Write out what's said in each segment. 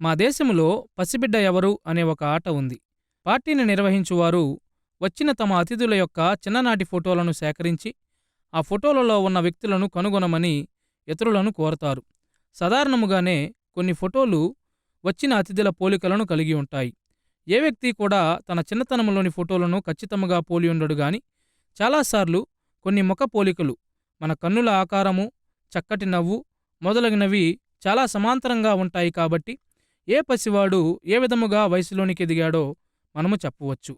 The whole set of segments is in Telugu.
మా దేశంలో పసిబిడ్డ ఎవరు అనే ఒక ఆట ఉంది. పార్టీని నిర్వహించువారు వచ్చిన తమ అతిథుల యొక్క చిన్ననాటి ఫోటోలను సేకరించి ఆ ఫోటోలలో ఉన్న వ్యక్తులను కనుగొనమని ఇతరులను కోరతారు. సాధారణముగానే కొన్ని ఫోటోలు వచ్చిన అతిథుల పోలికలను కలిగి ఉంటాయి. ఏ వ్యక్తి కూడా తన చిన్నతనంలోని ఫోటోలను ఖచ్చితంగా పోలి ఉండడు గాని చాలాసార్లు కొన్ని ముఖ పోలికలు, మన కన్నుల ఆకారము, చక్కటి నవ్వు మొదలగునవి చాలా సమాంతరంగా ఉంటాయి. కాబట్టి ఏ పసివాడు ఏ విధముగా వయసులోనికి ఎదిగాడో మనము చెప్పవచ్చు.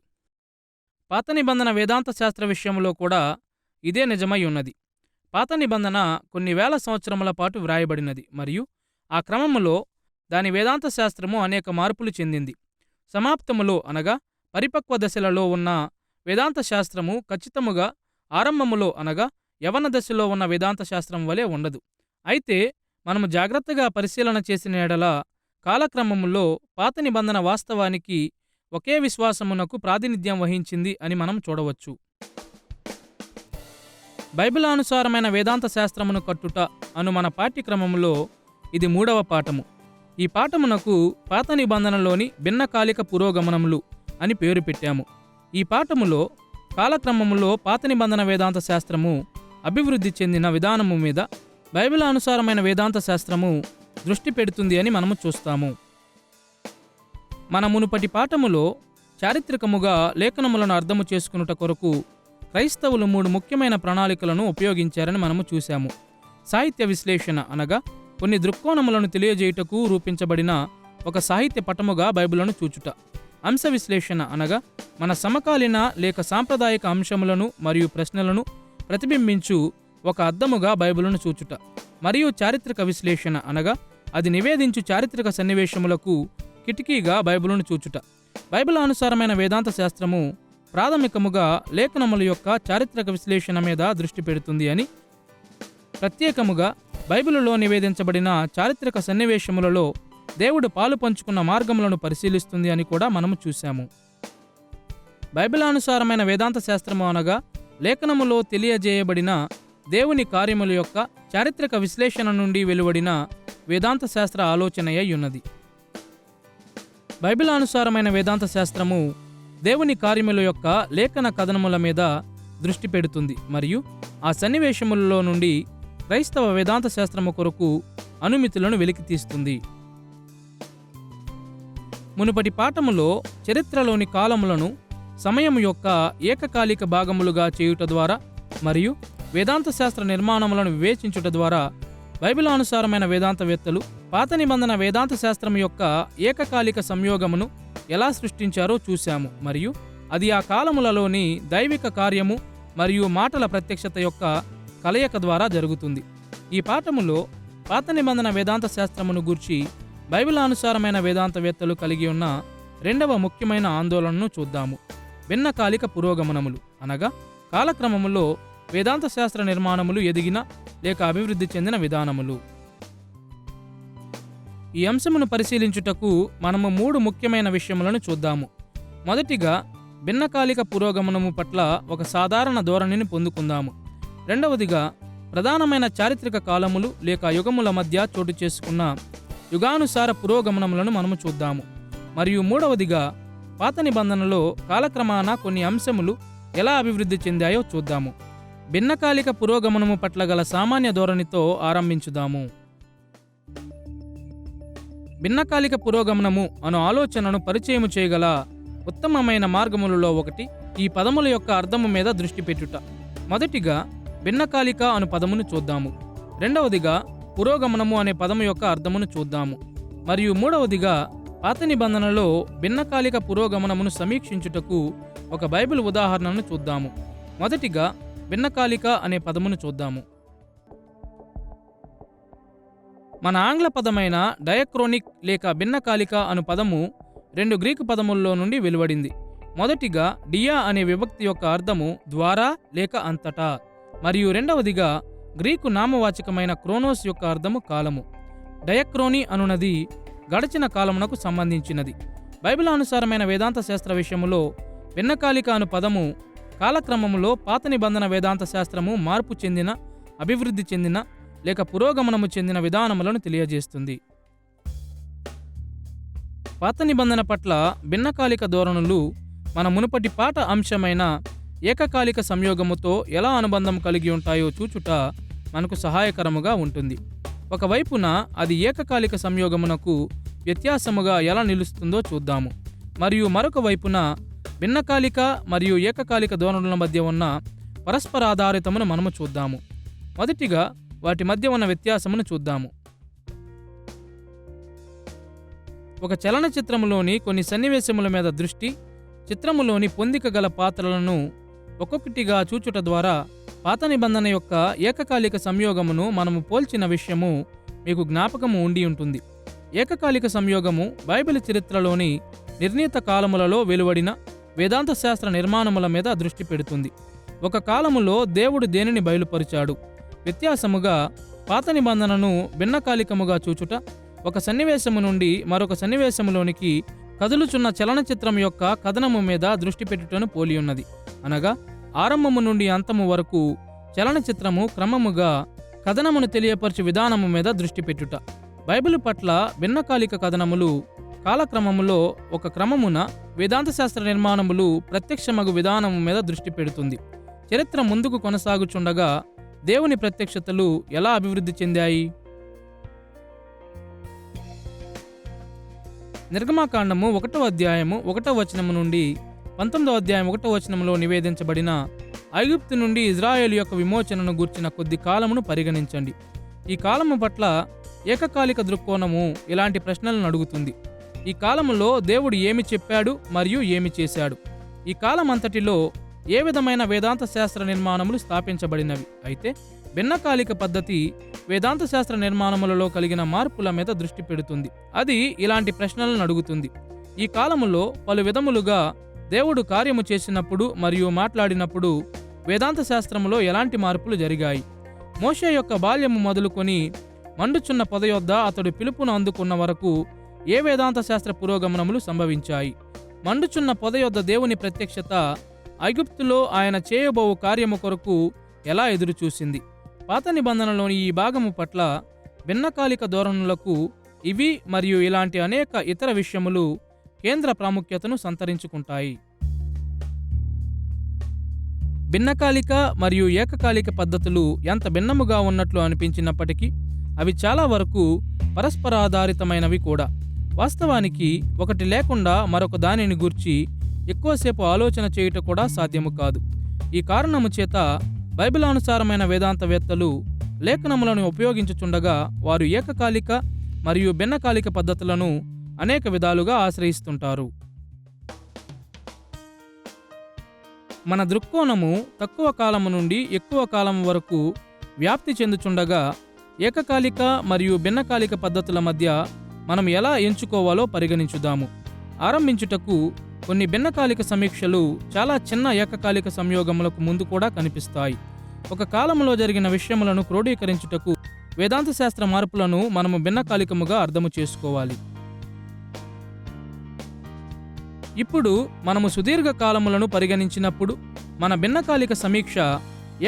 పాత నిబంధన వేదాంత శాస్త్ర విషయంలో కూడా ఇదే నిజమై ఉన్నది. పాత నిబంధన కొన్ని వేల సంవత్సరముల పాటు వ్రాయబడినది మరియు ఆ క్రమములో దాని వేదాంత శాస్త్రము అనేక మార్పులు చెందింది. సమాప్తములో అనగా పరిపక్వ దశలలో ఉన్న వేదాంత శాస్త్రము ఖచ్చితముగా ఆరంభములో అనగా యవన దశలో ఉన్న వేదాంత శాస్త్రం వలె ఉండదు. అయితే మనము జాగ్రత్తగా పరిశీలన చేసిన ఎడల కాలక్రమములో పాత నిబంధన వాస్తవానికి ఒకే విశ్వాసమునకు ప్రాతినిధ్యం వహించింది అని మనం చూడవచ్చు. బైబిలానుసారమైన వేదాంత శాస్త్రమును కట్టుట అను మన పాఠ్యక్రమములో ఇది 3వ పాఠము. ఈ పాఠమునకు పాత నిబంధనలోని భిన్నకాలిక పురోగమనములు అని పేరు పెట్టాము. ఈ పాఠములో కాలక్రమములో పాత నిబంధన వేదాంత శాస్త్రము అభివృద్ధి చెందిన విధానము మీద బైబిలానుసారమైన వేదాంత శాస్త్రము దృష్టి పెడుతుంది అని మనము చూస్తాము. మన మునుపటి పాఠములో చారిత్రకముగా లేఖనములను అర్థము చేసుకునుట కొరకు క్రైస్తవులు 3 ముఖ్యమైన ప్రణాళికలను ఉపయోగించారని మనము చూశాము. సాహిత్య విశ్లేషణ అనగా కొన్ని దృక్కోణములను తెలియజేయుటకు రూపించబడిన ఒక సాహిత్య పటముగా బైబిలును చూచుట. అంశ విశ్లేషణ అనగా మన సమకాలీన లేక సాంప్రదాయిక అంశములను మరియు ప్రశ్నలను ప్రతిబింబించు ఒక అద్దముగా బైబిలును చూచుట. మరియు చారిత్రక విశ్లేషణ అనగా అది నివేదించు చారిత్రక సన్నివేశములకు కిటికీగా బైబిలును చూచుట. బైబిల్ అనుసారమైన వేదాంత శాస్త్రము ప్రాథమికముగా లేఖనముల యొక్క చారిత్రక విశ్లేషణ మీద దృష్టి పెడుతుంది అని, ప్రత్యేకముగా బైబిలులో నివేదించబడిన చారిత్రక సన్నివేశములలో దేవుడు పాలు పంచుకున్న మార్గములను పరిశీలిస్తుంది అని కూడా మనము చూశాము. బైబిలానుసారమైన వేదాంత శాస్త్రము అనగా లేఖనములో తెలియజేయబడిన దేవుని కార్యముల యొక్క చారిత్రక విశ్లేషణ నుండి వెలువడిన వేదాంత శాస్త్ర ఆలోచనయై ఉన్నది. బైబిలానుసారమైన వేదాంత శాస్త్రము దేవుని కార్యముల యొక్క లేఖన కథనముల మీద దృష్టి పెడుతుంది మరియు ఆ సన్నివేశములలో నుండి క్రైస్తవ వేదాంత శాస్త్రము కొరకు అనుమితులను వెలికితీస్తుంది. మునుపటి పాఠములో చరిత్రలోని కాలములను సమయము యొక్క ఏకకాలిక భాగములుగా చేయుట ద్వారా మరియు వేదాంత శాస్త్ర నిర్మాణములను వివేచించుట ద్వారా బైబిలానుసారమైన వేదాంతవేత్తలు పాత నిబంధన వేదాంత శాస్త్రం యొక్క ఏకకాలిక సంయోగమును ఎలా సృష్టించారో చూశాము మరియు అది ఆ కాలములలోని దైవిక కార్యము మరియు మాటల ప్రత్యక్షత యొక్క కలయిక ద్వారా జరుగుతుంది. ఈ పాఠములో పాత నిబంధన వేదాంత శాస్త్రమును గూర్చి బైబిలానుసారమైన వేదాంతవేత్తలు కలిగి ఉన్న 2వ ముఖ్యమైన ఆందోళనను చూద్దాము. భిన్నకాలిక పురోగమనములు అనగా కాలక్రమములో వేదాంత శాస్త్ర నిర్మాణములు ఎదిగిన లేక అభివృద్ధి చెందిన విధానములు. ఈ అంశమును పరిశీలించుటకు మనము 3 ముఖ్యమైన విషయములను చూద్దాము. మొదటిగా భిన్నకాలిక పురోగమనము పట్ల ఒక సాధారణ ధోరణిని పొందుకుందాము. రెండవదిగా ప్రధానమైన చారిత్రక కాలములు లేక యుగముల మధ్య చోటు చేసుకున్న యుగానుసార పురోగమనములను మనము చూద్దాము. మరియు మూడవదిగా పాత నిబంధనలో కాలక్రమాన కొన్ని అంశములు ఎలా అభివృద్ధి చెందాయో చూద్దాము. భిన్నకాలిక పురోగమనము పట్ల గల సామాన్య ధోరణితో ఆరంభించుదాము. భిన్నకాలిక పురోగమనము అను ఆలోచనను పరిచయము చేయగల ఉత్తమమైన మార్గములలో ఒకటి ఈ పదముల యొక్క అర్థము మీద దృష్టి పెట్టుట. మొదటిగా భిన్నకాలిక అను పదమును చూద్దాము. రెండవదిగా పురోగమనము అనే పదము యొక్క అర్థమును చూద్దాము. మరియు మూడవదిగా పాత నిబంధనలో భిన్నకాలిక పురోగమనమును సమీక్షించుటకు ఒక బైబిల్ ఉదాహరణను చూద్దాము. మొదటిగా భిన్నకాలిక అనే పదమును చూద్దాము. మన ఆంగ్ల పదమైన డయాక్రోనిక్ లేక భిన్నకాలిక అను పదము 2 గ్రీకు పదముల్లో నుండి వెలువడింది. మొదటిగా డియా అనే విభక్తి యొక్క అర్థము ద్వారా లేక అంతటా, మరియు రెండవదిగా గ్రీకు నామవాచకమైన క్రోనోస్ యొక్క అర్థము కాలము. డయాక్రోని అనునది గడచిన కాలమునకు సంబంధించినది. బైబిలానుసారమైన వేదాంత శాస్త్ర విషయములో భిన్నకాలిక అను పదము కాలక్రమములో పాత నిబంధన వేదాంత శాస్త్రము మార్పు చెందిన, అభివృద్ధి చెందిన లేక పురోగమనము చెందిన విధానములను తెలియజేస్తుంది. పాత నిబంధన పట్ల భిన్నకాలిక ధోరణులు మన మునుపటి పాఠ అంశమైన ఏకకాలిక సంయోగముతో ఎలా అనుబంధం కలిగి ఉంటాయో చూచుట మనకు సహాయకరముగా ఉంటుంది. ఒకవైపున అది ఏకకాలిక సంయోగమునకు వ్యత్యాసముగా ఎలా నిలుస్తుందో చూద్దాము, మరియు మరొక వైపున భిన్నకాలిక మరియు ఏకకాలిక ధోరణుల మధ్య ఉన్న పరస్పరాధారితమును మనము చూద్దాము. మొదటిగా వాటి మధ్య ఉన్న వ్యత్యాసమును చూద్దాము. ఒక చలనచిత్రములోని కొన్ని సన్నివేశముల మీద దృష్టి, చిత్రములోని పొందిక గల పాత్రలను ఒక్కొక్కటిగా చూచుట ద్వారా పాత నిబంధన యొక్క ఏకకాలిక సంయోగమును మనము పోల్చిన విషయము మీకు జ్ఞాపకము ఉండి ఉంటుంది. ఏకకాలిక సంయోగము బైబిల్ చరిత్రలోని నిర్ణీత కాలములలో వెలువడిన వేదాంత శాస్త్ర నిర్మాణముల మీద దృష్టి పెడుతుంది. ఒక కాలములో దేవుడు దేనిని బయలుపరిచాడు. వ్యత్యాసముగా పాత నిబంధనను భిన్నకాలికముగా చూచుట ఒక సన్నివేశము నుండి మరొక సన్నివేశములోనికి కదులుచున్న చలనచిత్రం యొక్క కథనము మీద దృష్టి పెట్టుటను పోలి ఉన్నది. అనగా ఆరంభము నుండి అంతము వరకు చలనచిత్రము క్రమముగా కథనమును తెలియపరచు విధానము మీద దృష్టి పెట్టుట. బైబిల్ పట్ల భిన్నకాలిక కథనములు కాలక్రమములో ఒక క్రమమున వేదాంత శాస్త్ర నిర్మాణములు ప్రత్యక్షమగు విధానము మీద దృష్టి పెడుతుంది. చరిత్ర ముందుకు కొనసాగుచుండగా దేవుని ప్రత్యక్షతలు ఎలా అభివృద్ధి చెందాయి? నిర్గమాకాండము 1వ అధ్యాయము 1వ వచనము నుండి 19వ అధ్యాయం 1వ వచనములో నివేదించబడిన ఐగుప్తు నుండి ఇజ్రాయేలు యొక్క విమోచనను గూర్చిన కొద్ది కాలమును పరిగణించండి. ఈ కాలము పట్ల ఏకకాలిక దృక్కోణము ఇలాంటి ప్రశ్నలను అడుగుతుంది. ఈ కాలములో దేవుడు ఏమి చెప్పాడు మరియు ఏమి చేశాడు? ఈ కాలమంతటిలో ఏ విధమైన వేదాంత శాస్త్ర నిర్మాణములు స్థాపించబడినవి? అయితే భిన్నకాలిక పద్ధతి వేదాంత శాస్త్ర నిర్మాణములలో కలిగిన మార్పుల మీద దృష్టి పెడుతుంది. అది ఇలాంటి ప్రశ్నలను అడుగుతుంది. ఈ కాలములో పలు విధములుగా దేవుడు కార్యము చేసినప్పుడు మరియు మాట్లాడినప్పుడు వేదాంత శాస్త్రములో ఎలాంటి మార్పులు జరిగాయి? మోషే యొక్క బాల్యము మొదలుకొని మండుచున్న పొద యొద్ద అతడు పిలుపును అందుకున్న వరకు ఏ వేదాంత శాస్త్ర పురోగమనములు సంభవించాయి? మండుచున్న పొద యొద్ద దేవుని ప్రత్యక్షత ఐగుప్తులో ఆయన చేయబోవు కార్యము కొరకు ఎలా ఎదురుచూసింది? పాత నిబంధనలోని ఈ భాగము పట్ల భిన్నకాలిక ధోరణులకు ఇవి మరియు ఇలాంటి అనేక ఇతర విషయములు కేంద్ర ప్రాముఖ్యతను సంతరించుకుంటాయి. భిన్నకాలిక మరియు ఏకకాలిక పద్ధతులు ఎంత భిన్నముగా ఉన్నట్లు అనిపించినప్పటికీ అవి చాలా వరకు పరస్పరాధారితమైనవి కూడా. వాస్తవానికి ఒకటి లేకుండా మరొక దానిని గూర్చి ఎక్కువసేపు ఆలోచన చేయుట కూడా సాధ్యము కాదు. ఈ కారణము చేత బైబిలానుసారమైన వేదాంతవేత్తలు లేఖనములను ఉపయోగించుచుండగా వారు ఏకకాలిక మరియు భిన్నకాలిక పద్ధతులను అనేక విధాలుగా ఆశ్రయిస్తుంటారు. మన దృక్కోణము తక్కువ కాలము నుండి ఎక్కువ కాలం వరకు వ్యాప్తి చెందుచుండగా ఏకకాలిక మరియు భిన్నకాలిక పద్ధతుల మధ్య మనం ఎలా ఎంచుకోవాలో పరిగణించుదాము. ఆరంభించుటకు కొన్ని భిన్నకాలిక సమీక్షలు చాలా చిన్న ఏకకాలిక సంయోగములకు ముందు కూడా కనిపిస్తాయి. ఒక కాలములో జరిగిన విషయములను క్రోడీకరించుటకు వేదాంత శాస్త్ర మార్పులను మనము భిన్నకాలికముగా అర్థము చేసుకోవాలి. ఇప్పుడు మనము సుదీర్ఘ కాలములను పరిగణించినప్పుడు మన భిన్నకాలిక సమీక్ష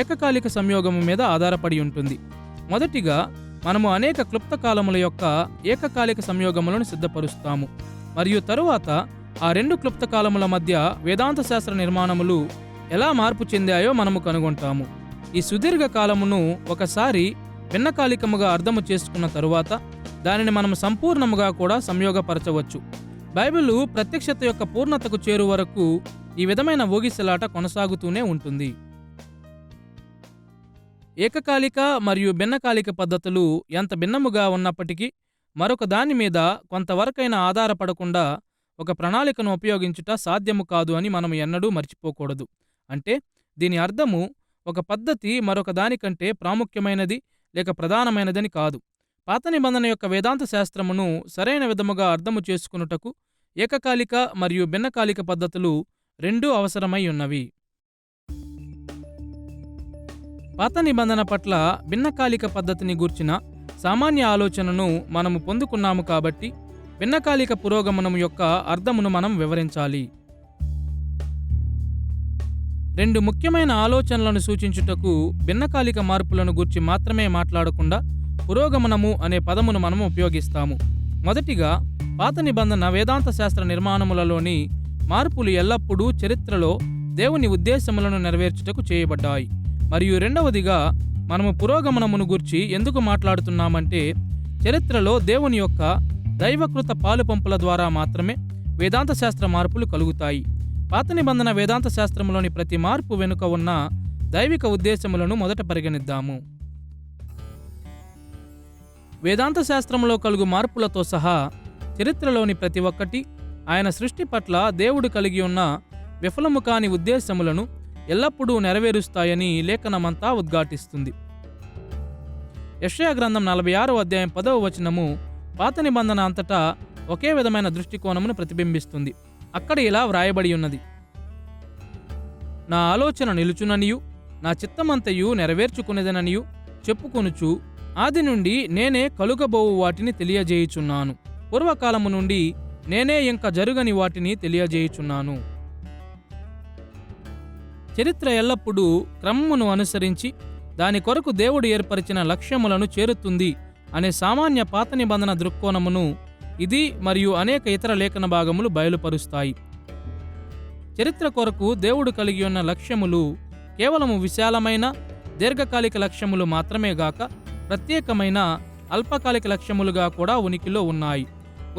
ఏకకాలిక సంయోగము మీద ఆధారపడి ఉంటుంది. మొదటిగా మనము అనేక క్లుప్త కాలముల యొక్క ఏకకాలిక సంయోగములను సిద్ధపరుస్తాము మరియు తరువాత ఆ రెండు క్లుప్త కాలముల మధ్య వేదాంత శాస్త్ర నిర్మాణములు ఎలా మార్పు చెందాయో మనము కనుగొంటాము. ఈ సుదీర్ఘ కాలమును ఒకసారి భిన్నకాలికముగా అర్థము చేసుకున్న తరువాత దానిని మనము సంపూర్ణముగా కూడా సంయోగపరచవచ్చు. బైబిలు ప్రత్యక్షత యొక్క పూర్ణతకు చేరు వరకు ఈ విధమైన ఊగిసలాట కొనసాగుతూనే ఉంటుంది. ఏకకాలిక మరియు భిన్నకాలిక పద్ధతులు ఎంత భిన్నముగా ఉన్నప్పటికీ మరొక దాని మీద కొంతవరకైనా ఆధారపడకుండా ఒక ప్రణాళికను ఉపయోగించుట సాధ్యము కాదు అని మనం ఎన్నడూ మర్చిపోకూడదు. అంటే దీని అర్థము ఒక పద్ధతి మరొక దానికంటే ప్రాముఖ్యమైనది లేక ప్రధానమైనదని కాదు. పాత నిబంధన యొక్క వేదాంత శాస్త్రమును సరైన విధముగా అర్థము చేసుకున్నటకు ఏకకాలిక మరియు భిన్నకాలిక పద్ధతులు రెండూ అవసరమై ఉన్నవి. పాత నిబంధన పట్ల భిన్నకాలిక పద్ధతిని గూర్చిన సామాన్య ఆలోచనను మనము పొందుకున్నాము కాబట్టి భిన్నకాలిక పురోగమనము యొక్క అర్థమును మనం వివరించాలి. రెండు ముఖ్యమైన ఆలోచనలను సూచించుటకు భిన్నకాలిక మార్పులను గూర్చి మాత్రమే మాట్లాడకుండా పురోగమనము అనే పదమును మనము ఉపయోగిస్తాము. మొదటిగా పాత నిబంధన వేదాంత శాస్త్ర నిర్మాణములలోని మార్పులు ఎల్లప్పుడూ చరిత్రలో దేవుని ఉద్దేశములను నెరవేర్చుటకు చేయబడ్డాయి. మరియు రెండవదిగా, మనము పురోగమనమును గూర్చి ఎందుకు మాట్లాడుతున్నామంటే, చరిత్రలో దేవుని యొక్క దైవకృత పాలుపంపుల ద్వారా మాత్రమే వేదాంత శాస్త్ర మార్పులు కలుగుతాయి. పాత నిబంధన వేదాంత శాస్త్రములోని ప్రతి మార్పు వెనుక ఉన్న దైవిక ఉద్దేశములను మొదట పరిగణిద్దాము. వేదాంత శాస్త్రంలో కలుగు మార్పులతో సహా చరిత్రలోని ప్రతి ఒక్కటి ఆయన సృష్టి పట్ల దేవుడు కలిగి ఉన్న విఫలము కాని ఉద్దేశములను ఎల్లప్పుడూ నెరవేరుస్తాయని లేఖనమంతా ఉద్ఘాటిస్తుంది. యెషయా గ్రంథం 46వ అధ్యాయం 10వ వచనము పాత నిబంధన అంతటా ఒకే విధమైన దృష్టికోణమును ప్రతిబింబిస్తుంది. అక్కడ ఇలా వ్రాయబడి ఉన్నది: నా ఆలోచన నిలుచుననియు నా చిత్తమంతయు నెరవేర్చుకునేదననియు చెప్పుకొనుచు ఆది నుండి నేనే కలుగబోవు వాటిని తెలియజేయుచున్నాను, పూర్వకాలము నుండి నేనే ఇంక జరుగని వాటిని తెలియజేయుచున్నాను. చరిత్ర ఎల్లప్పుడూ క్రమమును అనుసరించి దాని కొరకు దేవుడు ఏర్పరిచిన లక్ష్యములను చేరుతుంది అనే సామాన్య పాత నిబంధన దృక్కోణమును ఇది మరియు అనేక ఇతర లేఖన భాగములు బయలుపరుస్తాయి. చరిత్ర కొరకు దేవుడు కలిగి ఉన్న లక్ష్యములు కేవలము విశాలమైన దీర్ఘకాలిక లక్ష్యములు మాత్రమే గాక ప్రత్యేకమైన అల్పకాలిక లక్ష్యములుగా కూడా ఉనికిలో ఉన్నాయి.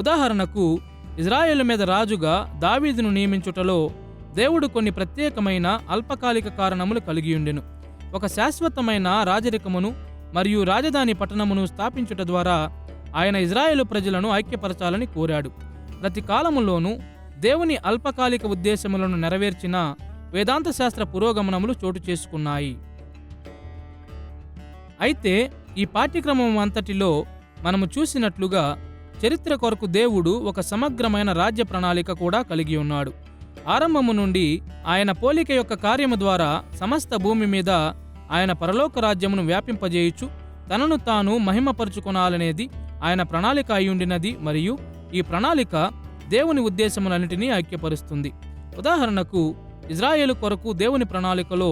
ఉదాహరణకు, ఇజ్రాయేలు మీద రాజుగా దావీదును నియమించుటలో దేవుడు కొన్ని ప్రత్యేకమైన అల్పకాలిక కారణములు కలిగియుండెను. ఒక శాశ్వతమైన రాజరికమును మరియు రాజధాని పట్టణమును స్థాపించుట ద్వారా ఆయన ఇజ్రాయేలు ప్రజలను ఐక్యపరచాలని కోరాడు. ప్రతి కాలములోనూ దేవుని అల్పకాలిక ఉద్దేశములను నెరవేర్చిన వేదాంత శాస్త్ర పురోగమనములు చోటు చేసుకున్నాయి. అయితే ఈ పాఠ్యక్రమం అంతటిలో మనము చూసినట్లుగా చరిత్ర కొరకు దేవుడు ఒక సమగ్రమైన రాజ్య ప్రణాళిక కూడా కలిగి ఉన్నాడు. ఆరంభము నుండి ఆయన పోలిక యొక్క కార్యము ద్వారా సమస్త భూమి మీద ఆయన పరలోక రాజ్యమును వ్యాపింపజేయుచు తనను తాను మహిమపరుచుకొనాలనేది ఆయన ప్రణాళిక అయ్యుండినది. మరియు ఈ ప్రణాళిక దేవుని ఉద్దేశములన్నిటినీ ఐక్యపరుస్తుంది. ఉదాహరణకు, ఇజ్రాయేలు కొరకు దేవుని ప్రణాళికలో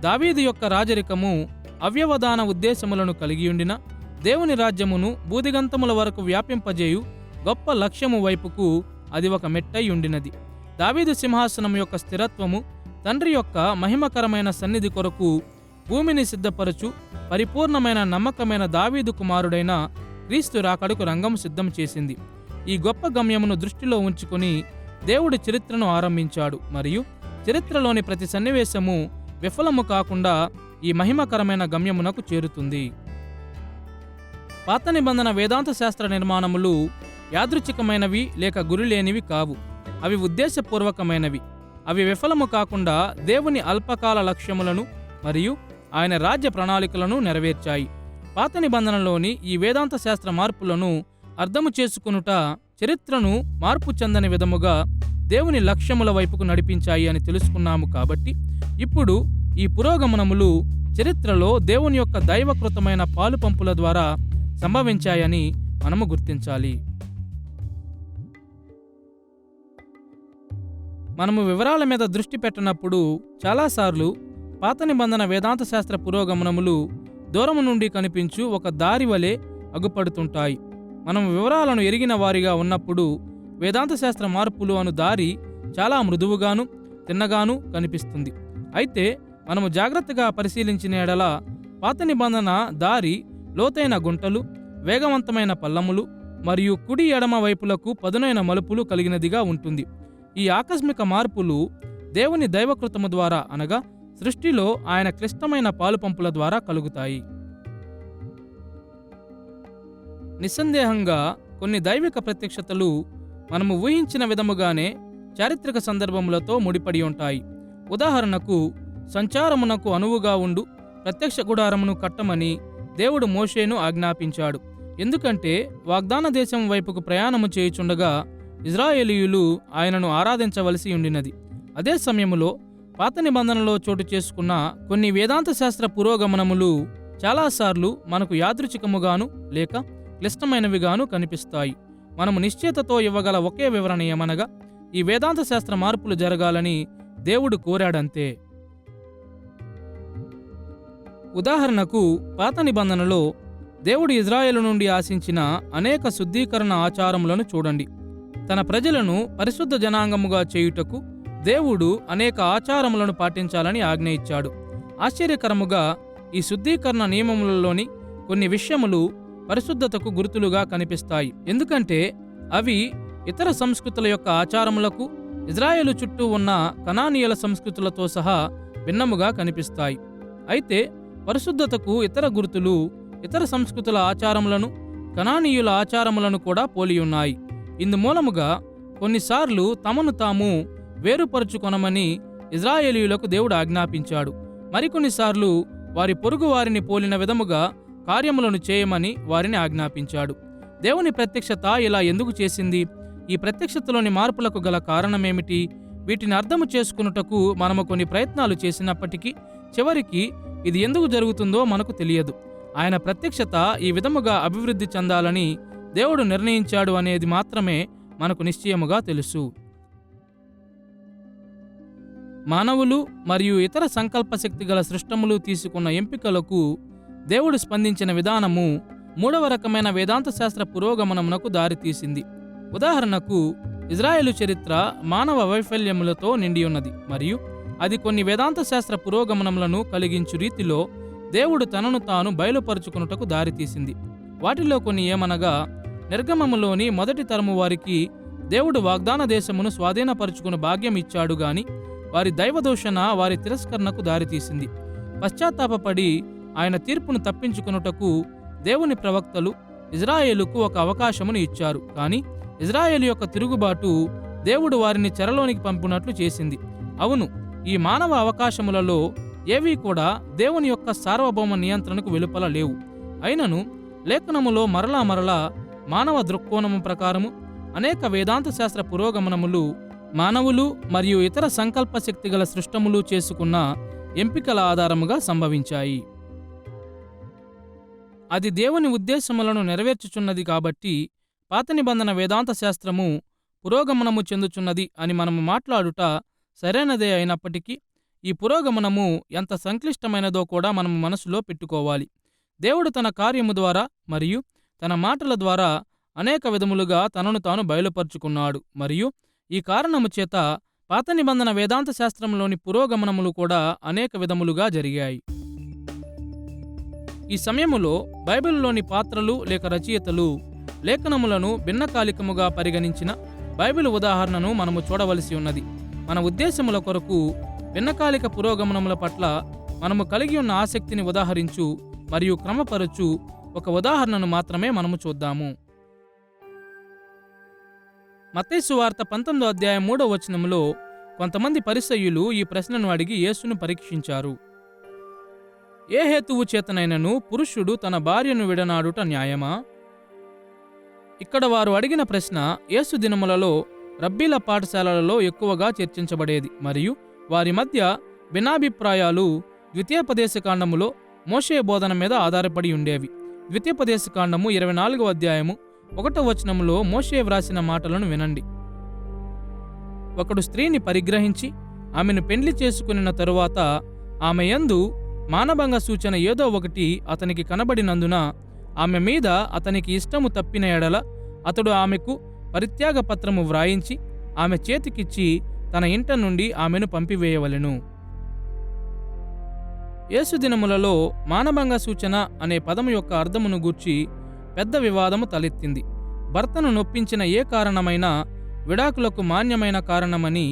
దావీదు యొక్క రాజరికము అవ్యవధాన ఉద్దేశములను కలిగియుండిన దేవుని రాజ్యమును బూదిగంతముల వరకు వ్యాపింపజేయు గొప్ప లక్ష్యము వైపుకు అది ఒక మెట్టై ఉండినది. దావీదు సింహాసనం యొక్క స్థిరత్వము తండ్రి యొక్క మహిమకరమైన సన్నిధి కొరకు భూమిని సిద్ధపరచు పరిపూర్ణమైన నమ్మకమైన దావీదు కుమారుడైన క్రీస్తు రాకడకు రంగం సిద్ధం చేసింది. ఈ గొప్ప గమ్యమును దృష్టిలో ఉంచుకొని దేవుడు చరిత్రను ఆరంభించాడు మరియు చరిత్రలోని ప్రతి సన్నివేశము విఫలము కాకుండా ఈ మహిమకరమైన గమ్యమునకు చేరుతుంది. పాత నిబంధన వేదాంత శాస్త్ర నిర్మాణములు యాదృచ్ఛికమైనవి లేక గురిలేనివి కావు. అవి ఉద్దేశపూర్వకమైనవి. అవి విఫలము కాకుండా దేవుని అల్పకాల లక్ష్యములను మరియు ఆయన రాజ్య ప్రణాళికలను నెరవేర్చాయి. పాత నిబంధనలోని ఈ వేదాంత శాస్త్ర మార్పులను అర్థము చేసుకొనుట చరిత్రను మార్పు చెందని విధముగా దేవుని లక్ష్యముల వైపుకు నడిపించాయి అని తెలుసుకున్నాము. కాబట్టి ఇప్పుడు ఈ పురోగమనములు చరిత్రలో దేవుని యొక్క దైవకృతమైన పాలుపంపుల ద్వారా సంభవించాయని మనము గుర్తించాలి. మనము వివరాల మీద దృష్టి పెట్టినప్పుడు చాలాసార్లు పాత నిబంధన వేదాంత శాస్త్ర పురోగమనములు దూరము నుండి కనిపించు ఒక దారి వలె అగుపడుతుంటాయి. మనం వివరాలను ఎరిగిన వారిగా ఉన్నప్పుడు వేదాంత శాస్త్ర మార్పులు అను దారి చాలా మృదువుగాను తిన్నగాను కనిపిస్తుంది. అయితే మనము జాగ్రత్తగా పరిశీలించిన ఎడల పాత నిబంధన దారి లోతైన గుంటలు, వేగవంతమైన పల్లములు మరియు కుడి ఎడమ వైపులకు పదునైన మలుపులు కలిగినదిగా ఉంటుంది. ఈ ఆకస్మిక మార్పులు దేవుని దైవకృతము ద్వారా అనగా సృష్టిలో ఆయన క్లిష్టమైన పాలుపంపుల ద్వారా కలుగుతాయి. నిస్సందేహంగా కొన్ని దైవిక ప్రత్యక్షతలు మనము ఊహించిన విధముగానే చారిత్రక సందర్భములతో ముడిపడి ఉంటాయి. ఉదాహరణకు, సంచారమునకు అనువుగా ఉండు ప్రత్యక్ష గుడారమును కట్టమని దేవుడు మోషేను ఆజ్ఞాపించాడు. ఎందుకంటే వాగ్దాన దేశం వైపుకు ప్రయాణము చేయుచుండగా ఇజ్రాయేలీయులు ఆయనను ఆరాధించవలసి ఉండినది. అదే సమయములో పాత నిబంధనలో చోటు చేసుకున్న కొన్ని వేదాంత శాస్త్ర పురోగమనములు చాలాసార్లు మనకు యాదృచ్ఛికముగాను లేక క్లిష్టమైనవిగాను కనిపిస్తాయి. మనము నిశ్చయతతో ఇవ్వగల ఒకే వివరణ ఏమనగా, ఈ వేదాంత శాస్త్ర మార్పులు జరగాలని దేవుడు కోరాడంతే. ఉదాహరణకు, పాత నిబంధనలో దేవుడు ఇజ్రాయేలు నుండి ఆశించిన అనేక శుద్ధీకరణ ఆచారములను చూడండి. తన ప్రజలను పరిశుద్ధ జనాంగముగా చేయుటకు దేవుడు అనేక ఆచారములను పాటించాలని ఆజ్ఞ ఇచ్చాడు. ఆశ్చర్యకరముగా ఈ శుద్ధీకరణ నియమములలోని కొన్ని విషయములు పరిశుద్ధతకు గుర్తులుగా కనిపిస్తాయి. ఎందుకంటే అవి ఇతర సంస్కృతుల యొక్క ఆచారములకు, ఇజ్రాయేలు చుట్టూ ఉన్న కనానీయుల సంస్కృతులతో సహా భిన్నముగా కనిపిస్తాయి. అయితే పరిశుద్ధతకు ఇతర గుర్తులు ఇతర సంస్కృతుల ఆచారములను, కనానీయుల ఆచారములను కూడా పోలియున్నాయి. ఇందుమూలముగా కొన్నిసార్లు తమను తాము వేరుపరుచుకొనమని ఇజ్రాయేలీయులకు దేవుడు ఆజ్ఞాపించాడు. మరికొన్నిసార్లు వారి పొరుగు వారిని పోలిన విధముగా కార్యములను చేయమని వారిని ఆజ్ఞాపించాడు. దేవుని ప్రత్యక్షత ఇలా ఎందుకు చేసింది? ఈ ప్రత్యక్షతలోని మార్పులకు గల కారణమేమిటి? వీటిని అర్థము చేసుకున్నటకు మనము కొన్ని ప్రయత్నాలు చేసినప్పటికీ చివరికి ఇది ఎందుకు జరుగుతుందో మనకు తెలియదు. ఆయన ప్రత్యక్షత ఈ విధముగా అభివృద్ధి చెందాలని దేవుడు నిర్ణయించాడు అనేది మాత్రమే మనకు నిశ్చయముగా తెలుసు. మానవులు మరియు ఇతర సంకల్పశక్తి గల సృష్టములు తీసుకున్న ఎంపికలకు దేవుడు స్పందించిన విధానము మూడవ రకమైన వేదాంత శాస్త్ర పురోగమనమునకు దారితీసింది. ఉదాహరణకు, ఇజ్రాయేలు చరిత్ర మానవ వైఫల్యములతో నిండి ఉన్నది మరియు అది కొన్ని వేదాంత శాస్త్ర పురోగమనములను కలిగించు రీతిలో దేవుడు తనను తాను బయలుపరుచుకున్నటకు దారితీసింది. వాటిలో కొన్ని ఏమనగా, నిర్గమములోని మొదటి తరము వారికి దేవుడు వాగ్దాన దేశమును స్వాధీనపరుచుకుని భాగ్యం ఇచ్చాడు గాని వారి దైవదూషణ వారి తిరస్కరణకు దారితీసింది. పశ్చాత్తాపపడి ఆయన తీర్పును తప్పించుకున్నటకు దేవుని ప్రవక్తలు ఇజ్రాయేలుకు ఒక అవకాశమును ఇచ్చారు. కానీ ఇజ్రాయేలు యొక్క తిరుగుబాటు దేవుడు వారిని చెరలోనికి పంపినట్లు చేసింది. అవును, ఈ మానవ అవకాశములలో ఏవీ కూడా దేవుని యొక్క సార్వభౌమ నియంత్రణకు వెలుపల లేవు. అయినను లేఖనములో మరలా మానవ దృక్కోణము ప్రకారము అనేక వేదాంత శాస్త్ర పురోగమనములు మానవులు మరియు ఇతర సంకల్ప శక్తి గల సృష్టములు చేసుకున్న ఎంపికల ఆధారముగా సంభవించాయి. అది దేవుని ఉద్దేశములను నెరవేర్చుచున్నది కాబట్టి పాత నిబంధన వేదాంత శాస్త్రము పురోగమనము చెందుచున్నది అని మనము మాట్లాడుట సరైనదే అయినప్పటికీ ఈ పురోగమనము ఎంత సంక్లిష్టమైనదో కూడా మనము మనసులో పెట్టుకోవాలి. దేవుడు తన కార్యము ద్వారా మరియు తన మాటల ద్వారా అనేక విధములుగా తనను తాను బయలుపరుచుకున్నాడు మరియు ఈ కారణము చేత పాత నిబంధన వేదాంత శాస్త్రంలోని పురోగమనములు కూడా అనేక విధములుగా జరిగాయి. ఈ సమయములో బైబిల్లోని పాత్రలు లేక రచయితలు లేఖనములను భిన్నకాలికముగా పరిగణించిన బైబిల్ ఉదాహరణను మనము చూడవలసి ఉన్నది. మన ఉద్దేశముల కొరకు భిన్నకాలిక పురోగమనముల పట్ల మనము కలిగి ఉన్న ఆసక్తిని ఉదాహరించు మరియు క్రమపరచు ఒక ఉదాహరణను మాత్రమే మనము చూద్దాము. మత్తయి సువార్త 19వ అధ్యాయం 3వ వచనములో కొంతమంది పరిసయ్యులు ఈ ప్రశ్నను అడిగి యేసును పరీక్షించారు. ఏ హేతువు చేతనైనను పురుషుడు తన భార్యను విడనాడుట న్యాయమా? ఇక్కడ వారు అడిగిన ప్రశ్న యేసు దినములలో రబ్బీల పాఠశాలలలో ఎక్కువగా చర్చించబడేది మరియు వారి మధ్య భిన్నాభిప్రాయాలు ద్వితీయోపదేశకాండములో మోషే బోధన మీద ఆధారపడి ఉండేవి. ద్వితీయోపదేశకాండము 24వ అధ్యాయము 1వ వచనములో మోషే వ్రాసిన మాటలను వినండి. ఒకడు స్త్రీని పరిగ్రహించి ఆమెను పెండ్లి చేసుకునిన తరువాత ఆమె యందు మానభంగ సూచన ఏదో ఒకటి అతనికి కనబడినందున ఆమె మీద అతనికి ఇష్టము తప్పిన ఎడల అతడు ఆమెకు పరిత్యాగ పత్రము వ్రాయించి ఆమె చేతికిచ్చి తన ఇంట నుండి ఆమెను పంపివేయవలెను. యేసు దినములలో మానభంగ సూచన అనే పదము యొక్క అర్థమును గూర్చి పెద్ద వివాదము తలెత్తింది. భర్తను నొప్పించిన ఏ కారణమైనా విడాకులకు మాన్యమైన కారణమని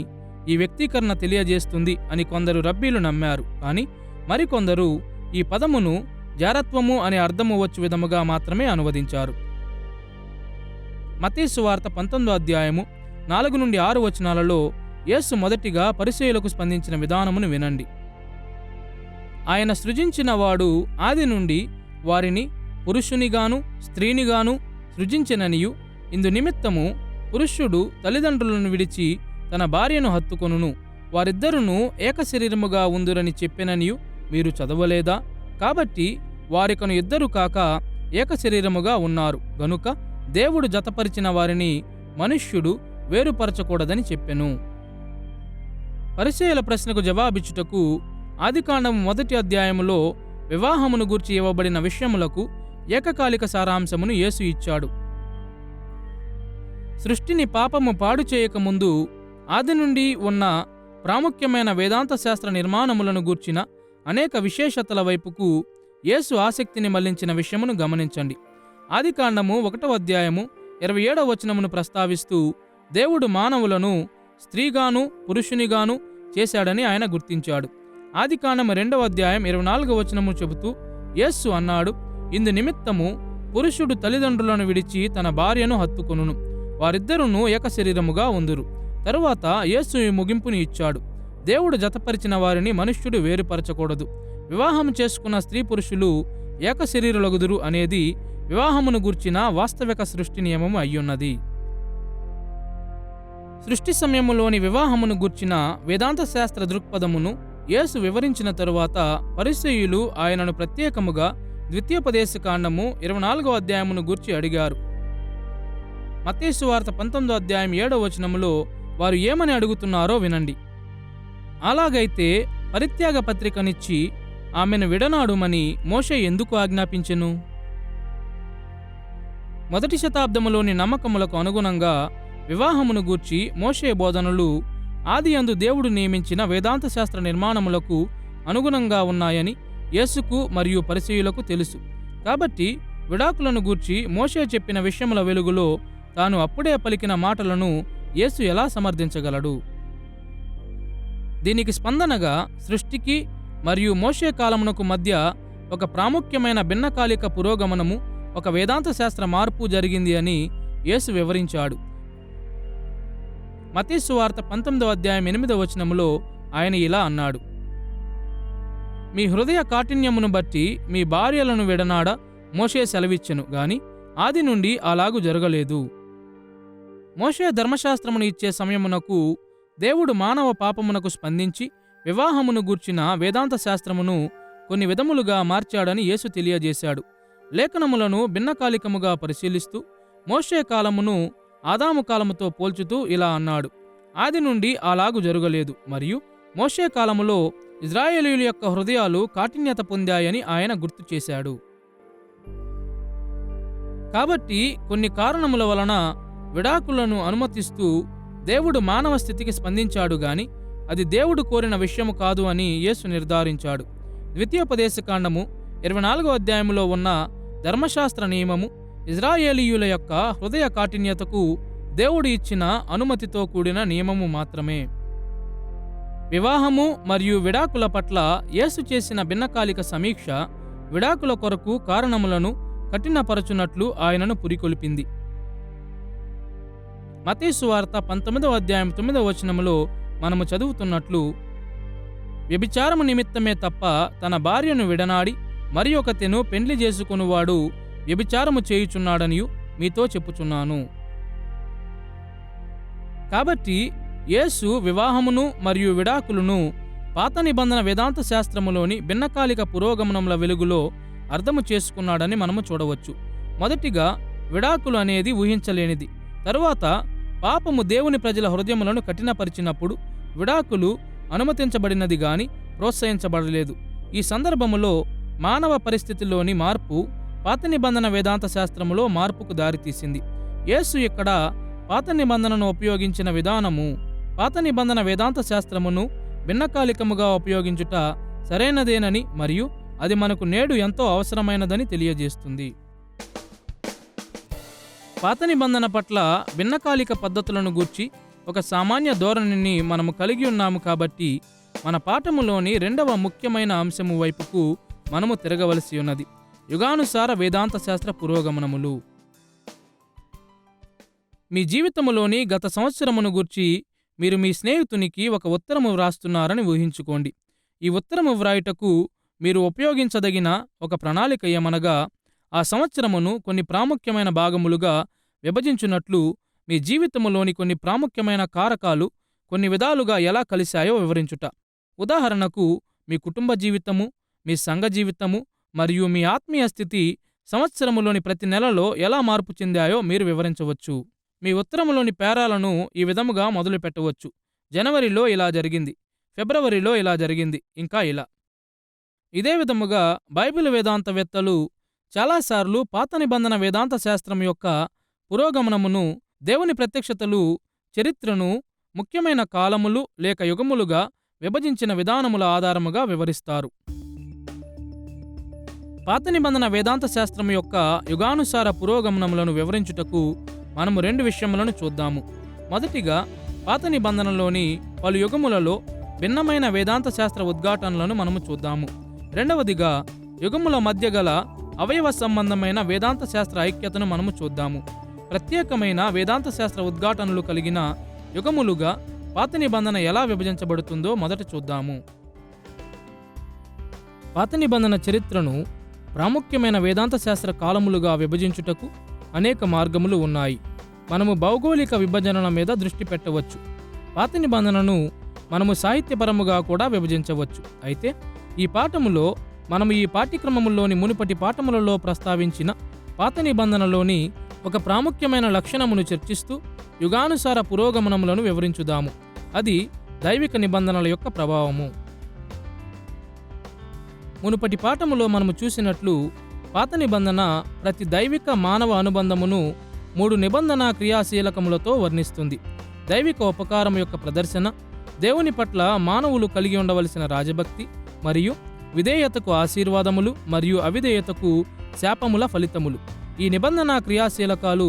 ఈ వ్యక్తీకరణ తెలియజేస్తుంది అని కొందరు రబ్బీలు నమ్మారు. కానీ మరికొందరు ఈ పదమును జారత్వము అనే అర్థము వచ్చు విధముగా మాత్రమే అనువదించారు. మత్తయి సువార్త 19వ అధ్యాయము 4 నుండి 6 వచనాలలో యేసు మొదటిగా పరిసయ్యులకు స్పందించిన విధానమును వినండి. ఆయన సృజించిన వాడు ఆది నుండి వారిని పురుషునిగాను స్త్రీనిగాను సృజించెననియు ఇందు నిమిత్తము పురుషుడు తల్లిదండ్రులను విడిచి తన భార్యను హత్తుకొనును, వారిద్దరును ఏకశరీరముగా ఉందురని చెప్పెననియు మీరు చదవలేదా? కాబట్టి వారికను ఇద్దరు కాక ఏకశరీరముగా ఉన్నారు గనుక దేవుడు జతపరిచిన వారిని మనుష్యుడు వేరుపరచకూడదని చెప్పెను. పరిసయ్యుల ప్రశ్నకు జవాబిచ్చుటకు ఆదికాండము 1వ అధ్యాయములో వివాహమును గూర్చి ఇవ్వబడిన విషయములకు ఏకకాలిక సారాంశమును యేసు ఇచ్చాడు. సృష్టిని పాపము పాడు చేయకముందు ఆది నుండి ఉన్న ప్రాముఖ్యమైన వేదాంత శాస్త్ర నిర్మాణములను గూర్చిన అనేక విశేషతల వైపుకు యేసు ఆసక్తిని మళ్లించిన విషయమును గమనించండి. ఆదికాండము 1వ అధ్యాయము 27వ వచనమును ప్రస్తావిస్తూ దేవుడు మానవులను స్త్రీగాను పురుషునిగాను చేశాడని ఆయన గుర్తించాడు. ఆదికాండము 2వ అధ్యాయం 24వ వచనము చెబుతూ యేసు అన్నాడు, ఇందు నిమిత్తము పురుషుడు తల్లిదండ్రులను విడిచి తన భార్యను హత్తుకొనును, వారిద్దరును ఏక శరీరముగా ఉందురు. తరువాత యేసు ఈ ముగింపుని ఇచ్చాడు, దేవుడు జతపరిచిన వారిని మనుష్యుడు వేరుపరచకూడదు. వివాహం చేసుకున్న స్త్రీ పురుషులు ఏక శరీరులగుదురు అనేది వివాహమును గూర్చిన వాస్తవిక సృష్టి నియమము అయ్యున్నది. సృష్టి సమయములోని వివాహమును గూర్చిన వేదాంత శాస్త్ర దృక్పథమును యేసు వివరించిన తరువాత పరిసయ్యులు ఆయనను ప్రత్యేకముగా ద్వితీయోపదేశకాండము 24వ అధ్యాయమును గూర్చి అడిగారు. మత్తయి సువార్త 19వ అధ్యాయం 7వ వచనములో వారు ఏమని అడుగుతున్నారో వినండి. అలాగైతే పరిత్యాగ పత్రికనిచ్చి ఆమెను విడనాడుమని మోషే ఎందుకు ఆజ్ఞాపించెను? మొదటి శతాబ్దములోని నమ్మకములకు అనుగుణంగా వివాహమును గూర్చి మోషే బోధనలు ఆదియందు దేవుడు నియమించిన వేదాంత శాస్త్ర నిర్మాణములకు అనుగుణంగా ఉన్నాయని యేసుకు మరియు పరిసయ్యులకు తెలుసు. కాబట్టి విడాకులను గూర్చి మోషే చెప్పిన విషయముల వెలుగులో తాను అప్పుడే పలికిన మాటలను యేసు ఎలా సమర్థించగలడు? దీనికి స్పందనగా సృష్టికి మరియు మోషే కాలమునకు మధ్య ఒక ప్రాముఖ్యమైన భిన్నకాలిక పురోగమనము, ఒక వేదాంత శాస్త్ర మార్పు జరిగింది అని యేసు వివరించాడు. మత్తయి సువార్త 19వ అధ్యాయం 8వ వచనములో ఆయన ఇలా అన్నాడు, మీ హృదయ కాఠిన్యమును బట్టి మీ భార్యలను విడనాడ మోషే సెలవిచ్చెను గాని ఆది నుండి అలాగు జరగలేదు. మోషే ధర్మశాస్త్రమును ఇచ్చే సమయమునకు దేవుడు మానవ పాపమునకు స్పందించి వివాహమును గూర్చిన వేదాంత శాస్త్రమును కొన్ని విధములుగా మార్చాడని యేసు తెలియజేశాడు. లేఖనములను భిన్నకాలికముగా పరిశీలిస్తూ మోషే కాలమును ఆదాము కాలముతో పోల్చుతూ ఇలా అన్నాడు, ఆది నుండి అలాగు జరగలేదు మరియు మోషే కాలములో ఇజ్రాయేలీయుల యొక్క హృదయాలు కాఠిన్యత పొందాయని ఆయన గుర్తు చేశాడు. కాబట్టి కొన్ని కారణముల వలన విడాకులను అనుమతిస్తూ దేవుడు మానవ స్థితికి స్పందించాడు గాని అది దేవుడు కోరిన విషయము కాదు అని యేసు నిర్ధారించాడు. ద్వితీయోపదేశకాండము 24వ అధ్యాయములో ఉన్న ధర్మశాస్త్ర నియమము ఇజ్రాయేలీయుల యొక్క హృదయ కాఠిన్యతకు దేవుడు ఇచ్చిన అనుమతితో కూడిన నియమము మాత్రమే. వివాహము మరియు విడాకుల పట్ల యేసు చేసిన భిన్నకాలిక సమీక్ష విడాకుల కొరకు కారణములను కఠినపరచునట్లు ఆయనను పురికొల్పింది. మత్తయి సువార్త 19వ అధ్యాయం 9వ వచనములో మనము చదువుతున్నట్లు, వ్యభిచారము నిమిత్తమే తప్ప తన భార్యను విడనాడి మరి ఒకతెను పెండ్లి చేసుకొనువాడు వ్యభిచారము చేయుచున్నాడనియు మీతో చెప్పుచున్నాను. కాబట్టి యేసు వివాహమును మరియు విడాకులను పాత నిబంధన వేదాంత శాస్త్రములోని భిన్నకాలిక పురోగమనముల వెలుగులో అర్థము చేసుకున్నాడని మనము చూడవచ్చు. మొదటిగా విడాకులు అనేది ఊహించలేనిది. తరువాత పాపము దేవుని ప్రజల హృదయములను కఠినపరిచినప్పుడు విడాకులు అనుమతించబడినది గాని ప్రోత్సహించబడలేదు. ఈ సందర్భములో మానవ పరిస్థితిలోని మార్పు పాత నిబంధన వేదాంత శాస్త్రములో మార్పుకు దారితీసింది. యేసు ఇక్కడ పాత నిబంధనను ఉపయోగించిన విధానము పాత నిబంధన వేదాంత శాస్త్రమును భిన్నకాలికముగా ఉపయోగించుట సరైనదేనని మరియు అది మనకు నేడు ఎంతో అవసరమైనదని తెలియజేస్తుంది. పాత నిబంధన పట్ల భిన్నకాలిక పద్ధతులను గూర్చి ఒక సామాన్య ధోరణిని మనము కలిగి ఉన్నాము. కాబట్టి మన పాఠములోని 2వ ముఖ్యమైన అంశము వైపుకు మనము తిరగవలసి ఉన్నది, యుగానుసార వేదాంత శాస్త్ర పురోగమనములు. మీ జీవితములోని గత సంవత్సరమును గూర్చి మీరు మీ స్నేహితునికి ఒక ఉత్తరము వ్రాస్తున్నారని ఊహించుకోండి. ఈ ఉత్తరము వ్రాయుటకు మీరు ఉపయోగించదగిన ఒక ప్రణాళిక ఏమనగా ఆ సంవత్సరమును కొన్ని ప్రాముఖ్యమైన భాగములుగా విభజించున్నట్లు మీ జీవితములోని కొన్ని ప్రాముఖ్యమైన కారకాలు కొన్ని విధాలుగా ఎలా కలిశాయో వివరించుట. ఉదాహరణకు మీ కుటుంబ జీవితము, మీ సంఘ జీవితము మరియు మీ ఆత్మీయ స్థితి సంవత్సరములోని ప్రతి నెలలో ఎలా మార్పు చెందాయో మీరు వివరించవచ్చు. మీ ఉత్తరములోని పేరాలను ఈ విధముగా మొదలు పెట్టవచ్చు. జనవరిలో ఇలా జరిగింది, ఫిబ్రవరిలో ఇలా జరిగింది, ఇంకా ఇలా. ఇదే విధముగా బైబిల్ వేదాంతవేత్తలు చాలాసార్లు పాత నిబంధన వేదాంత శాస్త్రం యొక్క పురోగమనమును దేవుని ప్రత్యక్షతలు చరిత్రను ముఖ్యమైన కాలములు లేక యుగములుగా విభజించిన విధానముల ఆధారముగా వివరిస్తారు. పాత నిబంధన వేదాంత శాస్త్రం యొక్క యుగానుసార పురోగమనములను వివరించుటకు మనము 2 విషయములను చూద్దాము. మొదటిగా, పాత నిబంధనలోని పలు యుగములలో భిన్నమైన వేదాంత శాస్త్ర ఉద్ఘాటనలను మనము చూద్దాము. రెండవదిగా, యుగముల మధ్య గల అవయవ సంబంధమైన వేదాంత శాస్త్ర ఐక్యతను మనము చూద్దాము. ప్రత్యేకమైన వేదాంత శాస్త్ర ఉద్ఘాటనలు కలిగిన యుగములుగా పాత నిబంధన ఎలా విభజించబడుతుందో మొదట చూద్దాము. పాత నిబంధన చరిత్రను ప్రాముఖ్యమైన వేదాంత శాస్త్ర కాలములుగా విభజించుటకు అనేక మార్గములు ఉన్నాయి. మనము భౌగోళిక విభజనల మీద దృష్టి పెట్టవచ్చు. పాత నిబంధనను మనము సాహిత్యపరముగా కూడా విభజించవచ్చు. అయితే ఈ పాఠములో మనము ఈ పాఠ్యక్రమములోని మునుపటి పాఠములలో ప్రస్తావించిన పాత నిబంధనలోని ఒక ప్రాముఖ్యమైన లక్షణమును చర్చిస్తూ యుగానుసార పురోగమనములను వివరించుదాము. అది దైవిక నిబంధనల యొక్క ప్రభావము. మునుపటి పాఠములో మనము చూసినట్లు పాత నిబంధన ప్రతి దైవిక మానవ అనుబంధమును 3 నిబంధన క్రియాశీలకములతో వర్ణిస్తుంది. దైవిక ఉపకారం యొక్క ప్రదర్శన, దేవుని పట్ల మానవులు కలిగి ఉండవలసిన రాజభక్తి, మరియు విధేయతకు ఆశీర్వాదములు మరియు అవిధేయతకు శాపముల ఫలితములు. ఈ నిబంధన క్రియాశీలకాలు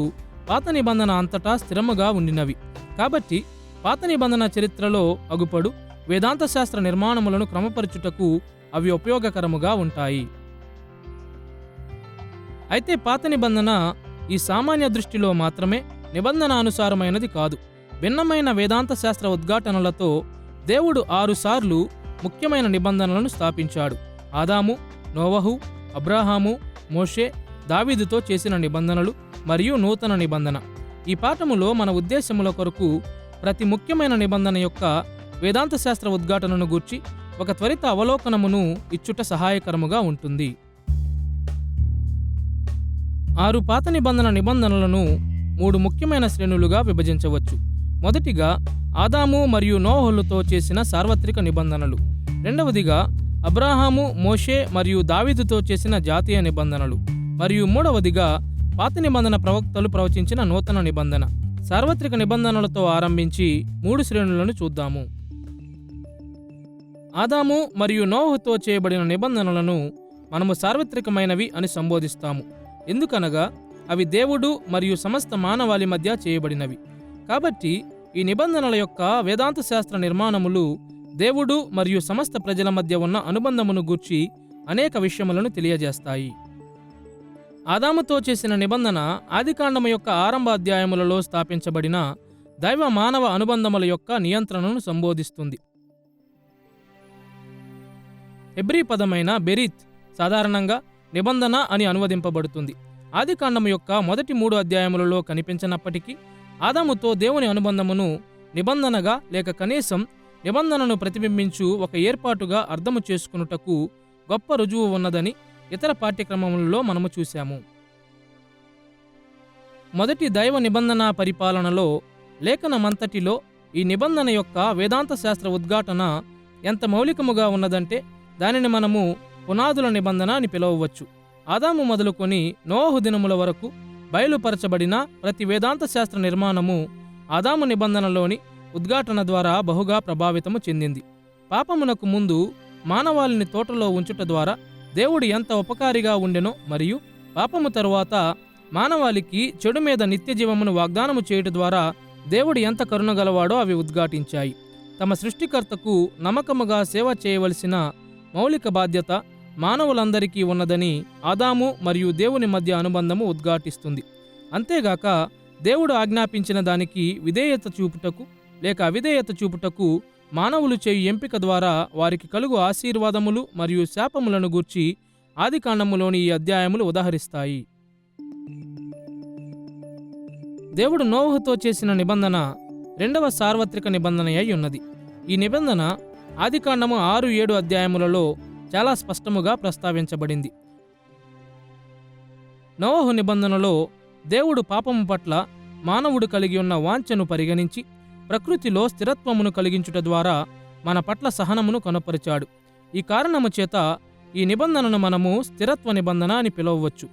పాత నిబంధన అంతటా స్థిరముగా ఉండినవి. కాబట్టి పాత నిబంధన చరిత్రలో అగుపడు వేదాంత శాస్త్ర నిర్మాణములను క్రమపరచుటకు అవి ఉపయోగకరముగా ఉంటాయి. అయితే పాత నిబంధన ఈ సామాన్య దృష్టిలో మాత్రమే నిబంధనానుసారమైనది కాదు. భిన్నమైన వేదాంత శాస్త్ర ఉద్ఘాటనలతో దేవుడు 6 సార్లు ముఖ్యమైన నిబంధనలను స్థాపించాడు. ఆదాము, నోవహు, అబ్రాహాము, మోషే, దావీదుతో చేసిన నిబంధనలు మరియు నూతన నిబంధన. ఈ పాఠములో మన ఉద్దేశముల కొరకు ప్రతి ముఖ్యమైన నిబంధన యొక్క వేదాంత శాస్త్ర ఉద్ఘాటనను గూర్చి ఒక త్వరిత అవలోకనమును ఇచ్చుట సహాయకరముగా ఉంటుంది. 6 పాత నిబంధన నిబంధనలను 3 ముఖ్యమైన శ్రేణులుగా విభజించవచ్చు. మొదటిగా, ఆదాము మరియు నోవహులతో చేసిన సార్వత్రిక నిబంధనలు. రెండవదిగా, అబ్రాహాము, మోషే మరియు దావీదుతో చేసిన జాతీయ నిబంధనలు. మరియు మూడవదిగా, పాత నిబంధన ప్రవక్తలు ప్రవచించిన నూతన నిబంధన. సార్వత్రిక నిబంధనలతో ఆరంభించి 3 శ్రేణులను చూద్దాము. ఆదాము మరియు నోవహుతో చేయబడిన నిబంధనలను మనము సార్వత్రికమైనవి అని సంబోధిస్తాము. ఎందుకనగా అవి దేవుడు మరియు సమస్త మానవాళి మధ్య చేయబడినవి. కాబట్టి ఈ నిబంధనల యొక్క వేదాంత శాస్త్ర నిర్మాణములు దేవుడు మరియు సమస్త ప్రజల మధ్య ఉన్న అనుబంధమును గూర్చి అనేక విషయములను తెలియజేస్తాయి. ఆదాముతో చేసిన నిబంధన ఆదికాండము యొక్క ఆరంభ అధ్యాయములలో స్థాపించబడిన దైవ మానవ అనుబంధముల యొక్క నియంత్రణను సంబోధిస్తుంది. హెబ్రీ పదమైన బెరీత్ సాధారణంగా నిబంధన అని అనువదింపబడుతుంది. ఆదికాండము యొక్క మొదటి 3 అధ్యాయములలో కనిపించినప్పటికీ ఆదాముతో దేవుని అనుబంధమును నిబంధనగా లేక కనీసం నిబంధనను ప్రతిబింబించు ఒక ఏర్పాటుగా అర్థము చేసుకున్నటకు గొప్ప రుజువు ఉన్నదని ఇతర పాఠ్యక్రమములలో మనము చూశాము. మొదటి దైవ నిబంధన పరిపాలనలో లేఖనమంతటిలో ఈ నిబంధన యొక్క వేదాంత శాస్త్ర ఉద్ఘాటన ఎంత మౌలికముగా ఉన్నదంటే దానిని మనము పునాదుల నిబంధన అని పిలవవచ్చు. ఆదాము మొదలుకొని నోవహు దినముల వరకు బయలుపరచబడిన ప్రతి వేదాంత శాస్త్ర నిర్మాణము ఆదాము నిబంధనలోని ఉద్ఘాటన ద్వారా బహుగా ప్రభావితము చెందింది. పాపమునకు ముందు మానవాళిని తోటలో ఉంచుట ద్వారా దేవుడు ఎంత ఉపకారిగా ఉండెనో మరియు పాపము తరువాత మానవాళికి చెడు మీద నిత్య జీవమును వాగ్దానము చేయుట ద్వారా దేవుడు ఎంత కరుణగలవాడో అవి ఉద్ఘాటించాయి. తమ సృష్టికర్తకు నమ్మకముగా సేవ చేయవలసిన మౌలిక బాధ్యత మానవులందరికీ ఉన్నదని ఆదాము మరియు దేవుని మధ్య అనుబంధము ఉద్ఘాటిస్తుంది. అంతేగాక దేవుడు ఆజ్ఞాపించిన దానికి విధేయత చూపుటకు లేక అవిధేయత చూపుటకు మానవులు చేయు ఎంపిక ద్వారా వారికి కలుగు ఆశీర్వాదములు మరియు శాపములను గూర్చి ఆదికాండములోని ఈ అధ్యాయములు ఉదహరిస్తాయి. దేవుడు నోవహుతో చేసిన నిబంధన 2వ సార్వత్రిక నిబంధన అయి ఉన్నది. ఈ నిబంధన ఆదికాండము 6-7 అధ్యాయములలో చాలా స్పష్టముగా ప్రస్తావించబడింది. నోవహు నిబంధనలో దేవుడు పాపము పట్ల మానవుడు కలిగి ఉన్న వాంఛను పరిగణించి ప్రకృతిలో స్థిరత్వమును కలిగించుట ద్వారా మన పట్ల సహనమును కనపరిచాడు. ఈ కారణము చేత ఈ నిబంధనను మనము స్థిరత్వ నిబంధన అని పిలవవచ్చు.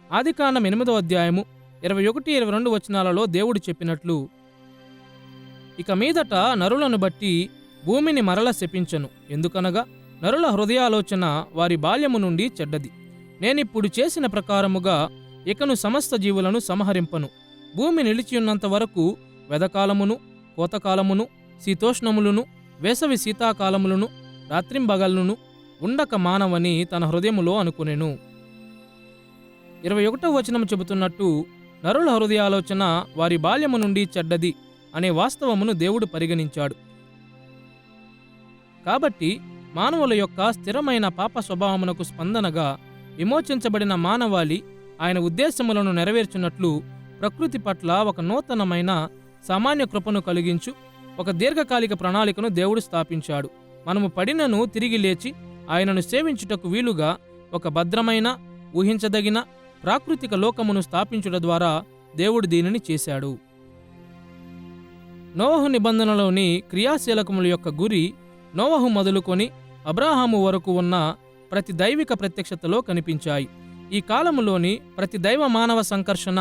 ఆదికాండం 8వ అధ్యాయము 21-22 వచనాలలో దేవుడు చెప్పినట్లు, ఇక మీదట నరులను బట్టి భూమిని మరల శపించను. ఎందుకనగా నరుల హృదయాలోచన వారి బాల్యము నుండి చెడ్డది. నేనిప్పుడు చేసిన ప్రకారముగా ఇకను సమస్త జీవులను సంహరింపను. భూమి నిలిచియున్నంత వరకు వెదకాలమును, కోతకాలమును, శీతోష్ణములను, వేసవి శీతాకాలములను, రాత్రింబగళ్ళను ఉండక మానవని తన హృదయములో అనుకునెను. 21వ వచనం చెబుతున్నట్టు, నరుల హృదయాలోచన వారి బాల్యము నుండి చెడ్డది అనే వాస్తవమును దేవుడు పరిగణించాడు. కాబట్టి మానవుల యొక్క స్థిరమైన పాప స్వభావమునకు స్పందనగా విమోచించబడిన మానవాళి ఆయన ఉద్దేశములను నెరవేర్చున్నట్లు ప్రకృతి పట్ల ఒక నూతనమైన సామాన్య కృపను కలిగించు ఒక దీర్ఘకాలిక ప్రణాళికను దేవుడు స్థాపించాడు. మనము పడినను తిరిగి లేచి ఆయనను సేవించుటకు వీలుగా ఒక భద్రమైన, ఊహించదగిన ప్రాకృతిక లోకమును స్థాపించుట ద్వారా దేవుడు దీనిని చేశాడు. నోవహు నిబంధనలోని క్రియాశీలకముల యొక్క గురి నోవహు మొదలుకొని అబ్రాహాము వరకు ఉన్న ప్రతి దైవిక ప్రత్యక్షతలో కనిపించాయి. ఈ కాలములోని ప్రతి దైవ మానవ సంకర్షణ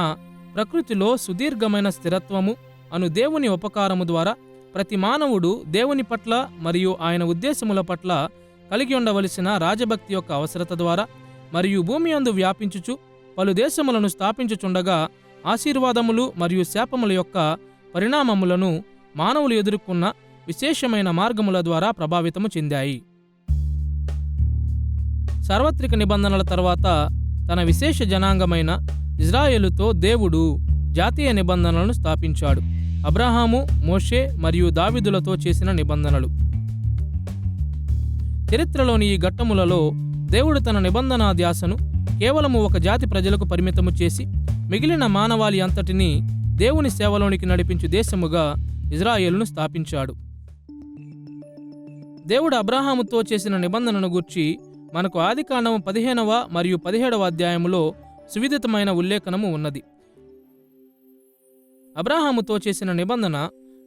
ప్రకృతిలో సుదీర్ఘమైన స్థిరత్వము అను దేవుని ఉపకారము ద్వారా ప్రతి మానవుడు దేవుని పట్ల మరియు ఆయన ఉద్దేశముల పట్ల కలిగి ఉండవలసిన రాజభక్తి యొక్క అవసరత ద్వారా మరియు భూమి యందు వ్యాపించుచు పలు దేశములను స్థాపించుచుండగా ఆశీర్వాదములు మరియు శాపముల యొక్క పరిణామములను మానవులు ఎదుర్కొన్న విశేషమైన మార్గముల ద్వారా ప్రభావితము చెందాయి. సార్వత్రిక నిబంధనల తర్వాత తన విశేష జనాంగమైన ఇజ్రాయేలుతో దేవుడు జాతీయ నిబంధనలను స్థాపించాడు. అబ్రహాము, మోషే మరియు దావీదులతో చేసిన నిబంధనలు. చరిత్రలోని ఈ ఘట్టములలో దేవుడు తన నిబంధనా ధ్యాసను కేవలము ఒక జాతి ప్రజలకు పరిమితము చేసి మిగిలిన మానవాళి అంతటినీ దేవుని సేవలోనికి నడిపించు దేశముగా ఇజ్రాయేలును స్థాపించాడు. దేవుడు అబ్రహాముతో చేసిన నిబంధనను గూర్చి మనకు ఆదికాండము 15వ మరియు 17వ అధ్యాయములో సువిదితమైన ఉల్లేఖనము ఉన్నది. అబ్రహాముతో చేసిన నిబంధన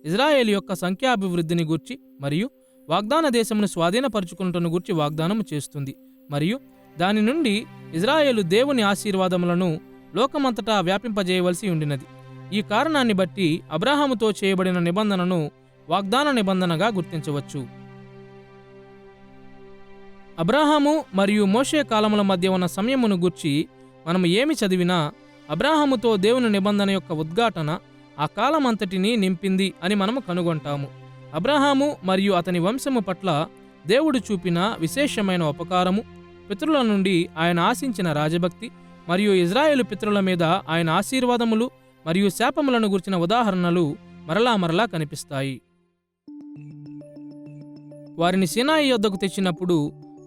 ఇజ్రాయేలు యొక్క సంఖ్యాభివృద్ధిని గూర్చి మరియు వాగ్దాన దేశమును స్వాధీనపరుచుకున్నటను గూర్చి వాగ్దానము చేస్తుంది మరియు దాని నుండి ఇజ్రాయేలు దేవుని ఆశీర్వాదములను లోకమంతటా వ్యాపింపజేయవలసి ఉండినది. ఈ కారణాన్ని బట్టి అబ్రహాముతో చేయబడిన నిబంధనను వాగ్దాన నిబంధనగా గుర్తించవచ్చు. అబ్రహాము మరియు మోషే కాలముల మధ్య ఉన్న సమయమును గూర్చి మనము ఏమి చదివినా అబ్రహాముతో దేవుని నిబంధన యొక్క ఉద్ఘాటన ఆ కాలమంతటినీ నింపింది అని మనము కనుగొంటాము. అబ్రహాము మరియు అతని వంశము పట్ల దేవుడు చూపిన విశేషమైన ఉపకారము, పితరుల నుండి ఆయన ఆశించిన రాజభక్తి మరియు ఇజ్రాయేలు పితరుల మీద ఆయన ఆశీర్వాదములు మరియు శాపములను గుర్చిన ఉదాహరణలు మరలా కనిపిస్తాయి. వారిని సీనాయి యొద్దకు తెచ్చినప్పుడు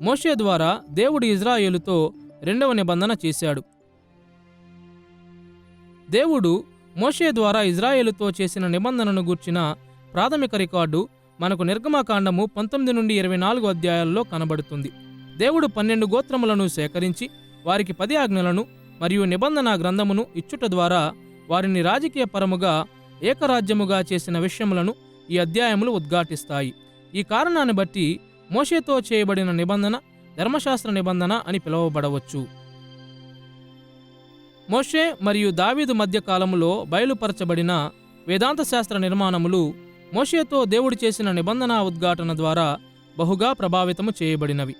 మోషే ద్వారా దేవుడు ఇజ్రాయేలుతో రెండవ నిబంధన చేశాడు. దేవుడు మోషే ద్వారా ఇజ్రాయేలుతో చేసిన నిబంధనను గూర్చిన ప్రాథమిక రికార్డు మనకు నిర్గమకాండము 19 నుండి 24 అధ్యాయాల్లో కనబడుతుంది. దేవుడు 12 గోత్రములను సేకరించి వారికి 10 ఆజ్ఞలను మరియు నిబంధన గ్రంథమును ఇచ్చుట ద్వారా వారిని రాజకీయ పరముగా ఏకరాజ్యముగా చేసిన విషయములను ఈ అధ్యాయములు ఉద్ఘాటిస్తాయి. ఈ కారణాన్ని బట్టి మోషేతో చేయబడిన నిబంధన ధర్మశాస్త్ర నిబంధన అని పిలువబడవచ్చు. మోషే మరియు దావీదు మధ్య కాలములో బయలుపరచబడిన వేదాంత శాస్త్ర నిర్మాణములు మోషేతో దేవుడు చేసిన నిబంధన ఉద్ఘాటన ద్వారా బహుగా ప్రభావితము చేయబడినవి.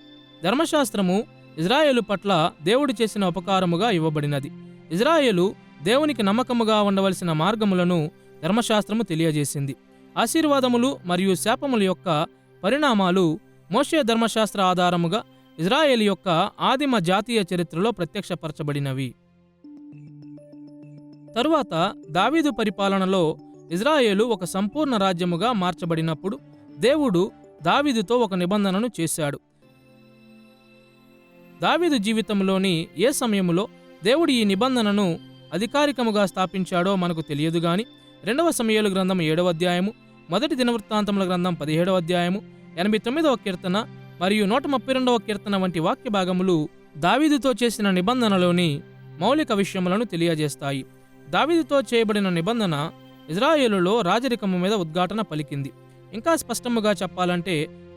ధర్మశాస్త్రము ఇజ్రాయేలు పట్ల దేవుడు చేసిన ఉపకారముగా ఇవ్వబడినది. ఇజ్రాయేలు దేవునికి నమ్మకముగా ఉండవలసిన మార్గములను ధర్మశాస్త్రము తెలియజేసింది. ఆశీర్వాదములు మరియు శాపముల యొక్క పరిణామాలు మోషే ధర్మశాస్త్ర ఆధారముగా ఇజ్రాయేలు యొక్క ఆదిమ జాతీయ చరిత్రలో ప్రత్యక్షపరచబడినవి. తరువాత దావీదు పరిపాలనలో ఇజ్రాయేలు ఒక సంపూర్ణ రాజ్యముగా మార్చబడినప్పుడు దేవుడు దావీదుతో ఒక నిబంధనను చేశాడు. దావీదు జీవితంలోని ఏ సమయములో దేవుడు ఈ నిబంధనను అధికారికముగా స్థాపించాడో మనకు తెలియదు గాని 2వ సమూయేలు గ్రంథం 7వ అధ్యాయము, 1 దినవృత్తాంతముల గ్రంథం 17వ అధ్యాయము, 89వ కీర్తన మరియు 132వ కీర్తన వంటి వాక్య భాగములు దావీదుతో చేసిన నిబంధనలోని మౌలిక విషయములను తెలియజేస్తాయి. దావీదుతో చేయబడిన నిబంధన ఇజ్రాయేలులో రాజరికము మీద ఉద్ఘాటన పలికింది. ఇంకా స్పష్టముగా చెప్పాలంటే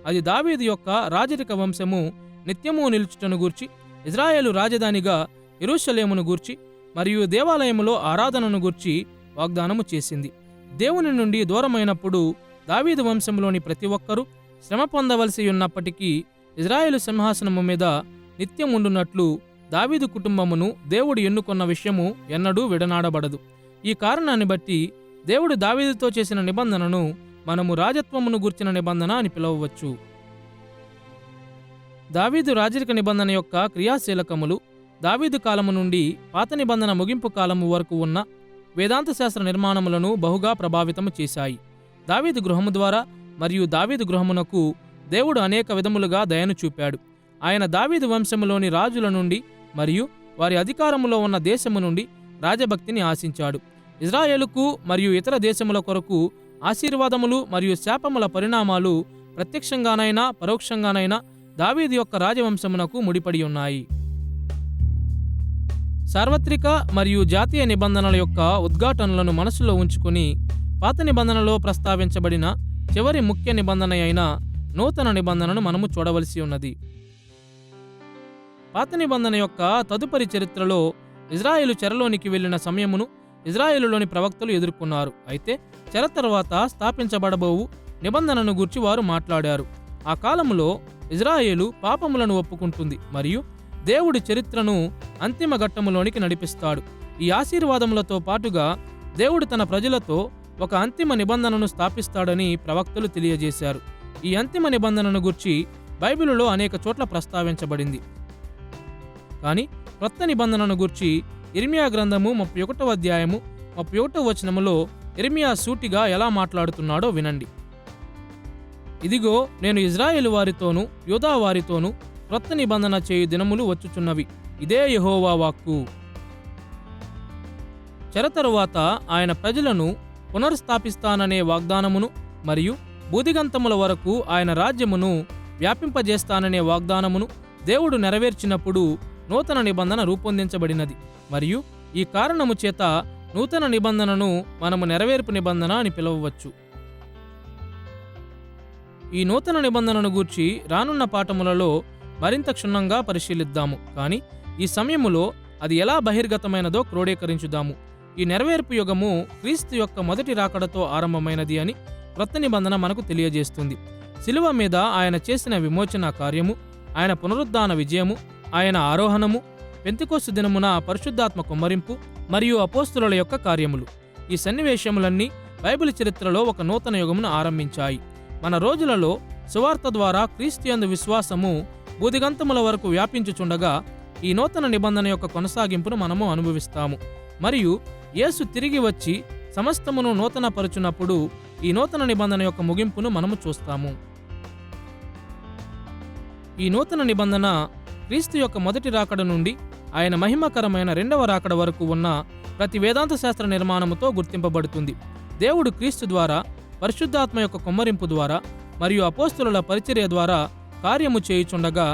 అది దావీదు యొక్క రాజరిక వంశము నిత్యము నిలుచుటను గూర్చి, ఇజ్రాయేలు రాజధానిగా యెరూషలేమును గూర్చి మరియు దేవాలయములో ఆరాధనను గూర్చి వాగ్దానము చేసింది. దేవుని నుండి దూరమైనప్పుడు దావీదు వంశంలోని ప్రతి ఒక్కరూ శ్రమ పొందవలసి ఉన్నప్పటికీ ఇజ్రాయేలు సింహాసనము మీద నిత్యం ఉండునట్లు దావీదు కుటుంబమును దేవుడు ఎన్నుకొన్న విషయము ఎన్నడూ విడనాడబడదు. ఈ కారణాన్ని బట్టి దేవుడు దావీదుతో చేసిన నిబంధనను మనము రాజత్వమును గూర్చిన నిబంధన అని పిలవవచ్చు. దావీదు రాజరిక నిబంధన యొక్క క్రియాశీలకములు దావీదు కాలము నుండి పాత నిబంధన ముగింపు కాలము వరకు ఉన్న వేదాంత శాస్త్ర నిర్మాణములను బహుగా ప్రభావితము చేశాయి. దావీదు గృహము ద్వారా మరియు దావీదు గృహమునకు దేవుడు అనేక విధములుగా దయను చూపాడు. ఆయన దావీదు వంశములోని రాజుల నుండి మరియు వారి అధికారములో ఉన్న దేశము నుండి రాజభక్తిని ఆశించాడు. ఇజ్రాయేలుకు మరియు ఇతర దేశముల కొరకు ఆశీర్వాదములు మరియు శాపముల పరిణామాలు ప్రత్యక్షంగానైనా పరోక్షంగానైనా దావీదు యొక్క రాజవంశమునకు ముడిపడి ఉన్నాయి. సార్వత్రిక మరియు జాతీయ నిబంధనల యొక్క ఉద్ఘాటనలను మనసులో ఉంచుకుని పాత నిబంధనలో ప్రస్తావించబడిన చివరి ముఖ్య నిబంధన అయిన నూతన నిబంధనను మనము చూడవలసి ఉన్నది. పాత నిబంధన యొక్క తదుపరి చరిత్రలో ఇజ్రాయేలు చెరలోనికి వెళ్లిన సమయమును ఇజ్రాయేలులోని ప్రవక్తలు ఎదుర్కొన్నారు. అయితే చెర తర్వాత స్థాపించబడబోవు నిబంధనను గూర్చి వారు మాట్లాడారు. ఆ కాలములో ఇజ్రాయేలు పాపములను ఒప్పుకుంటుంది మరియు దేవుడి చరిత్రను అంతిమ ఘట్టములోనికి నడిపిస్తాడు. ఈ ఆశీర్వాదములతో పాటుగా దేవుడు తన ప్రజలతో ఒక అంతిమ నిబంధనను స్థాపిస్తాడని ప్రవక్తలు తెలియజేశారు. ఈ అంతిమ నిబంధనను గూర్చి బైబిలులో అనేక చోట్ల ప్రస్తావించబడింది. కానీ క్రొత్త నిబంధనను గూర్చి ఇర్మియా గ్రంథము 31వ అధ్యాయము 31వ వచనములో ఇర్మియా సూటిగా ఎలా మాట్లాడుతున్నాడో వినండి. ఇదిగో, నేను ఇజ్రాయేలు వారితోనూ యూదా వారితోనూ క్రొత్త నిబంధన చేయు దినములు వచ్చుచున్నవి, ఇదే యెహోవా వాక్కు. చెర తరువాత ఆయన ప్రజలను పునర్స్థాపిస్తాననే వాగ్దానమును మరియు బూదిగంతముల వరకు ఆయన రాజ్యమును వ్యాపింపజేస్తాననే వాగ్దానమును దేవుడు నెరవేర్చినప్పుడు నూతన నిబంధన రూపొందించబడినది. మరియు ఈ కారణము చేత నూతన నిబంధనను మనము నెరవేర్పు నిబంధన అని పిలవవచ్చు. ఈ నూతన నిబంధనను గూర్చి రానున్న పాఠములలో మరింత క్షుణ్ణంగా పరిశీలిద్దాము. కానీ ఈ సమయములో అది ఎలా బహిర్గతమైనదో క్రోడీకరించుదాము. ఈ నెరవేర్పు యుగము క్రీస్తు యొక్క మొదటి రాకడతో ఆరంభమైనది అని క్రొత్త నిబంధన మనకు తెలియజేస్తుంది. శిలువ మీద ఆయన చేసిన విమోచన కార్యము, ఆయన పునరుద్ధాన విజయము, ఆయన ఆరోహణము, పెంతెకోస్తు దినమున పరిశుద్ధాత్మ కుమ్మరింపు మరియు అపోస్తుల యొక్క కార్యములు, ఈ సన్నివేశములన్నీ బైబిల్ చరిత్రలో ఒక నూతన యుగమును ఆరంభించాయి. మన రోజులలో సువార్త ద్వారా క్రీస్తు యందు విశ్వాసము బూదిగంతముల వరకు వ్యాపించుచుండగా ఈ నూతన నిబంధన యొక్క కొనసాగింపును మనము అనుభవిస్తాము. మరియు యేసు తిరిగి వచ్చి సమస్తమును నూతన పరుచున్నప్పుడు ఈ నూతన నిబంధన యొక్క ముగింపును మనము చూస్తాము. ఈ నూతన నిబంధన క్రీస్తు యొక్క మొదటి రాకడ నుండి ఆయన మహిమకరమైన రెండవ రాకడ వరకు ఉన్న ప్రతి వేదాంత శాస్త్ర నిర్మాణముతో గుర్తింపబడుతుంది. దేవుడు క్రీస్తు ద్వారా, పరిశుద్ధాత్మ యొక్క కుమ్మరింపు ద్వారా మరియు అపోస్తుల పరిచర్య ద్వారా కార్యము చేయుచుండగా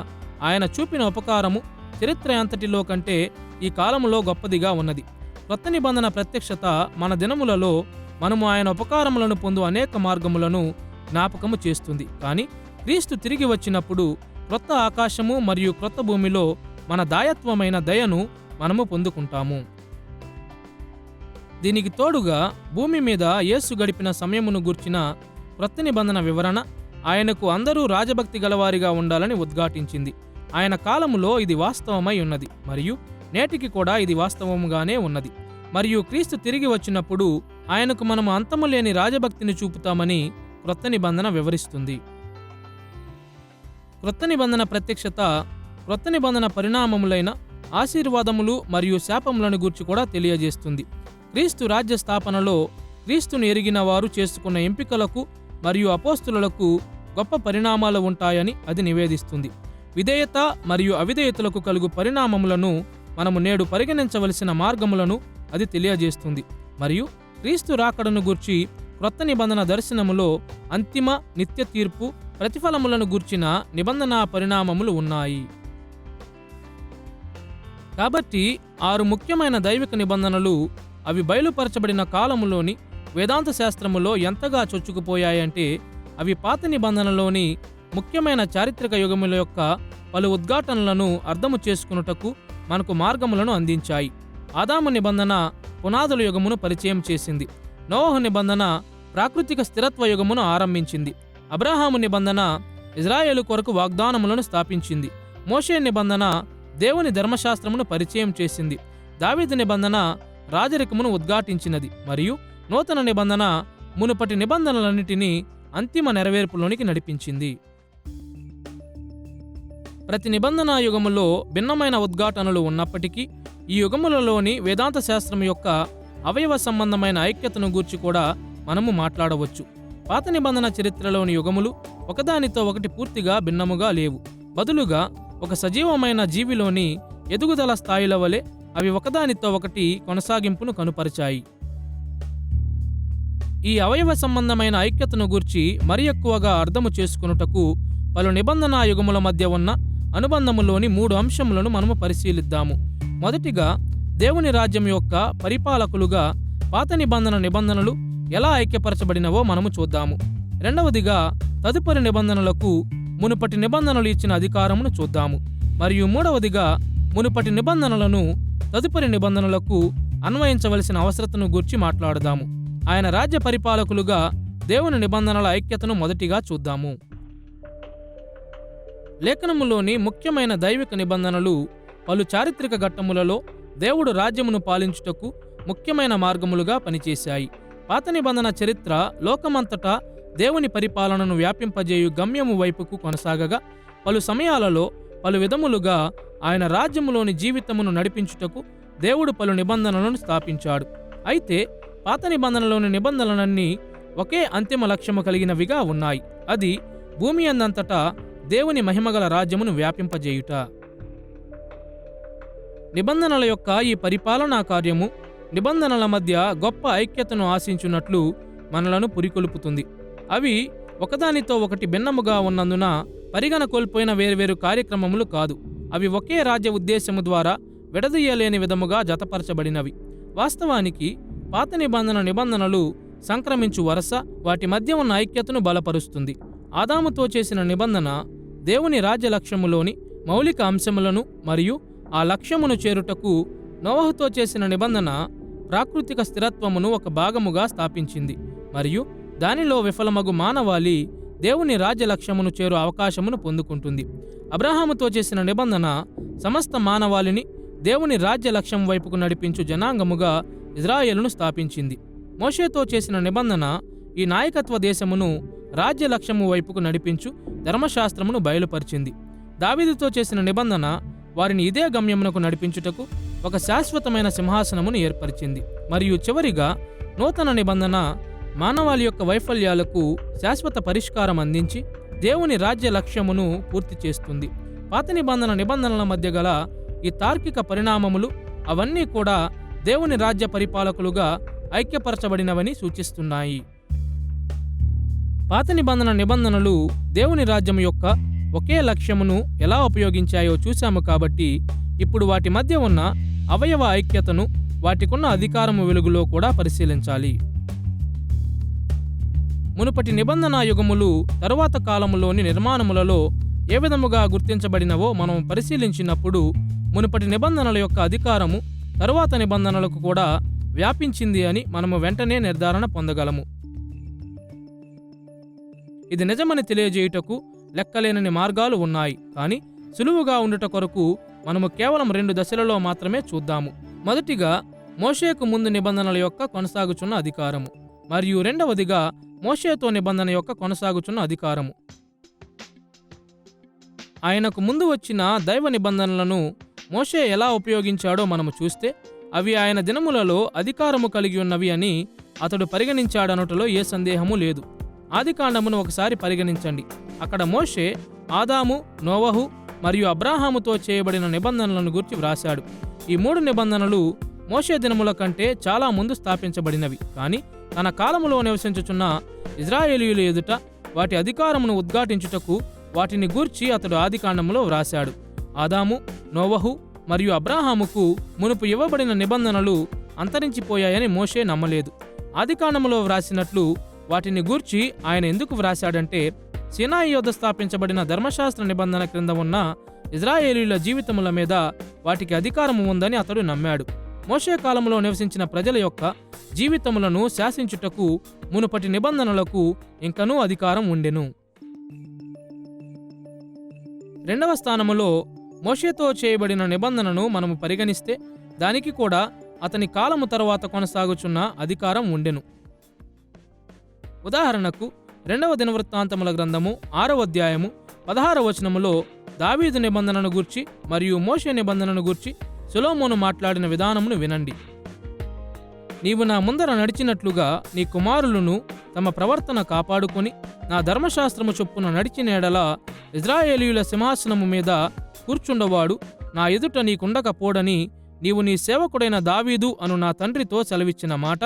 ఆయన చూపిన ఉపకారము చరిత్ర అంతటిలో కంటే ఈ కాలములో గొప్పదిగా ఉన్నది. కొత్త నిబంధన ప్రత్యక్షత మన దినములలో మనము ఆయన ఉపకారములను పొందు అనేక మార్గములను జ్ఞాపకము చేస్తుంది. కానీ క్రీస్తు తిరిగి వచ్చినప్పుడు క్రొత్త ఆకాశము మరియు క్రొత్త భూమిలో మన దాయత్వమైన దయను మనము పొందుకుంటాము. దీనికి తోడుగా భూమి మీద యేసు గడిపిన సమయమును గూర్చిన క్రొత్త నిబంధన వివరణ ఆయనకు అందరూ రాజభక్తి గలవారిగా ఉండాలని ఉద్ఘాటించింది. ఆయన కాలములో ఇది వాస్తవమై ఉన్నది మరియు నేటికి కూడా ఇది వాస్తవముగానే ఉన్నది. మరియు క్రీస్తు తిరిగి వచ్చినప్పుడు ఆయనకు మనము అంతము లేని రాజభక్తిని చూపుతామని క్రొత్త నిబంధన వివరిస్తుంది. క్రొత్త నిబంధన ప్రత్యక్షత క్రొత్త నిబంధన పరిణామములైన ఆశీర్వాదములు మరియు శాపములను గూర్చి కూడా తెలియజేస్తుంది. క్రీస్తు రాజ్య స్థాపనలో క్రీస్తును ఎరిగిన వారు చేసుకున్న ఎంపికలకు మరియు అపోస్తులకు గొప్ప పరిణామాలు ఉంటాయని అది నివేదిస్తుంది. విధేయత మరియు అవిధేయతలకు కలుగు పరిణామములను మనము నేడు పరిగణించవలసిన మార్గములను అది తెలియజేస్తుంది. మరియు క్రీస్తు రాకడను గూర్చి క్రొత్త నిబంధన దర్శనములో అంతిమ నిత్య తీర్పు ప్రతిఫలములను గూర్చిన నిబంధన పరిణామములు ఉన్నాయి. కాబట్టి 6 ముఖ్యమైన దైవిక నిబంధనలు అవి బయలుపరచబడిన కాలములోని వేదాంత శాస్త్రములో ఎంతగా చొచ్చుకుపోయాయంటే అవి పాత నిబంధనలోని ముఖ్యమైన చారిత్రక యుగముల యొక్క పలు ఉద్ఘాటనలను అర్థము చేసుకున్నటకు మనకు మార్గములను అందించాయి. ఆదాము నిబంధన పునాదుల యుగమును పరిచయం చేసింది. నోవహు నిబంధన ప్రాకృతిక స్థిరత్వ యుగమును ఆరంభించింది. అబ్రహాము నిబంధన ఇజ్రాయేలు కొరకు వాగ్దానములను స్థాపించింది. మోషే నిబంధన దేవుని ధర్మశాస్త్రమును పరిచయం చేసింది. దావీదు నిబంధన రాజరికమును ఉద్ఘాటించినది. మరియు నూతన నిబంధన మునుపటి నిబంధనలన్నిటినీ అంతిమ నెరవేర్పులోనికి నడిపించింది. ప్రతి నిబంధనా యుగములో భిన్నమైన ఉద్ఘాటనలు ఉన్నప్పటికీ ఈ యుగములలోని వేదాంత శాస్త్రం యొక్క అవయవ సంబంధమైన ఐక్యతను గూర్చి కూడా మనము మాట్లాడవచ్చు. పాత నిబంధన చరిత్రలోని యుగములు ఒకదానితో ఒకటి పూర్తిగా భిన్నముగా లేవు. బదులుగా ఒక సజీవమైన జీవిలోని ఎదుగుదల స్థాయిల వలె అవి ఒకదానితో ఒకటి కొనసాగింపును కనుపరిచాయి. ఈ అవయవ సంబంధమైన ఐక్యతను గూర్చి మరి ఎక్కువగా అర్థము చేసుకొనుటకు పలు నిబంధనా యుగముల మధ్య ఉన్న అనుబంధములోని 3 అంశములను మనము పరిశీలిద్దాము. మొదటిగా, దేవుని రాజ్యం యొక్క పరిపాలకులుగా పాత నిబంధన నిబంధనలు ఎలా ఐక్యపరచబడినవో మనము చూద్దాము. రెండవదిగా, తదుపరి నిబంధనలకు మునుపటి నిబంధనలు ఇచ్చిన అధికారమును చూద్దాము. మరియు మూడవదిగా, మునుపటి నిబంధనలను తదుపరి నిబంధనలకు అన్వయించవలసిన అవసరతను గూర్చి మాట్లాడదాము. ఆయన రాజ్య పరిపాలకులుగా దేవుని నిబంధనల ఐక్యతను మొదటిగా చూద్దాము. లేఖనములోని ముఖ్యమైన దైవిక నిబంధనలు పలు చారిత్రక ఘట్టములలో దేవుడు రాజ్యమును పాలించుటకు ముఖ్యమైన మార్గములుగా పనిచేశాయి. పాత నిబంధన చరిత్ర లోకమంతటా దేవుని పరిపాలనను వ్యాపింపజేయు గమ్యము వైపుకు కొనసాగగా, పలు సమయాలలో పలు విధములుగా ఆయన రాజ్యములోని జీవితమును నడిపించుటకు దేవుడు పలు నిబంధనలను స్థాపించాడు. అయితే పాత నిబంధనలోని నిబంధనలన్నీ ఒకే అంతిమ లక్ష్యము కలిగినవిగా ఉన్నాయి. అది భూమి అందంతటా దేవుని మహిమగల రాజ్యమును వ్యాపింపజేయుట. నిబంధనల యొక్క ఈ పరిపాలనా కార్యము నిబంధనల మధ్య గొప్ప ఐక్యతను ఆశించున్నట్లు మనలను పురికొల్పుతుంది. అవి ఒకదానితో ఒకటి భిన్నముగా ఉన్నందున పరిగణ కోల్పోయిన వేర్వేరు కార్యక్రమములు కాదు. అవి ఒకే రాజ్య ఉద్దేశము ద్వారా విడదీయలేని విధముగా జతపరచబడినవి. వాస్తవానికి పాత నిబంధనలు సంక్రమించు వరస వాటి మధ్య ఉన్న ఐక్యతను బలపరుస్తుంది. ఆదాముతో చేసిన నిబంధన దేవుని రాజ్య లక్ష్యములోని మౌలిక అంశములను మరియు ఆ లక్ష్యమును చేరుటకు నోవహుతో చేసిన నిబంధన ప్రాకృతిక స్థిరత్వమును ఒక భాగముగా స్థాపించింది. మరియు దానిలో విఫలమగు మానవాళి దేవుని రాజ్య లక్ష్యమును చేరు అవకాశమును పొందుకుంటుంది. అబ్రహాముతో చేసిన నిబంధన సమస్త మానవాళిని దేవుని రాజ్య లక్ష్యం వైపుకు నడిపించు జనాంగముగా ఇజ్రాయేలును స్థాపించింది. మోషేతో చేసిన నిబంధన ఈ నాయకత్వ దేశమును రాజ్య లక్ష్యము వైపుకు నడిపించు ధర్మశాస్త్రమును బయలుపరిచింది. దావీదుతో చేసిన నిబంధన వారిని ఇదే గమ్యమునకు నడిపించుటకు ఒక శాశ్వతమైన సింహాసనమును ఏర్పరిచింది. మరియు చివరిగా, నూతన నిబంధన మానవాళి యొక్క వైఫల్యాలకు శాశ్వత పరిష్కారం అందించి దేవుని రాజ్య లక్ష్యమును పూర్తి చేస్తుంది. పాత నిబంధనల మధ్య గల ఈ తార్కిక పరిణామములు అవన్నీ కూడా దేవుని రాజ్య పరిపాలకులుగా ఐక్యపరచబడినవని సూచిస్తున్నాయి. పాత నిబంధనలు దేవుని రాజ్యం యొక్క ఒకే లక్ష్యమును ఎలా ఉపయోగించాయో చూశాము. కాబట్టి ఇప్పుడు వాటి మధ్య ఉన్న అవయవ ఐక్యతను వాటికున్న అధికారము వెలుగులో కూడా పరిశీలించాలి. మునుపటి నిబంధనా యుగములు తరువాత కాలములోని నిర్మాణములలో ఏ విధముగా గుర్తించబడినవో మనం పరిశీలించినప్పుడు మునుపటి నిబంధనల యొక్క అధికారము తరువాత నిబంధనలకు కూడా వ్యాపించింది అని మనము వెంటనే నిర్ధారణ పొందగలము. ఇది నిజమని తెలియజేయుటకు లెక్కలేనని మార్గాలు ఉన్నాయి. కానీ సులువుగా ఉండుట కొరకు మనము కేవలం 2 దశలలో మాత్రమే చూద్దాము. మొదటిగా, మోషేకు ముందు నిబంధనల యొక్క కొనసాగుచున్న అధికారము. మరియు రెండవదిగా, మోషేతో నిబంధన యొక్క కొనసాగుచున్న అధికారము. ఆయనకు ముందు వచ్చిన దైవ నిబంధనలను మోషే ఎలా ఉపయోగించాడో మనము చూస్తే అవి ఆయన దినములలో అధికారము కలిగి ఉన్నవి అని అతడు పరిగణించాడనుటలో ఏ సందేహము లేదు. ఆదికాండమును ఒకసారి పరిగణించండి. అక్కడ మోషే ఆదాము, నోవహు మరియు అబ్రాహాముతో చేయబడిన నిబంధనలను గురించి వ్రాశాడు. ఈ 3 నిబంధనలు మోషే దినముల కంటే చాలా ముందు స్థాపించబడినవి. కానీ తన కాలములో నివసించుచున్న ఇజ్రాయేలీయుల ఎదుట వాటి అధికారమును ఉద్ఘాటించుటకు వాటిని గూర్చి అతడు ఆదికాండములో వ్రాశాడు. ఆదాము, నోవహు మరియు అబ్రాహాముకు మునుపు ఇవ్వబడిన నిబంధనలు అంతరించిపోయాయని మోషే నమ్మలేదు. ఆదికాండములో వ్రాసినట్లు వాటిని గూర్చి ఆయన ఎందుకు వ్రాశాడంటే, సీనాయి యొద్ద స్థాపించబడిన ధర్మశాస్త్ర నిబంధన క్రింద ఉన్న ఇజ్రాయేలీయుల జీవితముల మీద వాటికి అధికారము ఉందని అతడు నమ్మాడు. మోషే కాలంలో నివసించిన ప్రజల యొక్క జీవితములను శాసించుటకు మునుపటి నిబంధనలకు ఇంకనూ అధికారం ఉండెను. రెండవ స్థానములో మోషేతో చేయబడిన నిబంధనను మనము పరిగణిస్తే దానికి కూడా అతని కాలము తరువాత కొనసాగుచున్న అధికారం ఉండెను. ఉదాహరణకు 2వ దినవృత్తాంతముల గ్రంథము 6వ అధ్యాయము 16వ వచనములో దావీదు నిబంధనను గూర్చి మరియు మోషే నిబంధనను గూర్చి సొలొమోను మాట్లాడిన విధానమును వినండి. నీవు నా ముందర నడిచినట్లుగా నీ కుమారులను తమ ప్రవర్తన కాపాడుకొని నా ధర్మశాస్త్రము చొప్పున నడిచిన ఎడల ఇజ్రాయేలీయుల సింహాసనము మీద కూర్చుండవాడు నా ఎదుట నీకుండకపోడని నీవు నీ సేవకుడైన దావీదు అను నా తండ్రితో సెలవిచ్చిన మాట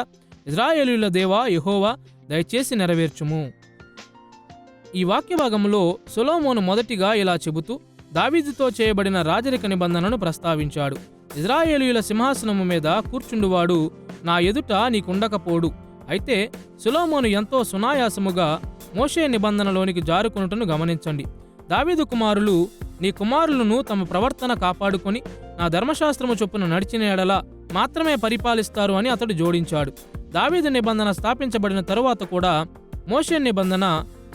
ఇజ్రాయేలీయుల దేవా యెహోవా దయచేసి నెరవేర్చుము. ఈ వాక్యభాగంలో సొలొమోను మొదటిగా ఇలా చెబుతూ దావీదుతో చేయబడిన రాజరిక నిబంధనను ప్రస్తావించాడు. ఇజ్రాయేలీయుల సింహాసనము మీద కూర్చుండువాడు నా ఎదుట నీకుండకపోడు. అయితే సొలొమోను ఎంతో సునాయాసముగా మోషే నిబంధనలోనికి జారుకొనుటను గమనించండి. దావీదు కుమారులు నీ కుమారులను తమ ప్రవర్తన కాపాడుకొని నా ధర్మశాస్త్రము చొప్పున నడిచిన ఎడల మాత్రమే పరిపాలిస్తారు అని అతడు జోడించాడు. దావీదు నిబంధన స్థాపించబడిన తరువాత కూడా మోషే నిబంధన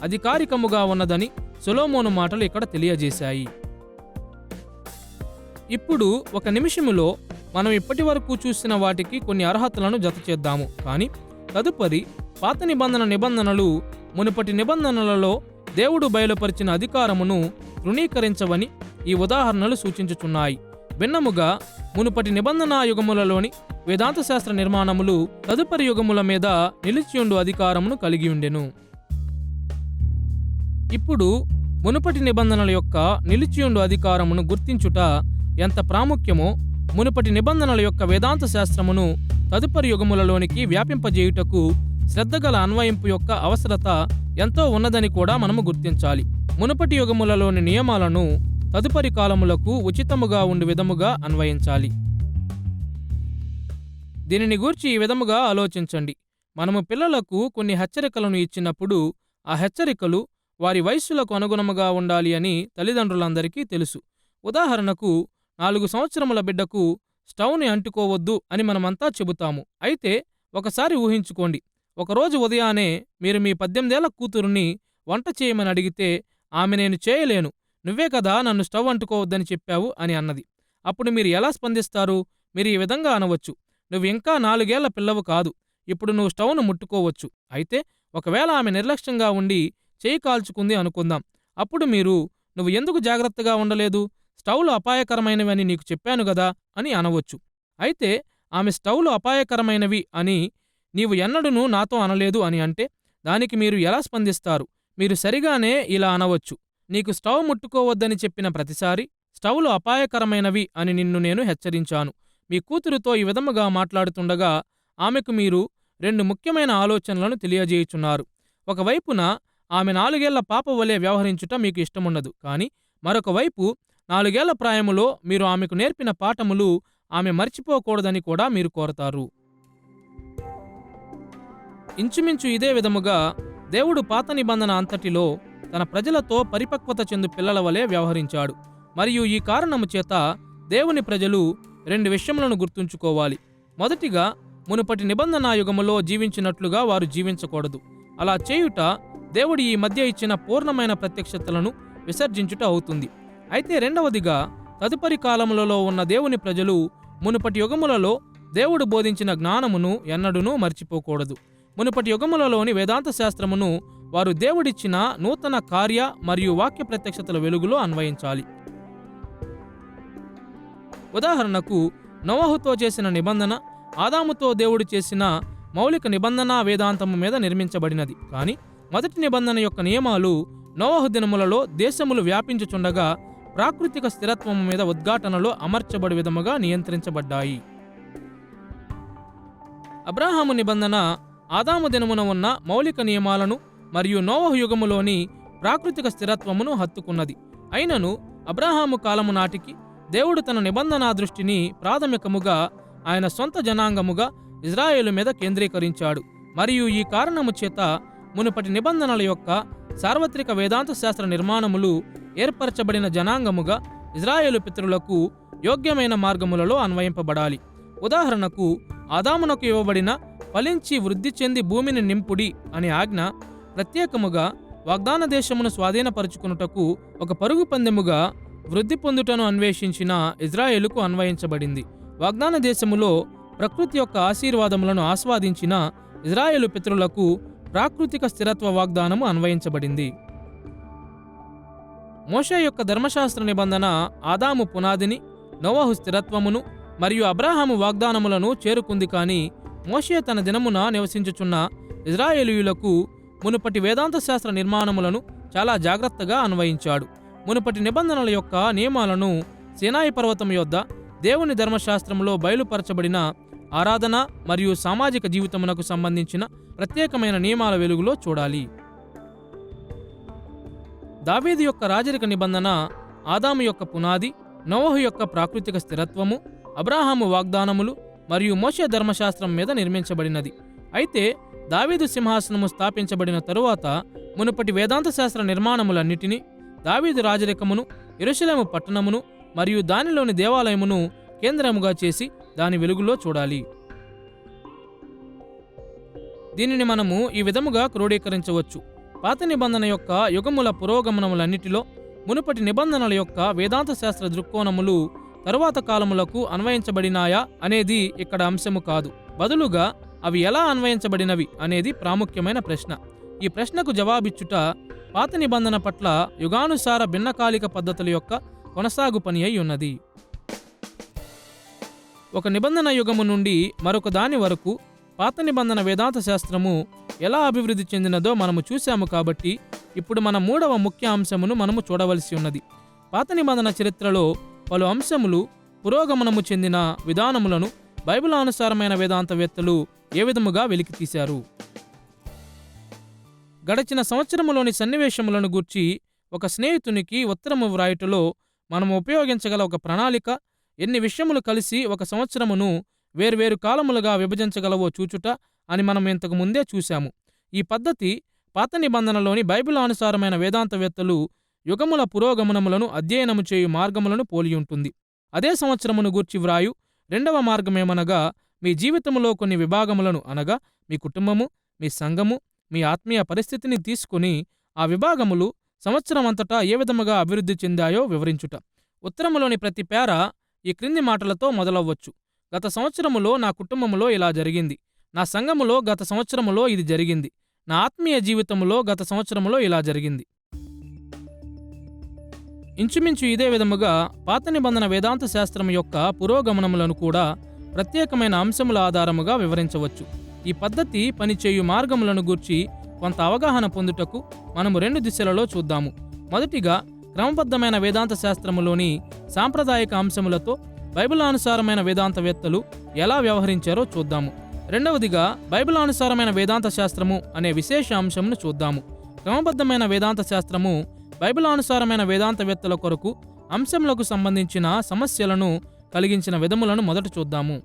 అధికారికముగా ఉన్నదని సొలొమోను మాటలు ఇక్కడ తెలియజేశాయి. ఇప్పుడు ఒక నిమిషములో మనం ఇప్పటి వరకు చూసిన వాటికి కొన్ని అర్హతలను జతచేద్దాము. కానీ తదుపరి పాత నిబంధనలు మునుపటి నిబంధనలలో దేవుడు బయలుపరిచిన అధికారమును తృణీకరించవని ఈ ఉదాహరణలు సూచించుచున్నాయి. భిన్నముగా మునుపటి నిబంధనా యుగములలోని వేదాంత శాస్త్ర నిర్మాణములు తదుపరి యుగముల మీద నిలిచియుండు అధికారమును కలిగి ఉండెను. ఇప్పుడు మునుపటి నిబంధనల యొక్క నిలిచియుండు అధికారమును గుర్తించుట ఎంత ప్రాముఖ్యమో మునుపటి నిబంధనల యొక్క వేదాంత శాస్త్రమును తదుపరి యుగములలోనికి వ్యాపింపజేయుటకు శ్రద్ధగల అన్వయింపు యొక్క అవసరత ఎంతో ఉన్నదని కూడా మనము గుర్తించాలి. మునుపటి యుగములలోని నియమాలను తదుపరి కాలములకు ఉచితముగా ఉండి విధముగా అన్వయించాలి. దీనిని గూర్చి ఈ విధముగా ఆలోచించండి. మనము పిల్లలకు కొన్ని హెచ్చరికలను ఇచ్చినప్పుడు ఆ హెచ్చరికలు వారి వయస్సులకు అనుగుణముగా ఉండాలి అని తల్లిదండ్రులందరికీ తెలుసు. ఉదాహరణకు 4 సంవత్సరముల బిడ్డకు స్టవ్ని అంటుకోవద్దు అని మనమంతా చెబుతాము. అయితే ఒకసారి ఊహించుకోండి, ఒకరోజు ఉదయానే మీరు మీ 18 ఏళ్ల కూతురుని వంట చేయమని అడిగితే ఆమె నేను చేయలేను, నువ్వే కదా నన్ను స్టవ్ అంటుకోవద్దని చెప్పావు అని అన్నది. అప్పుడు మీరు ఎలా స్పందిస్తారు? మీరు ఈ విధంగా అనవచ్చు, నువ్వు ఇంకా 4 ఏళ్ల పిల్లవు కాదు, ఇప్పుడు నువ్వు స్టవ్ను ముట్టుకోవచ్చు. అయితే ఒకవేళ ఆమె నిర్లక్ష్యంగా ఉండి చేయి కాల్చుకుంది అనుకుందాం. అప్పుడు మీరు నువ్వు ఎందుకు జాగ్రత్తగా ఉండలేదు, స్టవ్లు అపాయకరమైనవి నీకు చెప్పాను గదా అని అనవచ్చు. అయితే ఆమె స్టవ్లు అపాయకరమైనవి అని నీవు ఎన్నడూనూ నాతో అనలేదు అని అంటే దానికి మీరు ఎలా స్పందిస్తారు? మీరు సరిగానే ఇలా అనవచ్చు, నీకు స్టవ్ ముట్టుకోవద్దని చెప్పిన ప్రతిసారి స్టవ్లు అపాయకరమైనవి అని నిన్ను నేను హెచ్చరించాను. మీ కూతురుతో ఈ విధముగా మాట్లాడుతుండగా ఆమెకు మీరు 2 ముఖ్యమైన ఆలోచనలను తెలియజేయుచున్నారు. ఒకవైపున ఆమె 4 ఏళ్ల పాప వలె వ్యవహరించుట మీకు ఇష్టముండదు. కానీ మరొక వైపు 4 ఏళ్ల ప్రాయములో మీరు ఆమెకు నేర్పిన పాఠములు ఆమె మర్చిపోకూడదని కూడా మీరు కోరతారు. ఇంచుమించు ఇదే విధముగా దేవుడు పాత నిబంధన అంతటిలో తన ప్రజలతో పరిపక్వత చెందు పిల్లల వలె వ్యవహరించాడు. మరియు ఈ కారణము చేత దేవుని ప్రజలు 2 విషయములను గుర్తుంచుకోవాలి. మొదటిగా, మునుపటి నిబంధనా యుగములో జీవించినట్లుగా వారు జీవించకూడదు. అలా చేయుట దేవుడు ఈ మధ్య ఇచ్చిన పూర్ణమైన ప్రత్యక్షతలను విసర్జించుట అవుతుంది. అయితే రెండవదిగా, తదుపరి కాలములలో ఉన్న దేవుని ప్రజలు మునుపటి యుగములలో దేవుడు బోధించిన జ్ఞానమును ఎన్నడూనూ మర్చిపోకూడదు. మునుపటి యుగములలోని వేదాంత శాస్త్రమును వారు దేవుడిచ్చిన నూతన కార్య మరియు వాక్య ప్రత్యక్షతల వెలుగులో అన్వయించాలి. ఉదాహరణకు, నోవహుతో చేసిన నిబంధన ఆదాముతో దేవుడు చేసిన మౌలిక నిబంధన వేదాంతము మీద నిర్మించబడినది. కానీ మొదటి నిబంధన యొక్క నియమాలు నోవహు దినములలో దేశములు వ్యాపించుచుండగా ప్రాకృతిక స్థిరత్వము మీద ఉద్ఘాటనలో అమర్చబడి విధముగా నియంత్రించబడ్డాయి. అబ్రాహాము నిబంధన ఆదాము దినమున ఉన్న మౌలిక నియమాలను మరియు నోవహు యుగములోని ప్రాకృతిక స్థిరత్వమును హత్తుకున్నది. అయినను అబ్రాహాము కాలము నాటికి దేవుడు తన నిబంధనా దృష్టిని ప్రాథమికముగా ఆయన సొంత జనాంగముగా ఇజ్రాయేలు మీద కేంద్రీకరించాడు. మరియు ఈ కారణము చేత మునుపటి నిబంధనల యొక్క సార్వత్రిక వేదాంత శాస్త్ర నిర్మాణములు ఏర్పరచబడిన జనాంగముగా ఇజ్రాయేలు పితరులకు యోగ్యమైన మార్గములలో అన్వయింపబడాలి. ఉదాహరణకు ఆదామునకు ఇవ్వబడిన ఫలించి వృద్ధి చెంది భూమిని నింపుడి అనే ఆజ్ఞ ప్రత్యేకముగా వాగ్దాన దేశమును స్వాధీనపరుచుకున్నటకు ఒక పరుగు పందెముగా వృద్ధి పొందుటను అన్వేషించిన ఇజ్రాయేలుకు అన్వయించబడింది. వాగ్దాన దేశములో ప్రకృతి యొక్క ఆశీర్వాదములను ఆస్వాదించిన ఇజ్రాయేలు పితరులకు ప్రాకృతిక స్థిరత్వ వాగ్దానము అన్వయించబడింది. మోషే యొక్క ధర్మశాస్త్ర నిబంధన ఆదాము పునాదిని, నోవహు స్థిరత్వమును మరియు అబ్రాహాము వాగ్దానములను చేరుకుంది. కానీ మోషే తన దినమున నివసించుచున్న ఇజ్రాయేలీయులకు మునుపటి వేదాంత శాస్త్ర నిర్మాణములను చాలా జాగ్రత్తగా అన్వయించాడు. మునుపటి నిబంధనల యొక్క నియమాలను సీనాయి పర్వతం యొద్ద దేవుని ధర్మశాస్త్రములో బయలుపరచబడిన ఆరాధన మరియు సామాజిక జీవితమునకు సంబంధించిన ప్రత్యేకమైన నియమాల వెలుగులో చూడాలి. దావీదు యొక్క రాజరిక నిబంధన ఆదాము యొక్క పునాది, నోవహు యొక్క ప్రాకృతిక స్థిరత్వము, అబ్రాహాము వాగ్దానములు మరియు మోషే ధర్మశాస్త్రం మీద నిర్మించబడినది. అయితే దావీదు సింహాసనము స్థాపించబడిన తరువాత మునుపటి వేదాంత శాస్త్ర నిర్మాణములన్నిటినీ, దావీదు రాజరికమును, యెరూషలేము పట్టణమును మరియు దానిలోని దేవాలయమును కేంద్రముగా చేసి దాని వెలుగులో చూడాలి. దీనిని మనము ఈ విధముగా క్రోడీకరించవచ్చు. పాత నిబంధన యొక్క యుగముల పురోగమనములన్నిటిలో మునుపటి నిబంధనల యొక్క వేదాంత శాస్త్ర దృక్కోణములు తరువాత కాలములకు అన్వయించబడినాయా అనేది ఇక్కడ అంశము కాదు. బదులుగా అవి ఎలా అన్వయించబడినవి అనేది ప్రాముఖ్యమైన ప్రశ్న. ఈ ప్రశ్నకు జవాబిచ్చుట పాత నిబంధన పట్ల యుగానుసార భిన్నకాలిక పద్ధతుల యొక్క కొనసాగు పని అయి ఉన్నది. ఒక నిబంధన యుగము నుండి మరొక దాని వరకు పాత నిబంధన వేదాంత శాస్త్రము ఎలా అభివృద్ధి చెందినదో మనము చూశాము. కాబట్టి ఇప్పుడు మన మూడవ ముఖ్య అంశమును మనము చూడవలసి ఉన్నది. పాత నిబంధన చరిత్రలో పలు అంశములు పురోగమనము చెందిన విధానములను బైబిలానుసారమైన వేదాంతవేత్తలు ఏ విధముగా వెలికితీశారు. గడచిన సంవత్సరములోని సన్నివేశములను గూర్చి ఒక స్నేహితునికి ఉత్తరము వ్రాయుటలో మనము ఉపయోగించగల ఒక ప్రణాళిక, ఎన్ని విషయములు కలిసి ఒక సంవత్సరమును వేర్వేరు కాలములుగా విభజించగలవో చూచుట అని మనం ఇంతకు ముందే చూశాము. ఈ పద్ధతి పాత నిబంధనలోని బైబిలానుసారమైన వేదాంతవేత్తలు యుగముల పురోగమనములను అధ్యయనము చేయు మార్గములను పోలియుంటుంది. అదే సంవత్సరమును గూర్చి వ్రాయు రెండవ మార్గమేమనగా, మీ జీవితములో కొన్ని విభాగములను అనగా మీ కుటుంబము, మీ సంఘము, మీ ఆత్మీయ పరిస్థితిని తీసుకుని ఆ విభాగములు సంవత్సరం అంతటా ఏ విధముగా అభివృద్ధి చెందాయో వివరించుట. ఉత్తరములోని ప్రతి పేర ఈ క్రింది మాటలతో మొదలవ్వచ్చు. గత సంవత్సరములో నా కుటుంబములో ఇలా జరిగింది, నా సంఘములో గత సంవత్సరములో ఇది జరిగింది, నా ఆత్మీయ జీవితములో గత సంవత్సరములో ఇలా జరిగింది. ఇంచుమించు ఇదే విధముగా పాత నిబంధన వేదాంత శాస్త్రం యొక్క పురోగమనములను కూడా ప్రత్యేకమైన అంశముల ఆధారముగా వివరించవచ్చు. ఈ పద్ధతి పనిచేయు మార్గములను గూర్చి కొంత అవగాహన పొందుటకు మనము రెండు దిశలలో చూద్దాము. మొదటిగా క్రమబద్ధమైన వేదాంత శాస్త్రములోని సాంప్రదాయిక అంశములతో బైబిలానుసారమైన వేదాంతవేత్తలు ఎలా వ్యవహరించారో చూద్దాము. రెండవదిగా బైబిలానుసారమైన వేదాంత శాస్త్రము అనే విశేష అంశమును చూద్దాము. క్రమబద్ధమైన వేదాంత శాస్త్రము బైబిలానుసారమైన వేదాంతవేత్తల కొరకు అంశములకు సంబంధించిన సమస్యలను కలిగించిన విధములను మొదట చూద్దాము.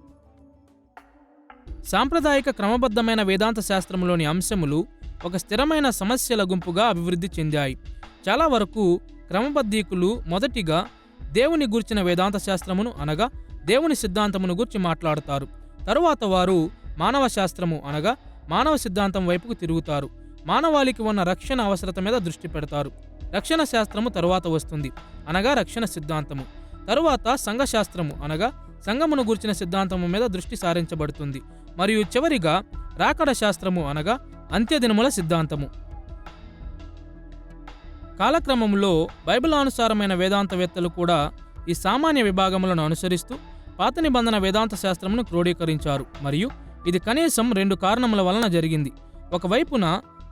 సాంప్రదాయిక క్రమబద్ధమైన వేదాంత శాస్త్రములోని అంశములు ఒక స్థిరమైన సమస్యల గుంపుగా అభివృద్ధి చెందాయి. చాలా వరకు క్రమబద్ధీకులు మొదటిగా దేవుని గూర్చిన వేదాంత శాస్త్రమును అనగా దేవుని సిద్ధాంతమును గూర్చి మాట్లాడుతారు. తరువాత వారు మానవ శాస్త్రము అనగా మానవ సిద్ధాంతం వైపుకు తిరుగుతారు. మానవాళికి ఉన్న రక్షణ అవసరత మీద దృష్టి పెడతారు. రక్షణ శాస్త్రము తరువాత వస్తుంది అనగా రక్షణ సిద్ధాంతము. తరువాత సంఘశాస్త్రము అనగా సంఘమును గూర్చిన సిద్ధాంతము మీద దృష్టి సారించబడుతుంది. మరియు చివరిగా రాకడ శాస్త్రము అనగా అంత్యదినముల సిద్ధాంతము. కాలక్రమంలో బైబిలానుసారమైన వేదాంతవేత్తలు కూడా ఈ సామాన్య విభాగములను అనుసరిస్తూ పాత నిబంధన వేదాంత శాస్త్రమును క్రోడీకరించారు. మరియు ఇది కనీసం రెండు కారణముల వలన జరిగింది. ఒకవైపున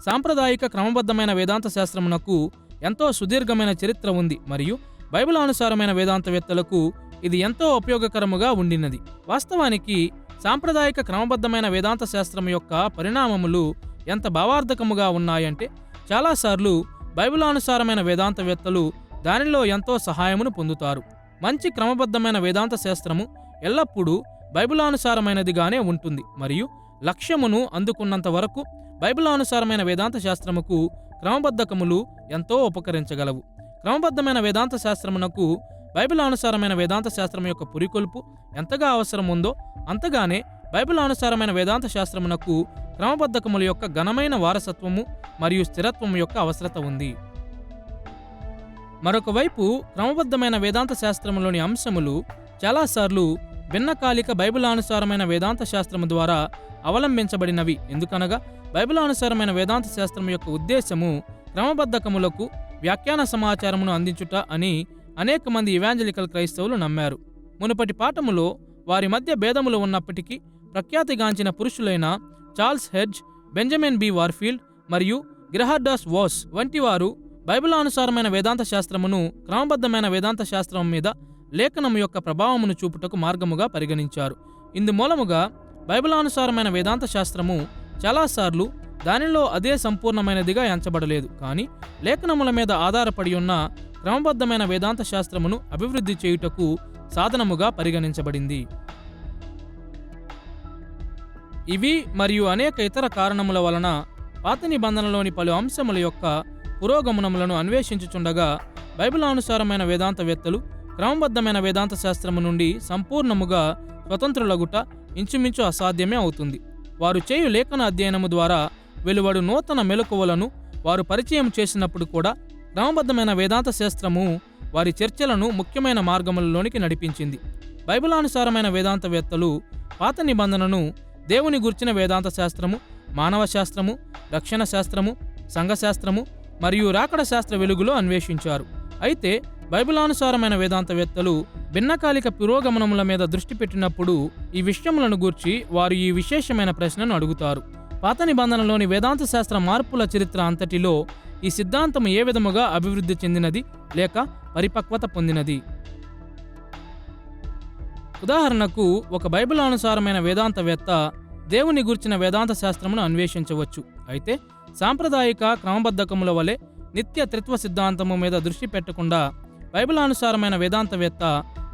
సాంప్రదాయిక క్రమబద్ధమైన వేదాంత శాస్త్రమునకు ఎంతో సుదీర్ఘమైన చరిత్ర ఉంది మరియు బైబిలానుసారమైన వేదాంతవేత్తలకు ఇది ఎంతో ఉపయోగకరముగా ఉండినది. వాస్తవానికి సాంప్రదాయిక క్రమబద్ధమైన వేదాంత శాస్త్రం యొక్క పరిణామములు ఎంత భావార్థకముగా ఉన్నాయంటే చాలాసార్లు బైబిలానుసారమైన వేదాంతవేత్తలు దానిలో ఎంతో సహాయమును పొందుతారు. మంచి క్రమబద్ధమైన వేదాంత శాస్త్రము ఎల్లప్పుడూ బైబిలానుసారమైనదిగానే ఉంటుంది మరియు లక్ష్యమును అందుకున్నంత వరకు బైబిలానుసారమైన వేదాంత శాస్త్రముకు క్రమబద్ధకములు ఎంతో ఉపకరించగలవు. క్రమబద్ధమైన వేదాంత శాస్త్రమునకు బైబిలానుసారమైన వేదాంత శాస్త్రం యొక్క పురికొల్పు ఎంతగా అవసరం ఉందో అంతగానే బైబిల్ అనుసారమైన వేదాంత శాస్త్రమునకు క్రమబద్ధకముల యొక్క ఘనమైన వారసత్వము మరియు స్థిరత్వము యొక్క అవసరత ఉంది. మరొక వైపు క్రమబద్ధమైన వేదాంత శాస్త్రములోని అంశములు చాలాసార్లు భిన్నకాలిక బైబిలానుసారమైన వేదాంత శాస్త్రము ద్వారా అవలంబించబడినవి. ఎందుకనగా బైబిలానుసారమైన వేదాంత శాస్త్రం యొక్క ఉద్దేశము క్రమబద్ధకములకు వ్యాఖ్యాన సమాచారమును అందించుట అని అనేక మంది ఇవాంజలికల్ క్రైస్తవులు నమ్మారు. మునుపటి పాఠములో వారి మధ్య భేదములు ఉన్నప్పటికీ ప్రఖ్యాతిగాంచిన పురుషులైన Charles hedge, Benjamin B Warfield మరియు గ్రెహార్డాస్ వాస్ వంటి వారు బైబిలానుసారమైన వేదాంత శాస్త్రమును క్రమబద్ధమైన వేదాంత శాస్త్రం మీద లేఖనము యొక్క ప్రభావమును చూపుటకు మార్గముగా పరిగణించారు. ఇందుమూలముగా బైబిలానుసారమైన వేదాంత శాస్త్రము చాలాసార్లు దానిలో అదే సంపూర్ణమైనదిగా ఎంచబడలేదు, కానీ లేఖనముల మీద ఆధారపడి ఉన్న క్రమబద్ధమైన వేదాంత శాస్త్రమును అభివృద్ధి చేయుటకు సాధనముగా పరిగణించబడింది. ఇవి మరియు అనేక ఇతర కారణముల వలన పాత నిబంధనలోని పలు అంశముల యొక్క పురోగమనములను అన్వేషించుచుండగా బైబిలానుసారమైన వేదాంతవేత్తలు క్రమబద్ధమైన వేదాంత శాస్త్రము నుండి సంపూర్ణముగా స్వతంత్రులగుట ఇంచుమించు అసాధ్యమే అవుతుంది. వారు చేయు లేఖన అధ్యయనము ద్వారా వెలువడు నూతన మెలకువలను వారు పరిచయం చేసినప్పుడు కూడా క్రమబద్ధమైన వేదాంత శాస్త్రము వారి చర్చలను ముఖ్యమైన మార్గములలోనికి నడిపించింది. బైబిలానుసారమైన వేదాంతవేత్తలు పాత నిబంధనను దేవుని గుర్చిన వేదాంత శాస్త్రము, మానవ శాస్త్రము, రక్షణ శాస్త్రము, సంఘశాస్త్రము మరియు రాకడ శాస్త్ర వెలుగులో అన్వేషించారు. అయితే బైబిలానుసారమైన వేదాంతవేత్తలు భిన్నకాలిక పురోగమనముల మీద దృష్టి పెట్టినప్పుడు ఈ విషయములను గూర్చి వారు ఈ విశేషమైన ప్రశ్నను అడుగుతారు: పాత నిబంధనలోని వేదాంత శాస్త్ర మార్పుల చరిత్ర అంతటిలో ఈ సిద్ధాంతం ఏ విధముగా అభివృద్ధి చెందినది లేక పరిపక్వత పొందినది? ఉదాహరణకు, ఒక బైబిలానుసారమైన వేదాంతవేత్త దేవుని గూర్చిన వేదాంత శాస్త్రమును అన్వేషించవచ్చు. అయితే సాంప్రదాయిక క్రమబద్ధకముల వలె నిత్య త్రిత్వ సిద్ధాంతము మీద దృష్టి పెట్టకుండా బైబిలానుసారమైన వేదాంతవేత్త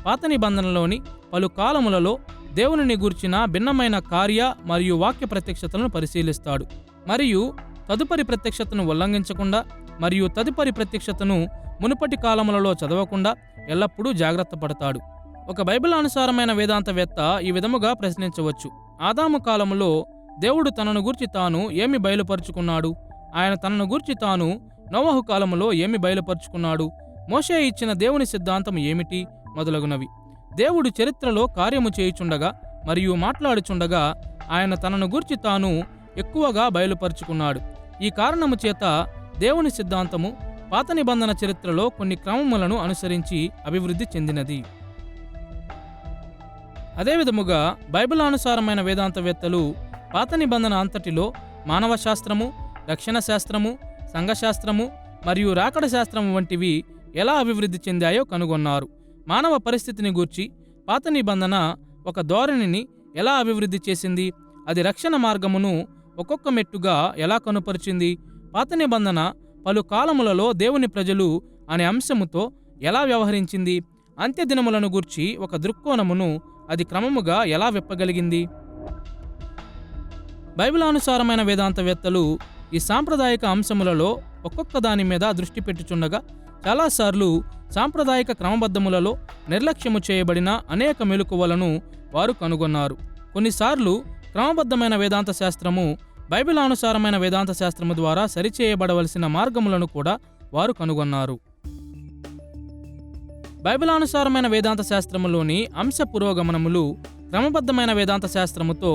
పాత నిబంధనలోని పలు కాలములలో దేవునిని గూర్చిన భిన్నమైన కార్య మరియు వాక్య ప్రత్యక్షతలను పరిశీలిస్తాడు మరియు తదుపరి ప్రత్యక్షతను ఉల్లంఘించకుండా మరియు తదుపరి ప్రత్యక్షతను మునుపటి కాలములలో చదవకుండా ఎల్లప్పుడూ జాగ్రత్త పడతాడు. ఒక బైబిలానుసారమైన వేదాంతవేత్త ఈ విధముగా ప్రశ్నించవచ్చు: ఆదాము కాలములో దేవుడు తనను గూర్చి తాను ఏమి బయలుపరుచుకున్నాడు? ఆయన తనను గూర్చి తాను నోవహు కాలములో ఏమి బయలుపరుచుకున్నాడు? మోషే ఇచ్చిన దేవుని సిద్ధాంతం ఏమిటి? మొదలగునవి. దేవుడు చరిత్రలో కార్యము చేయుచుండగా మరియు మాట్లాడుచుండగా ఆయన తనను గూర్చి తాను ఎక్కువగా బయలుపరుచుకున్నాడు. ఈ కారణము చేత దేవుని సిద్ధాంతము పాత నిబంధన చరిత్రలో కొన్ని క్రమములను అనుసరించి అభివృద్ధి చెందినది. అదేవిధముగా బైబిలానుసారమైన వేదాంతవేత్తలు పాత నిబంధన అంతటిలో మానవ శాస్త్రము, రక్షణ శాస్త్రము, సంఘశాస్త్రము మరియు రాకడ శాస్త్రము వంటివి ఎలా అభివృద్ధి చెందాయో కనుగొన్నారు. మానవ పరిస్థితిని గూర్చి పాత నిబంధన ఒక ధోరణిని ఎలా అభివృద్ధి చేసింది? అది రక్షణ మార్గమును ఒక్కొక్క మెట్టుగా ఎలా కనుపరిచింది? పాత నిబంధన పలు కాలములలో దేవుని ప్రజలు అనే అంశముతో ఎలా వ్యవహరించింది? అంత్యదినములను గూర్చి ఒక దృక్కోణమును అది క్రమముగా ఎలా విప్పగలిగింది? బైబిలానుసారమైన వేదాంతవేత్తలు ఈ సాంప్రదాయిక అంశములలో ఒక్కొక్క దాని మీద దృష్టి పెట్టుచుండగా చాలాసార్లు సాంప్రదాయిక క్రమబద్ధములలో నిర్లక్ష్యము చేయబడిన అనేక మెలకువలను వారు కనుగొన్నారు. కొన్నిసార్లు క్రమబద్ధమైన వేదాంత శాస్త్రము బైబిలానుసారమైన వేదాంత శాస్త్రము ద్వారా సరిచేయబడవలసిన మార్గములను కూడా వారు కనుగొన్నారు. బైబిలానుసారమైన వేదాంత శాస్త్రములోని అంశ పురోగమనములు క్రమబద్ధమైన వేదాంత శాస్త్రముతో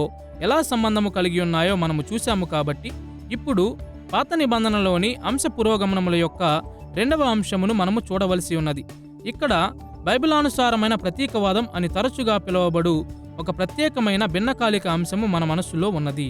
ఎలా సంబంధము కలిగి ఉన్నాయో మనము చూశాము. కాబట్టి ఇప్పుడు పాత నిబంధనలోని అంశ పురోగమనముల యొక్క రెండవ అంశమును మనము చూడవలసి ఉన్నది. ఇక్కడ బైబిలానుసారమైన ప్రతీకవాదం అని తరచుగా పిలువబడు ఒక ప్రత్యేకమైన భిన్నకాలిక అంశము మన మనస్సులో ఉన్నది.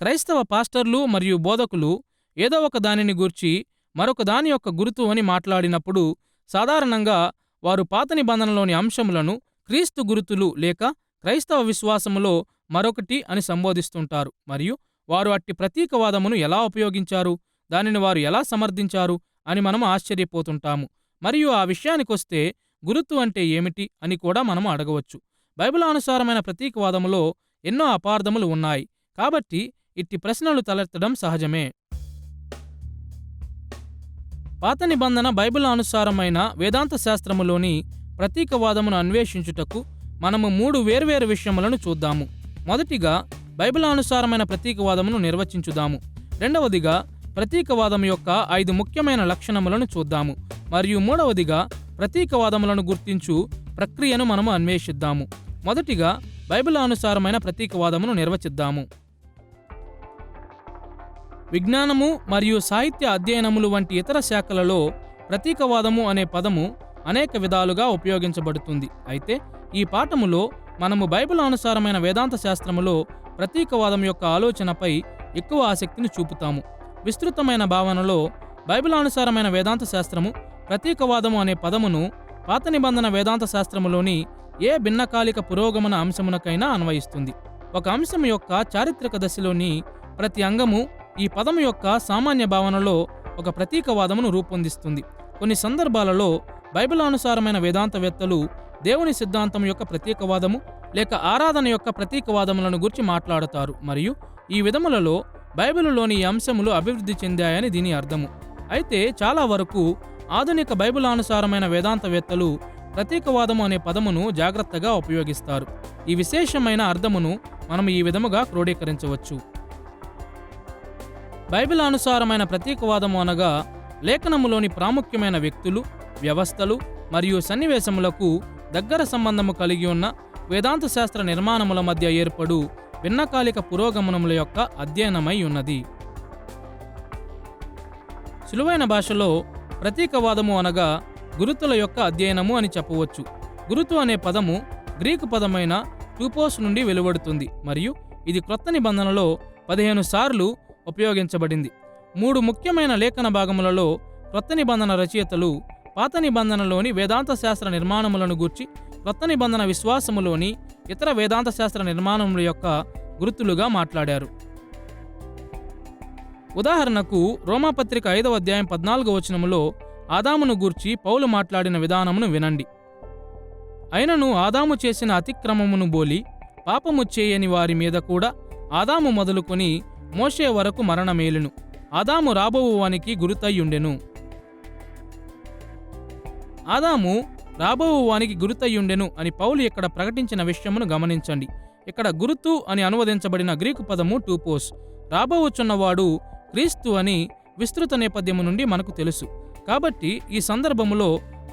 క్రైస్తవ పాస్టర్లు మరియు బోధకులు ఏదో ఒక దానిని గూర్చి మరొక దాని యొక్క గుర్తు అని మాట్లాడినప్పుడు సాధారణంగా వారు పాత నిబంధనలోని అంశములను క్రీస్తు గుర్తులు లేక క్రైస్తవ విశ్వాసములో మరొకటి అని సంబోధిస్తుంటారు. మరియు వారు అట్టి ప్రతీకవాదమును ఎలా ఉపయోగించారు, దానిని వారు ఎలా సమర్థించారు అని మనము ఆశ్చర్యపోతుంటాము. మరియు ఆ విషయానికొస్తే గుర్తు అంటే ఏమిటి అని కూడా మనము అడగవచ్చు. బైబిలానుసారమైన ప్రతీకవాదములో ఎన్నో అపార్థములు ఉన్నాయి, కాబట్టి ఇట్టి ప్రశ్నలు తలెత్తడం సహజమే. పాత నిబంధన బైబిల్ అనుసారమైన వేదాంత శాస్త్రములోని ప్రతీకవాదమును అన్వేషించుటకు మనము 3 వేర్వేరు విషయములను చూద్దాము. మొదటిగా బైబిలానుసారమైన ప్రతీకవాదమును నిర్వచించుదాము. రెండవదిగా ప్రతీకవాదం యొక్క 5 ముఖ్యమైన లక్షణములను చూద్దాము. మరియు మూడవదిగా ప్రతీకవాదములను గుర్తించు ప్రక్రియను మనము అన్వేషిద్దాము. మొదటిగా బైబిలానుసారమైన ప్రతీకవాదమును నిర్వచిద్దాము. విజ్ఞానము మరియు సాహిత్య అధ్యయనములు వంటి ఇతర శాఖలలో ప్రతీకవాదము అనే పదము అనేక విధాలుగా ఉపయోగించబడుతుంది. అయితే ఈ పాఠములో మనము బైబిలానుసారమైన వేదాంత శాస్త్రములో ప్రతీకవాదం యొక్క ఆలోచనపై ఎక్కువ ఆసక్తిని చూపుతాము. విస్తృతమైన భావనలో బైబిలానుసారమైన వేదాంత శాస్త్రము ప్రతీకవాదము అనే పదమును పాత నిబంధన వేదాంత శాస్త్రములోని ఏ భిన్నకాలిక పురోగమన అంశమునకైనా అన్వయిస్తుంది. ఒక అంశం యొక్క చారిత్రక దశలోని ప్రతి అంగము ఈ పదము యొక్క సామాన్య భావనలో ఒక ప్రతీకవాదమును రూపొందిస్తుంది. కొన్ని సందర్భాలలో బైబిలానుసారమైన వేదాంతవేత్తలు దేవుని సిద్ధాంతం యొక్క ప్రతీకవాదము లేక ఆరాధన యొక్క ప్రతీకవాదములను గురించి మాట్లాడతారు, మరియు ఈ విధములలో బైబిలులోని ఈ అంశములు అభివృద్ధి చెందాయని దీని అర్థము. అయితే చాలా వరకు ఆధునిక బైబిలానుసారమైన వేదాంతవేత్తలు ప్రతీకవాదము అనే పదమును జాగ్రత్తగా ఉపయోగిస్తారు. ఈ విశేషమైన అర్థమును మనం ఈ విధముగా క్రోడీకరించవచ్చు. బైబిలానుసారమైన ప్రతీకవాదము అనగా లేఖనములోని ప్రాముఖ్యమైన వ్యక్తులు, వ్యవస్థలు మరియు సన్నివేశములకు దగ్గర సంబంధము కలిగి ఉన్న వేదాంత శాస్త్ర నిర్మాణముల మధ్య ఏర్పడు భిన్నకాలిక పురోగమనముల యొక్క అధ్యయనమై ఉన్నది. సులువైన భాషలో ప్రతీకవాదము అనగా గురుతుల యొక్క అధ్యయనము అని చెప్పవచ్చు. గురుతు అనే పదము గ్రీకు పదమైన టూపోస్ నుండి వెలువడుతుంది మరియు ఇది క్రొత్త నిబంధనలో 15 సార్లు ఉపయోగించబడింది. 3 ముఖ్యమైన లేఖన భాగములలో క్రొత్త నిబంధన రచయితలు పాత నిబంధనలోని వేదాంత శాస్త్ర నిర్మాణములను గూర్చి క్రొత్త నిబంధన విశ్వాసములోని ఇతర వేదాంత శాస్త్ర నిర్మాణముల యొక్క గుర్తులుగా మాట్లాడారు. ఉదాహరణకు రోమాపత్రిక 5వ అధ్యాయం 14వ వచనములో ఆదామును గూర్చి పౌలు మాట్లాడిన విధానమును వినండి. అయినను ఆదాము చేసిన అతిక్రమమును బోలి పాపము చేయని వారి మీద కూడా ఆదాము మొదలుకొని మోషే వరకు మరణమేలును. ఆదాము రాబోవువానికి గురుతయ్యుండెను. ఆదాము రాబోవువానికి గురుతయ్యుండెను అని పౌలు ఇక్కడ ప్రకటించిన విషయమును గమనించండి. ఇక్కడ గురుతు అని అనువదించబడిన గ్రీకు పదము టూపోస్. రాబోవుచున్నవాడు క్రీస్తు అని విస్తృత నేపథ్యము నుండి మనకు తెలుసు. కాబట్టి ఈ సందర్భములో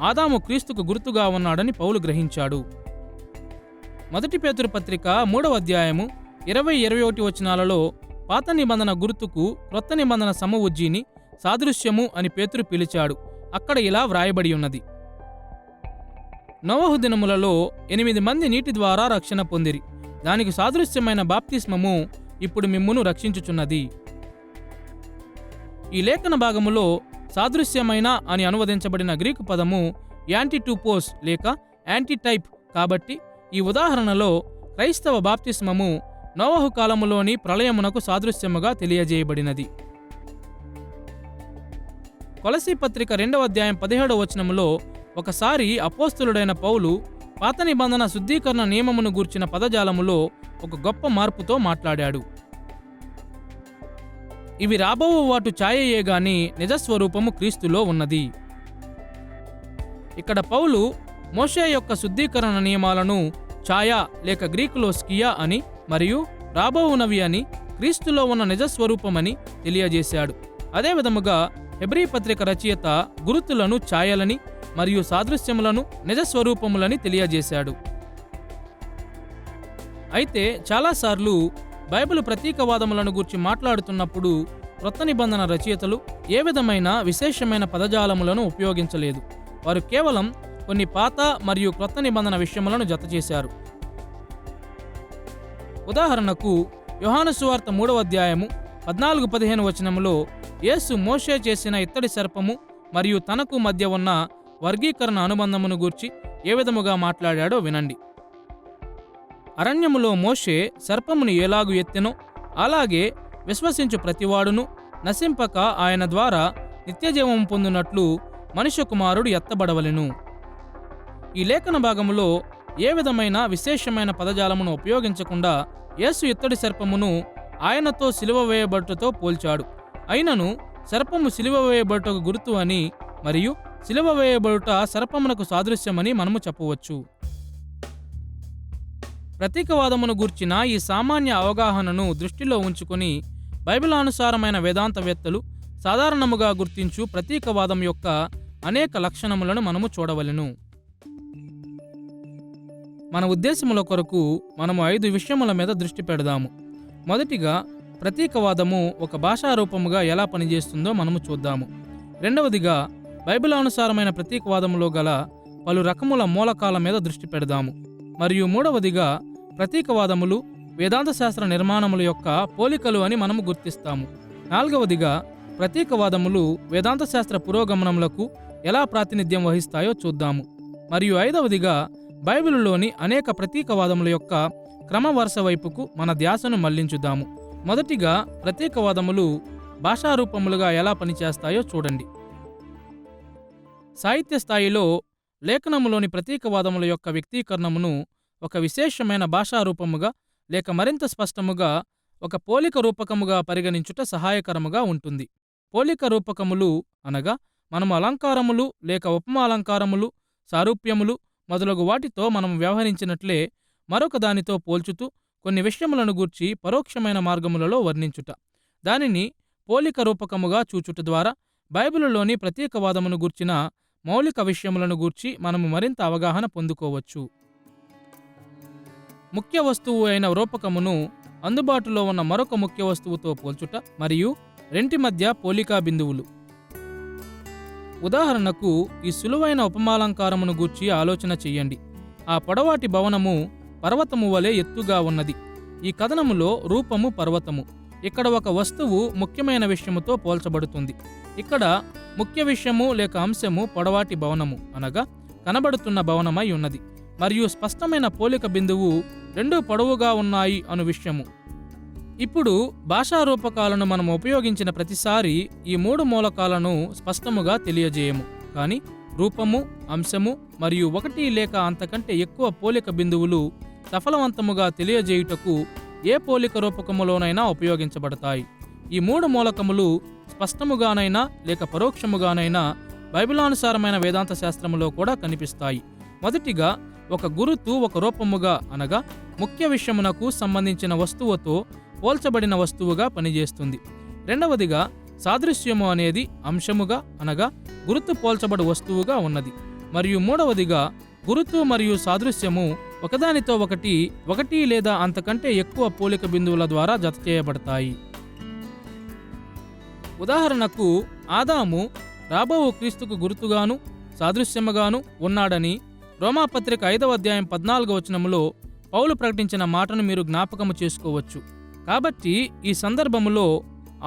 ఆదాము క్రీస్తుకు గుర్తుగా ఉన్నాడని పౌలు గ్రహించాడు. మొదటి పేతురు పత్రిక 3వ అధ్యాయము 20-21 వచనాలలో పాత నిబంధన గుర్తుకు క్రొత్త నిబంధన సమవుజ్జీని సాదృశ్యము అని పేతురు పిలిచాడు. అక్కడ ఇలా వ్రాయబడి ఉన్నది: నోవహు దినములలో 8 మంది నీటి ద్వారా రక్షణ పొందిరి. దానికి సాదృశ్యమైన బాప్తిస్మము ఇప్పుడు మిమ్మును రక్షించుచున్నది. ఈ లేఖన భాగములో సాదృశ్యమైన అని అనువదించబడిన గ్రీకు పదము యాంటిటూపోస్ లేక యాంటీటైప్. కాబట్టి ఈ ఉదాహరణలో క్రైస్తవ బాప్తిస్మము నోవహు కాలములోని ప్రళయమునకు సాదృశ్యముగా తెలియజేయబడినది. కొలసీ పత్రిక 2వ అధ్యాయం 17వ వచనములో ఒకసారి అపోస్తలుడైన పౌలు పాత నిబంధన శుద్ధీకరణ నియమమును గూర్చిన పదజాలములో ఒక గొప్ప మార్పుతో మాట్లాడాడు. ఇవి రాబోవు వాటు ఛాయయే గాని నిజస్వరూపము క్రీస్తులో ఉన్నది. ఇక్కడ పౌలు మోషే యొక్క శుద్ధీకరణ నియమాలను ఛాయ లేక గ్రీకులో స్కియా అని మరియు రాబోవునవి అని క్రీస్తులో ఉన్న నిజస్వరూపమని తెలియజేశాడు. అదేవిధముగా హెబ్రీ పత్రిక రచయిత గురుతులను ఛాయలని మరియు సాదృశ్యములను నిజస్వరూపములని తెలియజేశాడు. అయితే చాలాసార్లు బైబిల్ ప్రతీకవాదములను గూర్చి మాట్లాడుతున్నప్పుడు క్రొత్త నిబంధన రచయితలు ఏ విధమైన విశేషమైన పదజాలములను ఉపయోగించలేదు. వారు కేవలం కొన్ని పాత మరియు క్రొత్త నిబంధన విషయములను జతచేశారు. ఉదాహరణకు యోహాను సువార్త 3వ అధ్యాయము 14-15 వచనములో యేసు మోషే చేసిన ఇత్తడి సర్పము మరియు తనకు మధ్య ఉన్న వర్గీకరణ అనుబంధమును గూర్చి ఏ విధముగా మాట్లాడాడో వినండి. అరణ్యములో మోషే సర్పమును ఎలాగు ఎత్తెనో అలాగే విశ్వసించు ప్రతివాడును నశింపక ఆయన ద్వారా నిత్యజీవము పొందునట్లు మనుష్య కుమారుడు ఎత్తబడవలెను. ఈ లేఖన భాగములో ఏ విధమైన విశేషమైన పదజాలమును ఉపయోగించకుండా యేసు ఇత్తడి సర్పమును ఆయనతో సిలువ వేయబడుటతో పోల్చాడు. అయినను సర్పము సిలువ వేయబడుటకు గుర్తు అని మరియు సిలువ వేయబడుట సర్పమునకు సాదృశ్యమని మనము చెప్పవచ్చు. ప్రతీకవాదమును గూర్చిన ఈ సామాన్య అవగాహనను దృష్టిలో ఉంచుకొని బైబిలానుసారమైన వేదాంతవేత్తలు సాధారణముగా గుర్తించు ప్రతీకవాదం యొక్క అనేక లక్షణములను మనము చూడవలెను. మన ఉద్దేశముల కొరకు మనము 5 విషయముల మీద దృష్టి పెడదాము. మొదటిగా, ప్రతీకవాదము ఒక భాషారూపముగా ఎలా పనిచేస్తుందో మనము చూద్దాము. రెండవదిగా, బైబిలానుసారమైన ప్రతీకవాదములో గల పలు రకముల మూలకాల మీద దృష్టి పెడదాము. మరియు మూడవదిగా, ప్రతీకవాదములు వేదాంత శాస్త్ర నిర్మాణముల యొక్క పోలికలు అని మనము గుర్తిస్తాము. నాలుగవదిగా, ప్రతీకవాదములు వేదాంత శాస్త్ర పురోగమనములకు ఎలా ప్రాతినిధ్యం వహిస్తాయో చూద్దాము. మరియు ఐదవదిగా, బైబిలులోని అనేక ప్రతీకవాదముల యొక్క క్రమవరుస వైపుకు మన ధ్యాసను మళ్లించుదాము. మొదటిగా, ప్రతీకవాదములు భాషారూపములుగా ఎలా పనిచేస్తాయో చూడండి. సాహిత్య స్థాయిలో లేఖనములోని ప్రతీకవాదముల యొక్క వ్యక్తీకరణమును ఒక విశేషమైన భాషారూపముగా లేక మరింత స్పష్టముగా ఒక పోలిక రూపకముగా పరిగణించుట సహాయకరముగా ఉంటుంది. పోలిక రూపకములు అనగా మనము అలంకారములు లేక ఉపమాలంకారములు, సారూప్యములు మొదలగు వాటితో మనం వ్యవహరించినట్లే మరొక దానితో పోల్చుతూ కొన్ని విషయములను గూర్చి పరోక్షమైన మార్గములలో వర్ణించుట. దానిని పోలిక రూపకముగా చూచుట ద్వారా బైబిలులోని ప్రతీకవాదమును గూర్చిన మౌలిక విషయములను గూర్చి మనము మరింత అవగాహన పొందుకోవచ్చు. ముఖ్య వస్తువు అయిన రూపకమును అందుబాటులో ఉన్న మరొక ముఖ్య వస్తువుతో పోల్చుట మరియు రెంటి మధ్య పోలికా బిందువులు. ఉదాహరణకు, ఈ సులువైన ఉపమాలంకారమును గూర్చి ఆలోచన చెయ్యండి. ఆ పొడవాటి భవనము పర్వతము వలె ఎత్తుగా ఉన్నది. ఈ కథనములో రూపము పర్వతము. ఇక్కడ ఒక వస్తువు ముఖ్యమైన విషయముతో పోల్చబడుతుంది. ఇక్కడ ముఖ్య విషయము లేక అంశము పొడవాటి భవనము అనగా కనబడుతున్న భవనమై ఉన్నది. మరియు స్పష్టమైన పోలిక బిందువు రెండూ పొడవుగా ఉన్నాయి అను విషయము. ఇప్పుడు భాషారూపకాలను మనం ఉపయోగించిన ప్రతిసారి ఈ 3 మూలకాలను స్పష్టముగా తెలియజేయము. కానీ రూపము, అంశము మరియు 1 లేక అంతకంటే ఎక్కువ పోలిక బిందువులు సఫలవంతముగా తెలియజేయుటకు ఏ పోలిక రూపకములోనైనా ఉపయోగించబడతాయి. ఈ 3 మూలకములు స్పష్టముగానైనా లేక పరోక్షముగానైనా బైబిలానుసారమైన వేదాంత శాస్త్రములో కూడా కనిపిస్తాయి. మొదటిగా, ఒక గురుతు ఒక రూపముగా అనగా ముఖ్య విషయమునకు సంబంధించిన వస్తువుతో పోల్చబడిన వస్తువుగా పనిచేస్తుంది. రెండవదిగా, సాదృశ్యము అనేది అంశముగా అనగా గురుతు పోల్చబడు వస్తువుగా ఉన్నది. మరియు మూడవదిగా, గురుతు మరియు సాదృశ్యము ఒకదానితో ఒకటి లేదా అంతకంటే ఎక్కువ పోలిక బిందువుల ద్వారా జతచేయబడతాయి. ఉదాహరణకు, ఆదాము రాబో క్రీస్తుకు గుర్తుగాను సాదృశ్యముగాను ఉన్నాడని రోమాపత్రిక 5వ అధ్యాయం 14వ వచనములో పౌలు ప్రకటించిన మాటను మీరు జ్ఞాపకము చేసుకోవచ్చు. కాబట్టి ఈ సందర్భములో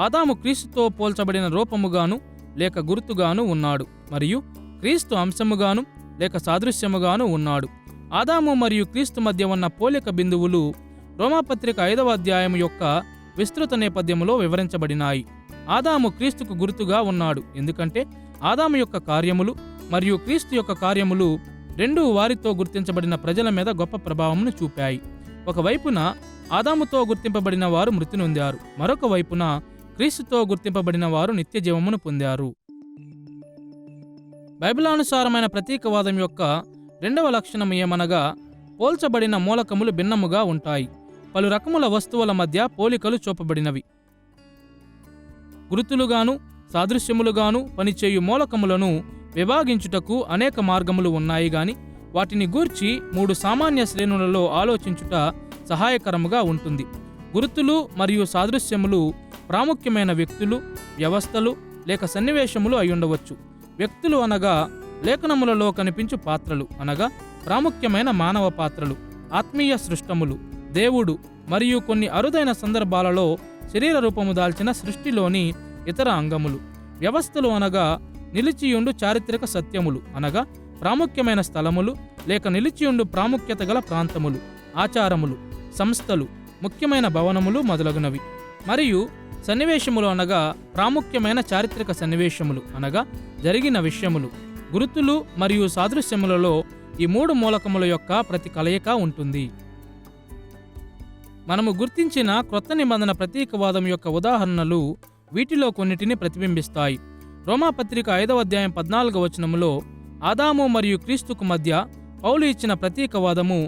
ఆదాము క్రీస్తుతో పోల్చబడిన రూపముగాను లేక గుర్తుగాను ఉన్నాడు మరియు క్రీస్తు అంశముగాను లేక సాదృశ్యముగాను ఉన్నాడు. ఆదాము మరియు క్రీస్తు మధ్య ఉన్న పోలిక బిందువులు రోమాపత్రిక 5వ అధ్యాయం యొక్క విస్తృత నేపథ్యములో వివరించబడినాయి. ఆదాము క్రీస్తుకు గుర్తుగా ఉన్నాడు ఎందుకంటే ఆదాము యొక్క కార్యములు మరియు క్రీస్తు యొక్క కార్యములు రెండూ వారితో గుర్తించబడిన ప్రజల మీద గొప్ప ప్రభావమును చూపాయి. ఒకవైపున ఆదాముతో గుర్తింపబడిన వారు మృతి నొందారు, మరొక వైపున క్రీస్తుతో గుర్తింపబడిన వారు నిత్య జీవమును పొందారు. బైబిలానుసారమైన ప్రతీకవాదం యొక్క రెండవ లక్షణం ఏమనగా, పోల్చబడిన మూలకములు భిన్నముగా ఉంటాయి. పలు రకముల వస్తువుల మధ్య పోలికలు చూపబడినవి. గుర్తులుగాను సాదృశ్యములుగాను పనిచేయు మూలకములను విభాగించుటకు అనేక మార్గములు ఉన్నాయి గాని వాటిని గూర్చి 3 సామాన్య శ్రేణులలో ఆలోచించుట సహాయకరముగా ఉంటుంది. గుర్తులు మరియు సాదృశ్యములు ప్రాముఖ్యమైన వ్యక్తులు, వ్యవస్థలు లేక సన్నివేశములు అయ్యుండవచ్చు. వ్యక్తులు అనగా లేఖనములలో కనిపించు పాత్రలు అనగా ప్రాముఖ్యమైన మానవ పాత్రలు, ఆత్మీయ సృష్టములు, దేవుడు మరియు కొన్ని అరుదైన సందర్భాలలో శరీర రూపము దాల్చిన సృష్టిలోని ఇతర అంగములు. వ్యవస్థలు అనగా నిలిచియుండు చారిత్రక సత్యములు అనగా ప్రాముఖ్యమైన స్థలములు లేక నిలిచియుండు ప్రాముఖ్యత గల ప్రాంతములు, ఆచారములు, సంస్థలు, ముఖ్యమైన భవనములు మొదలగునవి. మరియు సన్నివేశములు అనగా ప్రాముఖ్యమైన చారిత్రక సన్నివేశములు అనగా జరిగిన విషయములు. గుర్తులు మరియు సాదృశ్యములలో ఈ 3 మూలకముల యొక్క ప్రతి కలయిక ఉంటుంది. మనము గుర్తించిన క్రొత్త నిబంధన ప్రతీకవాదం యొక్క ఉదాహరణలు వీటిలో కొన్నిటిని ప్రతిబింబిస్తాయి. రోమాపత్రిక 5వ అధ్యాయం 14వ వచనములో ఆదాము మరియు క్రీస్తుకు మధ్య పౌలు ఇచ్చిన ప్రతీకవాదము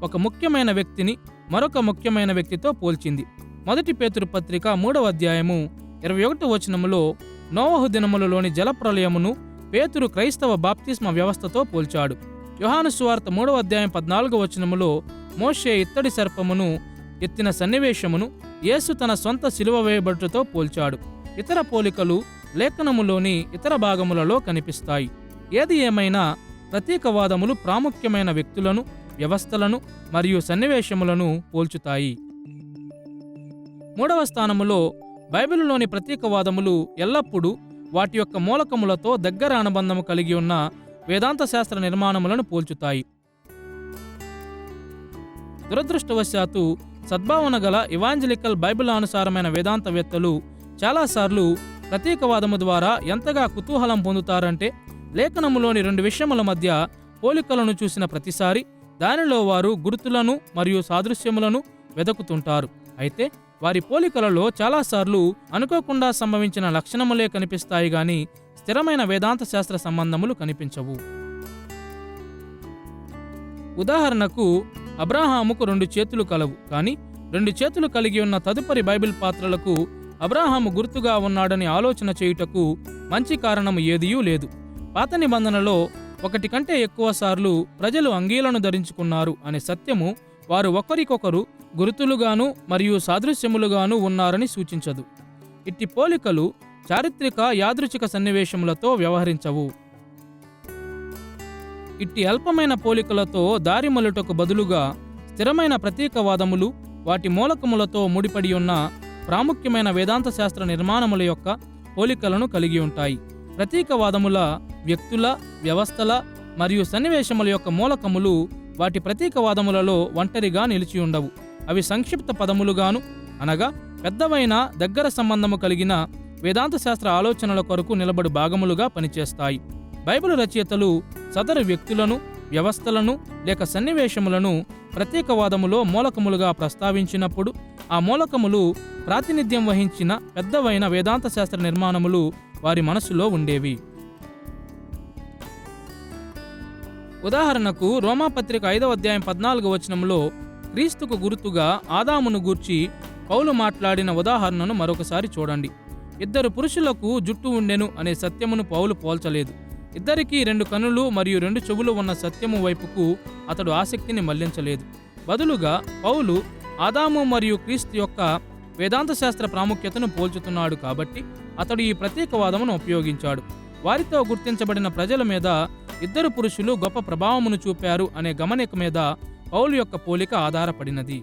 ఒక ముఖ్యమైన వ్యక్తిని మరొక ముఖ్యమైన వ్యక్తితో పోల్చింది. మొదటి పేతురు పత్రిక 3వ అధ్యాయము 21వ వచనములో నోవహు దినములలోని జలప్రళయమును పేతురు క్రైస్తవ బాప్తిస్మ వ్యవస్థతో పోల్చాడు. యోహాను సువార్త 3వ అధ్యాయం 14వ వచనములో మోషే ఇత్తడి సర్పమును ఎత్తిన సన్నివేశమును యేసు తన సొంత సిలువ వేయబడుటతో పోల్చాడు. ఇతర పోలికలు లేఖనములోని ఇతర భాగములలో కనిపిస్తాయి. ఏది ఏమైనా ప్రతీకవాదములు ప్రాముఖ్యమైన వ్యక్తులను, వ్యవస్థలను మరియు సన్నివేశములను పోల్చుతాయి. 3వ స్థానములో బైబిలులోని ప్రతీకవాదములు ఎల్లప్పుడూ వాటి యొక్క మూలకములతో దగ్గర అనుబంధము కలిగి ఉన్న వేదాంత శాస్త్ర నిర్మాణములను పోల్చుతాయి. దురదృష్టవశాత్తు సద్భావన గల ఇవాంజలికల్ బైబిలానుసారమైన వేదాంతవేత్తలు చాలాసార్లు ప్రతీకవాదము ద్వారా ఎంతగా కుతూహలం పొందుతారంటే, లేఖనములోని 2 విషయముల మధ్య పోలికలను చూసిన ప్రతిసారి దానిలో వారు గుర్తులను మరియు సాదృశ్యములను వెతుకుతుంటారు. అయితే వారి పోలికలలో చాలాసార్లు అనుకోకుండా సంభవించిన లక్షణములే కనిపిస్తాయి గాని స్థిరమైన వేదాంత శాస్త్ర సంబంధములు కనిపించవు. ఉదాహరణకు, అబ్రాహాముకు 2 చేతులు కలవు, కానీ 2 చేతులు కలిగి ఉన్న తదుపరి బైబిల్ పాత్రలకు అబ్రాహాము గుర్తుగా ఉన్నాడని ఆలోచన చేయుటకు మంచి కారణము ఏదియూ లేదు. పాత నిబంధనలో 1 కంటే ఎక్కువ సార్లు ప్రజలు అంగీలను ధరించుకున్నారు అనే సత్యము వారు ఒకరికొకరు గుర్తులుగాను మరియు సాదృశ్యములుగాను ఉన్నారని సూచించదు. ఇట్టి పోలికలు చారిత్రక యాదృచ్ఛిక సన్నివేశములతో వ్యవహరించవు. ఇట్టి అల్పమైన పోలికలతో దారిమలుటకు బదులుగా స్థిరమైన ప్రతీకవాదములు వాటి మూలకములతో ముడిపడి ఉన్న ప్రాముఖ్యమైన వేదాంత శాస్త్ర నిర్మాణముల యొక్క పోలికలను కలిగి ఉంటాయి. ప్రతీకవాదముల వ్యక్తుల, వ్యవస్థల మరియు సన్నివేశముల యొక్క మూలకములు వాటి ప్రతీకవాదములలో ఒంటరిగా నిలిచి ఉండవు. అవి సంక్షిప్త పదములుగాను, అనగా పెద్దవైన దగ్గర సంబంధము కలిగిన వేదాంత శాస్త్ర ఆలోచనల కొరకు నిలబడు భాగములుగా పనిచేస్తాయి. బైబిలు రచయితలు సదరు వ్యక్తులను, వ్యవస్థలను లేక సన్నివేశములను ప్రతీకవాదములో మూలకములుగా ప్రస్తావించినప్పుడు ఆ మూలకములు ప్రాతినిధ్యం వహించిన పెద్దవైన వేదాంత శాస్త్ర నిర్మాణములు వారి మనసులో ఉండేవి. ఉదాహరణకు, రోమాపత్రిక 5వ అధ్యాయం 14వ వచనంలో క్రీస్తుకు గుర్తుగా ఆదామును గూర్చి పౌలు మాట్లాడిన ఉదాహరణను మరొకసారి చూడండి. 2 పురుషులకు జుట్టు ఉండెను అనే సత్యమును పౌలు పోల్చలేదు. ఇద్దరికీ 2 కనులు మరియు 2 చెవులు ఉన్న సత్యము వైపుకు అతడు ఆసక్తిని మళ్లించలేదు. బదులుగా పౌలు ఆదాము మరియు క్రీస్తు యొక్క వేదాంత శాస్త్ర ప్రాముఖ్యతను పోల్చుతున్నాడు కాబట్టి అతడు ఈ ప్రతీకవాదమును ఉపయోగించాడు. వారితో గుర్తించబడిన ప్రజల మీద 2 పురుషులు గొప్ప ప్రభావమును చూపారు అనే గమనిక మీద పౌలు యొక్క పోలిక ఆధారపడినది.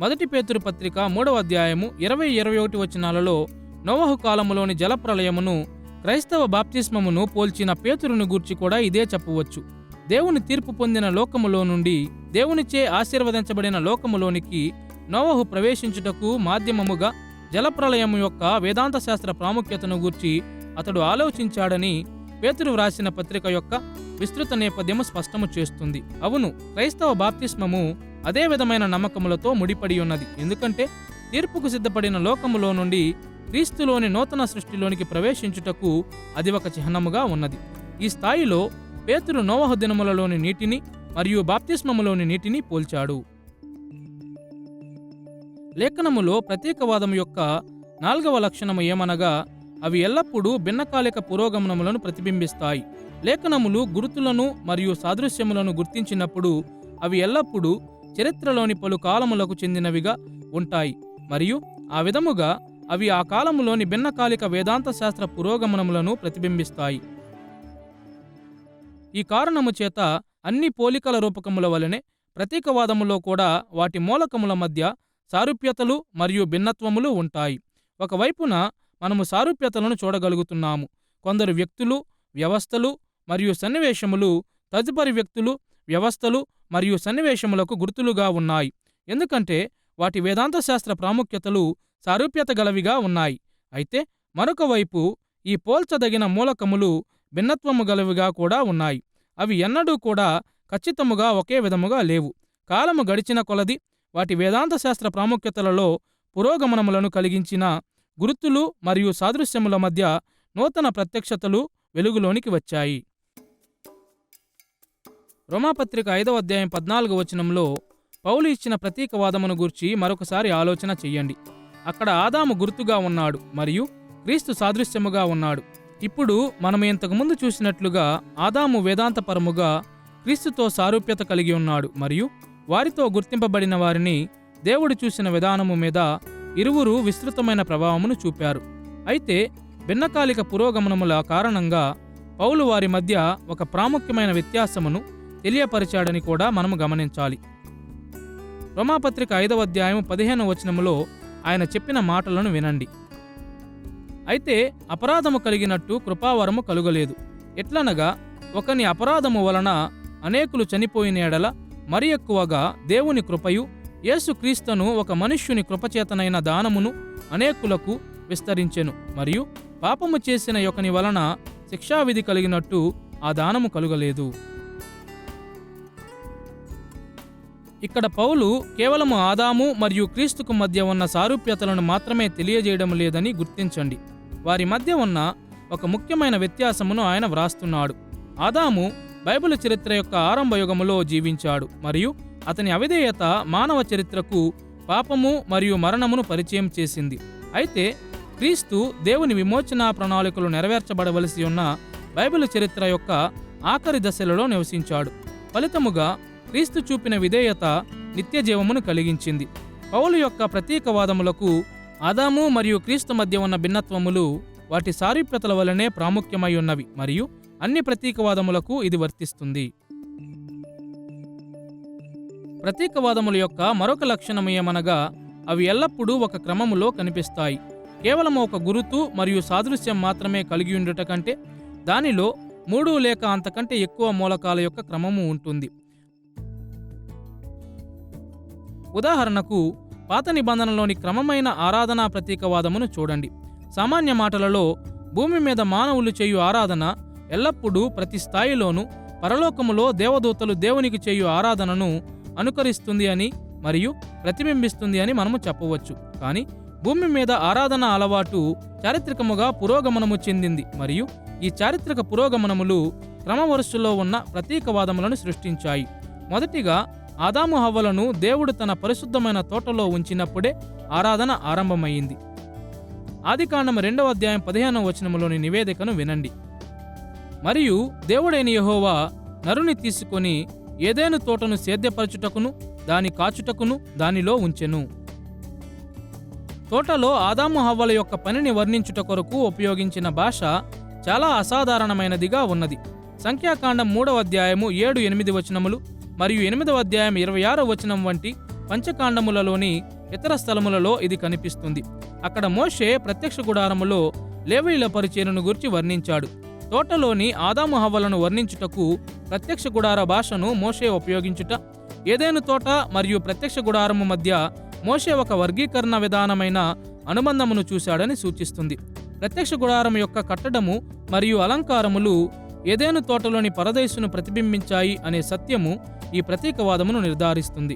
మొదటి పేతురు పత్రిక 3వ అధ్యాయము 20-21 వచనాలలో నోవహు కాలములోని జలప్రళయమును క్రైస్తవ బాప్తిస్మమును పోల్చిన పేతురును గూర్చి కూడా ఇదే చెప్పవచ్చు. దేవుని తీర్పు పొందిన లోకములో నుండి దేవునిచే ఆశీర్వదించబడిన లోకములోనికి నోవహు ప్రవేశించుటకు మాధ్యమముగా జలప్రళయము యొక్క వేదాంత శాస్త్ర ప్రాముఖ్యతను గూర్చి అతడు ఆలోచించాడని పేతురు వ్రాసిన పత్రిక యొక్క విస్తృత నేపథ్యము స్పష్టము చేస్తుంది. అవును, క్రైస్తవ బాప్తిస్మము అదే విధమైన నమ్మకములతో ముడిపడి ఉన్నది. ఎందుకంటే తీర్పుకు సిద్ధపడిన లోకములో నుండి క్రీస్తులోని నూతన సృష్టిలోనికి ప్రవేశించుటకు అది ఒక చిహ్నముగా ఉన్నది. ఈ స్థాయిలో పేతురు నోవహు దినములలోని నీటిని మరియు బాప్తిస్మములోని నీటిని పోల్చాడు. లేఖనములో ప్రతీకవాదం యొక్క 4వ లక్షణము ఏమనగా, అవి ఎల్లప్పుడూ భిన్నకాలిక పురోగమనములను ప్రతిబింబిస్తాయి. లేఖనములు గుర్తులను మరియు సాదృశ్యములను గుర్తించినప్పుడు అవి ఎల్లప్పుడూ చరిత్రలోని పలు కాలములకు చెందినవిగా ఉంటాయి మరియు ఆ విధముగా అవి ఆ కాలములోని భిన్నకాలిక వేదాంత శాస్త్ర పురోగమనములను ప్రతిబింబిస్తాయి. ఈ కారణము చేత అన్ని పోలికల రూపకముల వలనే ప్రతీకవాదములో కూడా వాటి మూలకముల మధ్య సారూప్యతలు మరియు భిన్నత్వములు ఉంటాయి. ఒకవైపున మనము సారూప్యతలను చూడగలుగుతున్నాము. కొందరు వ్యక్తులు, వ్యవస్థలు మరియు సన్నివేశములు తదుపరి వ్యక్తులు, వ్యవస్థలు మరియు సన్నివేశములకు గుర్తులుగా ఉన్నాయి, ఎందుకంటే వాటి వేదాంత శాస్త్ర ప్రాముఖ్యతలు సారూప్యత గలవిగా ఉన్నాయి. అయితే మరొక వైపు ఈ పోల్చదగిన మూలకములు భిన్నత్వము గలవిగా కూడా ఉన్నాయి. అవి ఎన్నడూ కూడా ఖచ్చితముగా ఒకే విధముగా లేవు. కాలము గడిచిన కొలది వాటి వేదాంత శాస్త్ర ప్రాముఖ్యతలలో పురోగమనములను కలిగించిన గుర్తులు మరియు సాదృశ్యముల మధ్య నూతన ప్రత్యక్షతలు వెలుగులోనికి వచ్చాయి. రోమాపత్రిక 5వ అధ్యాయం 14వ వచనంలో పౌలు ఇచ్చిన ప్రతీకవాదమును గూర్చి మరొకసారి ఆలోచన చెయ్యండి. అక్కడ ఆదాము గుర్తుగా ఉన్నాడు మరియు క్రీస్తు సాదృశ్యముగా ఉన్నాడు. ఇప్పుడు మనం ఇంతకుముందు చూసినట్లుగా ఆదాము వేదాంతపరముగా క్రీస్తుతో సారూప్యత కలిగి ఉన్నాడు మరియు వారితో గుర్తింపబడిన వారిని దేవుడు చూసిన విధానము మీద ఇరువురు విస్తృతమైన ప్రభావమును చూపారు. అయితే భిన్నకాలిక పురోగమనముల కారణంగా పౌలు వారి మధ్య ఒక ప్రాముఖ్యమైన వ్యత్యాసమును తెలియపరిచాడని కూడా మనము గమనించాలి. రోమాపత్రిక 5వ అధ్యాయం 15వ వచనములో ఆయన చెప్పిన మాటలను వినండి. అయితే అపరాధము కలిగినట్టు కృపావరము కలుగలేదు. ఎట్లనగా ఒకని అపరాధము వలన అనేకులు చనిపోయిన ఎడల మరి ఎక్కువగా దేవుని కృపయు యేసుక్రీస్తును ఒక మనుష్యుని కృపచేతనైన దానమును అనేకులకు విస్తరించెను. మరియు పాపము చేసిన ఒకని వలన శిక్షావిధి కలిగినట్టు ఆ దానము కలుగలేదు. ఇక్కడ పౌలు కేవలము ఆదాము మరియు క్రీస్తుకు మధ్య ఉన్న సారూప్యతలను మాత్రమే తెలియజేయడం లేదని గుర్తించండి. వారి మధ్య ఉన్న ఒక ముఖ్యమైన వ్యత్యాసమును ఆయన వ్రాస్తున్నాడు. ఆదాము బైబిల్ చరిత్ర యొక్క ఆరంభ యుగములో జీవించాడు మరియు అతని అవిధేయత మానవ చరిత్రకు పాపము మరియు మరణమును పరిచయం చేసింది. అయితే క్రీస్తు దేవుని విమోచన ప్రణాళికలు నెరవేర్చబడవలసి ఉన్న బైబిల్ చరిత్ర యొక్క ఆఖరి దశలలో నివసించాడు. ఫలితముగా క్రీస్తు చూపిన విధేయత నిత్యజీవమును కలిగించింది. పౌలు యొక్క ప్రతీకవాదములకు ఆదాము మరియు క్రీస్తు మధ్య ఉన్న భిన్నత్వములు వాటి సారూప్యతల వలనే ప్రాముఖ్యమై ఉన్నవి మరియు అన్ని ప్రతీకవాదములకు ఇది వర్తిస్తుంది. ప్రతీకవాదముల యొక్క మరొక లక్షణము ఏమనగా అవి ఎల్లప్పుడూ ఒక క్రమములో కనిపిస్తాయి. కేవలం ఒక గురుతు మరియు సాదృశ్యం మాత్రమే కలిగి ఉండుట కంటే దానిలో 3 లేక అంతకంటే ఎక్కువ మూలకాల యొక్క క్రమము ఉంటుంది. ఉదాహరణకు పాత నిబంధనలోని క్రమమైన ఆరాధనా ప్రతీకవాదమును చూడండి. సామాన్య మాటలలో భూమి మీద మానవులు చేయు ఆరాధన ఎల్లప్పుడూ ప్రతి స్థాయిలోనూ పరలోకములో దేవదూతలు దేవునికి చేయు ఆరాధనను అనుకరిస్తుంది అని మరియు ప్రతిబింబిస్తుంది అని మనము చెప్పవచ్చు. కానీ భూమి మీద ఆరాధన అలవాటు చారిత్రకముగా పురోగమనము చెందింది మరియు ఈ చారిత్రక పురోగమనములు క్రమవరుసలో ఉన్న ప్రతీకవాదములను సృష్టించాయి. మొదటిగా ఆదాము హవ్వలను దేవుడు తన పరిశుద్ధమైన తోటలో ఉంచినప్పుడే ఆరాధన ఆరంభమైంది. ఆదికాండము 2వ అధ్యాయం 15వ వచనములోని నివేదికను వినండి. మరియు దేవుడైన యెహోవా నరుని తీసుకొని ఏదెను తోటను సేద్యపరచుటకును దాని కాచుటకును దానిలో ఉంచెను. తోటలో ఆదాము హవ్వల యొక్క పనిని వర్ణించుట కొరకు ఉపయోగించిన భాష చాలా అసాధారణమైనదిగా ఉన్నది. సంఖ్యాకాండం 3వ అధ్యాయము 7-8 వచనములు మరియు 8వ అధ్యాయం 26వ వచనం వంటి పంచకాండములలోని ఇతర స్థలములలో ఇది కనిపిస్తుంది. అక్కడ మోషే ప్రత్యక్ష గుడారములో లేవీయుల పరిచర్యను గురించి వర్ణించాడు. తోటలోని ఆదాము హవ్వలను వర్ణించుటకు ప్రత్యక్ష గుడార భాషను మోషే ఉపయోగించుట ఏదెను తోట మరియు ప్రత్యక్ష గుడారము మధ్య మోషే ఒక వర్గీకరణ విధానమైన అనుబంధమును చూశాడని సూచిస్తుంది. ప్రత్యక్ష గుడారం యొక్క కట్టడము మరియు అలంకారములు ఏదెను తోటలోని పరదైసును ప్రతిబింబించాయి అనే సత్యము ఈ ప్రతీకవాదమును నిర్ధారిస్తుంది.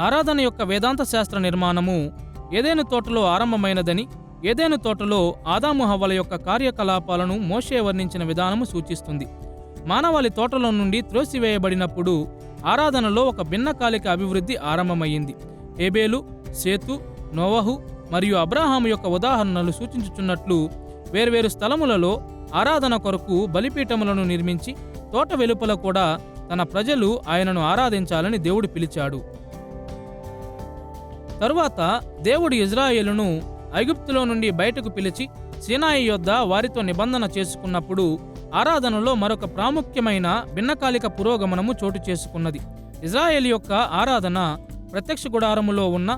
ఆరాధన యొక్క వేదాంత శాస్త్ర నిర్మాణము ఏదెను తోటలో ఆరంభమైనదని, ఏదెను తోటలో ఆదాము హవ్వల యొక్క కార్యకలాపాలను మోషే వర్ణించిన విధానము సూచిస్తుంది. మానవాళి తోటలో నుండి త్రోసివేయబడినప్పుడు ఆరాధనలో ఒక భిన్నకాలిక అభివృద్ధి ఆరంభమైంది. హేబేలు, సేతు, నోవహు మరియు అబ్రాహాము యొక్క ఉదాహరణలు సూచించుచున్నట్లు వేర్వేరు స్థలములలో ఆరాధన కొరకు బలిపీఠములను నిర్మించి తోట వెలుపల కూడా తన ప్రజలు ఆయనను ఆరాధించాలని దేవుడు పిలిచాడు. తరువాత దేవుడు ఇజ్రాయేలును ఐగుప్తులో నుండి బయటకు పిలిచి సీనాయి యొద్ద వారితో నిబంధన చేసుకున్నప్పుడు ఆరాధనలో మరొక ప్రాముఖ్యమైన భిన్నకాలిక పురోగమనము చోటు చేసుకున్నది. ఇజ్రాయేలు యొక్క ఆరాధన ప్రత్యక్ష గుడారములో ఉన్న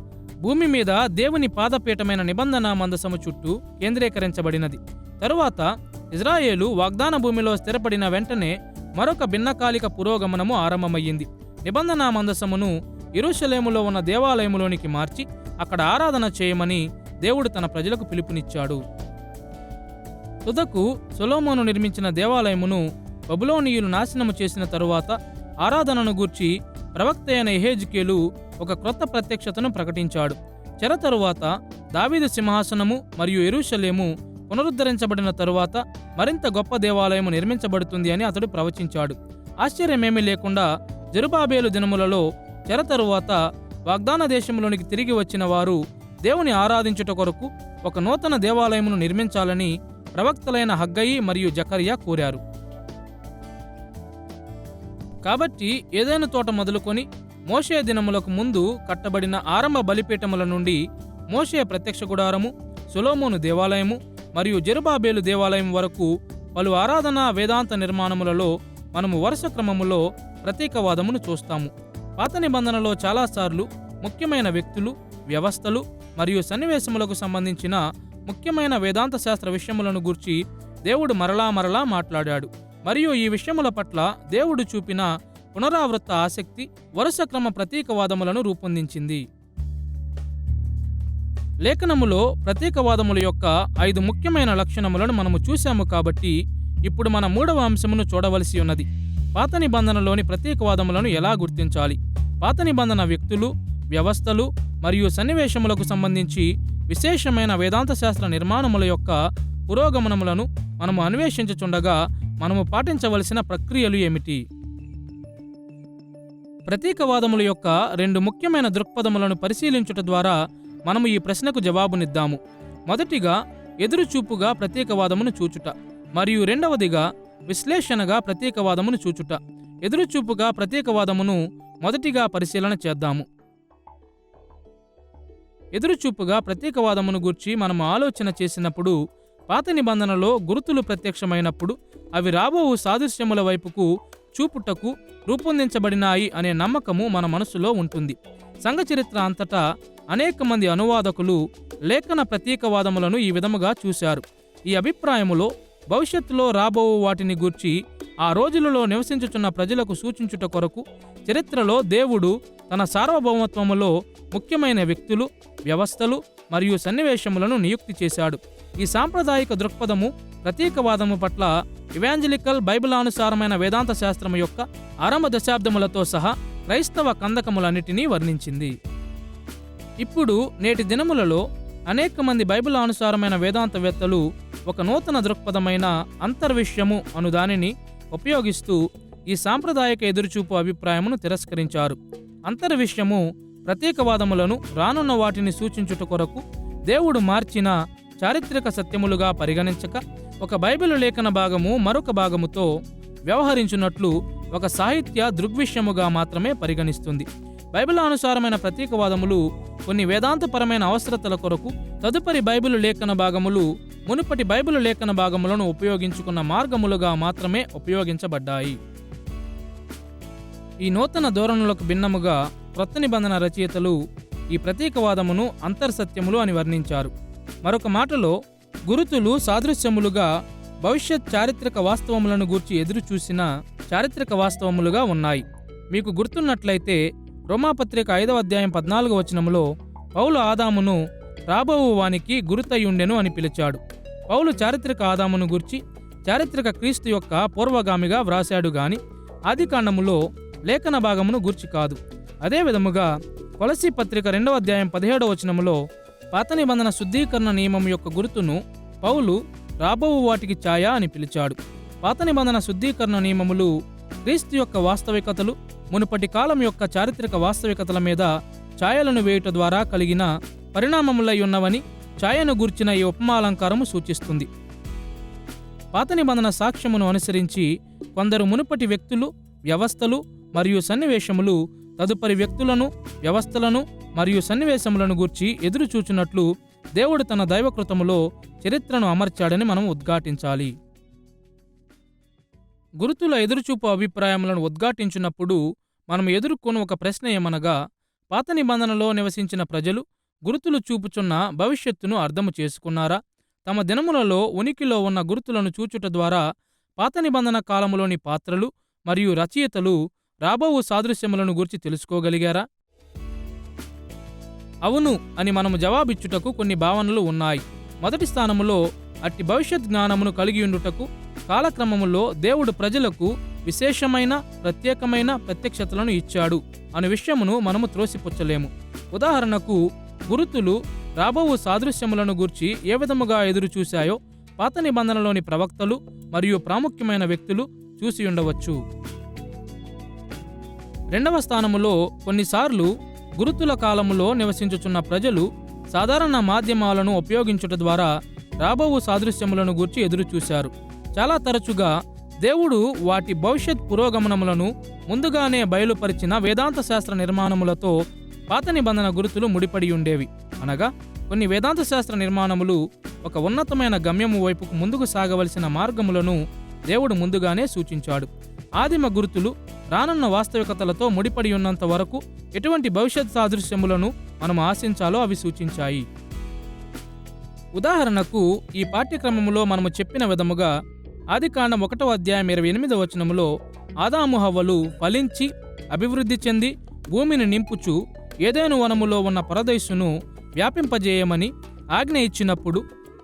భూమి మీద దేవుని పాదపీఠమైన నిబంధన మందసము చుట్టూ కేంద్రీకరించబడినది. తరువాత ఇజ్రాయేలు వాగ్దాన భూమిలో స్థిరపడిన వెంటనే మరొక భిన్నకాలిక పురోగమనము ఆరంభమయ్యింది. నిబంధన మందసమును యెరూషలేములో ఉన్న దేవాలయములోనికి మార్చి అక్కడ ఆరాధన చేయమని దేవుడు తన ప్రజలకు పిలుపునిచ్చాడు. తుదకు సొలొమోను నిర్మించిన దేవాలయమును బబులోనీయులు నాశనము చేసిన తరువాత ఆరాధనను గూర్చి ప్రవక్త అయిన యెహెజ్కేలు ఒక క్రొత్త ప్రత్యక్షతను ప్రకటించాడు. చెర తరువాత దావీదు సింహాసనము మరియు యెరూషలేము పునరుద్ధరించబడిన తరువాత మరింత గొప్ప దేవాలయం నిర్మించబడుతుంది అని అతడు ప్రవచించాడు. ఆశ్చర్యమేమీ లేకుండా జెరుబాబేలు దినములలో చెర తరువాత వాగ్దాన దేశంలోనికి తిరిగి వచ్చిన వారు దేవుని ఆరాధించుట కొరకు ఒక నూతన దేవాలయమును నిర్మించాలని ప్రవక్తలైన హగ్గయి మరియు జకర్యా కోరారు. కాబట్టి ఏదైనా తోట మొదలుకొని మోషే దినములకు ముందు కట్టబడిన ఆరంభ బలిపీఠముల నుండి మోషే ప్రత్యక్ష గుడారము, సొలొమోను దేవాలయము మరియు జెరుబాబేలు దేవాలయం వరకు పలు ఆరాధనా వేదాంత నిర్మాణములలో మనము వరుస క్రమములో ప్రతీకవాదమును చూస్తాము. పాత నిబంధనలో చాలాసార్లు ముఖ్యమైన వ్యక్తులు, వ్యవస్థలు మరియు సన్నివేశములకు సంబంధించిన ముఖ్యమైన వేదాంత శాస్త్ర విషయములను గూర్చి దేవుడు మరలా మాట్లాడాడు. మరియు ఈ విషయముల పట్ల దేవుడు చూపిన పునరావృత ఆసక్తి వరుస క్రమ ప్రతీకవాదములను రూపొందించింది. లేఖనములో ప్రతీకవాదముల యొక్క 5 ముఖ్యమైన లక్షణములను మనము చూశాము. కాబట్టి ఇప్పుడు మన 3వ అంశమును చూడవలసి ఉన్నది. పాత నిబంధనలోని ప్రతీకవాదములను ఎలా గుర్తించాలి? పాత నిబంధన వ్యక్తులు, వ్యవస్థలు మరియు సన్నివేశములకు సంబంధించి విశేషమైన వేదాంత శాస్త్ర నిర్మాణముల యొక్క పురోగమనములను మనము అన్వేషించుచుండగా మనము పాటించవలసిన ప్రక్రియలు ఏమిటి? ప్రతీకవాదముల యొక్క 2 ముఖ్యమైన దృక్పథములను పరిశీలించుట ద్వారా మనము ఈ ప్రశ్నకు జవాబునిద్దాము. మొదటిగా ఎదురుచూపుగా ప్రతీకవాదమును చూచుట మరియు రెండవదిగా విశ్లేషణగా ప్రతీకవాదమును చూచుట. ఎదురుచూపుగా ప్రతీకవాదమును మొదటిగా పరిశీలన చేద్దాము. ఎదురుచూపుగా ప్రతీకవాదమును గూర్చి మనము ఆలోచన చేసినప్పుడు పాత నిబంధనలో గుర్తులు ప్రత్యక్షమైనప్పుడు అవి రాబోవు సాదృశ్యముల వైపుకు చూపుటకు రూపొందించబడినాయి అనే నమ్మకము మన మనసులో ఉంటుంది. సంఘ చరిత్ర అంతటా అనేక మంది అనువాదకులు లేఖన ప్రతీకవాదములను ఈ విధముగా చూశారు. ఈ అభిప్రాయములో భవిష్యత్తులో రాబోవు వాటిని గూర్చి ఆ రోజులలో నివసించుచున్న ప్రజలకు సూచించుట కొరకు చరిత్రలో దేవుడు తన సార్వభౌమత్వములో ముఖ్యమైన వ్యక్తులు, వ్యవస్థలు మరియు సన్నివేశములను నియుక్తి చేశాడు. ఈ సాంప్రదాయిక దృక్పథము ప్రతీకవాదము పట్ల ఇవాంజలికల్ బైబిలానుసారమైన వేదాంత శాస్త్రము యొక్క ఆరంభ దశాబ్దములతో సహా క్రైస్తవ కందకములన్నిటినీ వర్ణించింది. ఇప్పుడు నేటి దినములలో అనేక మంది బైబిలానుసారమైన వేదాంతవేత్తలు ఒక నూతన దృక్పథమైన అంతర్విషయము అను దానిని ఉపయోగిస్తూ ఈ సాంప్రదాయక ఎదురుచూపు అభిప్రాయమును తిరస్కరించారు. అంతర్విషయము ప్రతీకవాదములను రానున్న వాటిని సూచించుట కొరకు దేవుడు మార్చిన చారిత్రక సత్యములుగా పరిగణించక ఒక బైబిలు లేఖన భాగము మరొక భాగముతో వ్యవహరించున్నట్లు ఒక సాహిత్య దృగ్విషయముగా మాత్రమే పరిగణిస్తుంది. బైబిలానుసారమైన ప్రతీకవాదములు కొన్ని వేదాంతపరమైన అవసరతల కొరకు తదుపరి బైబిలు లేఖన భాగములు మునుపటి బైబిలు లేఖన భాగములను ఉపయోగించుకున్న మార్గములుగా మాత్రమే ఉపయోగించబడ్డాయి. ఈ నూతన ధోరణులకు భిన్నముగా క్రొత్త నిబంధన రచయితలు ఈ ప్రతీకవాదమును అంతర్సత్యములు అని వర్ణించారు. మరొక మాటలో గురుతులు సాదృశ్యములుగా భవిష్యత్ చారిత్రక వాస్తవములను గూర్చి ఎదురు చూసిన చారిత్రక వాస్తవములుగా ఉన్నాయి. మీకు గుర్తున్నట్లయితే రోమాపత్రిక 5వ అధ్యాయం 14వ వచనములో పౌలు ఆదామును రాబోవు వానికి గురుతయుండెను అని పిలిచాడు. పౌలు చారిత్రక ఆదామును గూర్చి చారిత్రక క్రీస్తు యొక్క పూర్వగామిగా వ్రాశాడు గాని ఆదికాండములో లేఖన భాగమును గూర్చి కాదు. అదే విధముగా కొలసీ పత్రిక 2వ అధ్యాయం 17వ వచనములో పాత నిబంధన శుద్ధీకరణ నియమం యొక్క గుర్తును పౌలు రాబోవు వాటికి ఛాయ అని పిలిచాడు. పాత నిబంధన శుద్ధీకరణ నియమములు క్రీస్తు యొక్క వాస్తవికతలు మునుపటి కాలం యొక్క చారిత్రక వాస్తవికతల మీద ఛాయలను వేయుట ద్వారా కలిగిన పరిణామములై ఉన్నవని ఛాయను గూర్చిన ఈ ఉపమాలంకారము సూచిస్తుంది. పాత నిబంధన సాక్ష్యమును అనుసరించి కొందరు మునుపటి వ్యక్తులు, వ్యవస్థలు మరియు సన్నివేశములు తదుపరి వ్యక్తులను, వ్యవస్థలను మరియు సన్నివేశములను గూర్చి ఎదురుచూచున్నట్లు దేవుడు తన దైవకృతములో చరిత్రను అమర్చాడని మనం ఉద్ఘాటించాలి. గురుతుల ఎదురుచూపు అభిప్రాయములను ఉద్ఘాటించినప్పుడు మనం ఎదుర్కొన్న ఒక ప్రశ్న ఏమనగా, పాత నిబంధనలో నివసించిన ప్రజలు గురుతులు చూపుచున్న భవిష్యత్తును అర్థము చేసుకున్నారా? తమ దినములలో ఉనికిలో ఉన్న గురుతులను చూచుట ద్వారా పాత నిబంధన కాలములోని పాత్రలు మరియు రచయితలు రాబోవు సాదృశ్యములను గూర్చి తెలుసుకోగలిగారా? అవును అని మనము జవాబిచ్చుటకు కొన్ని భావనలు ఉన్నాయి. మొదటి స్థానములో అట్టి భవిష్యత్ జ్ఞానమును కలిగి ఉండుటకు కాలక్రమములో దేవుడు ప్రజలకు విశేషమైన ప్రత్యేకమైన ప్రత్యక్షతలను ఇచ్చాడు అనే విషయమును మనము త్రోసిపుచ్చలేము. ఉదాహరణకు గురుతులు రాబోవు సాదృశ్యములను గూర్చి ఏ విధముగా ఎదురు చూశాయో పాత నిబంధనలోని ప్రవక్తలు మరియు ప్రాముఖ్యమైన వ్యక్తులు చూసి ఉండవచ్చు. రెండవ స్థానములో కొన్నిసార్లు గురుతుల కాలములో నివసించుచున్న ప్రజలు సాధారణ మాధ్యమాలను ఉపయోగించుట ద్వారా రాబోవు సాదృశ్యములను గూర్చి ఎదురుచూశారు. చాలా తరచుగా దేవుడు వాటి భవిష్యత్ పురోగమనములను ముందుగానే బయలుపరిచిన వేదాంత శాస్త్ర నిర్మాణములతో పాత నిబంధన గురుతులు ముడిపడి ఉండేవి. అనగా కొన్ని వేదాంత శాస్త్ర నిర్మాణములు ఒక ఉన్నతమైన గమ్యము వైపుకు ముందుకు సాగవలసిన మార్గములను దేవుడు ముందుగానే సూచించాడు. ఆదిమ గురుతులు రానున్న వాస్తవికతలతో ముడిపడి ఉన్నంత వరకు ఎటువంటి భవిష్యత్ సాదృశ్యములను మనం ఆశించాలో అవి సూచించాయి. ఉదాహరణకు ఈ పాఠ్యక్రమములో మనము చెప్పిన విధముగా ఆదికాండం 1వ అధ్యాయం 28వ వచనములో ఆదాము హవ్వలు ఫలించి అభివృద్ధి చెంది భూమిని నింపుచు ఏదెను వనములో ఉన్న పరదైసును వ్యాపింపజేయమని ఆజ్ఞ ఇచ్చినప్పుడు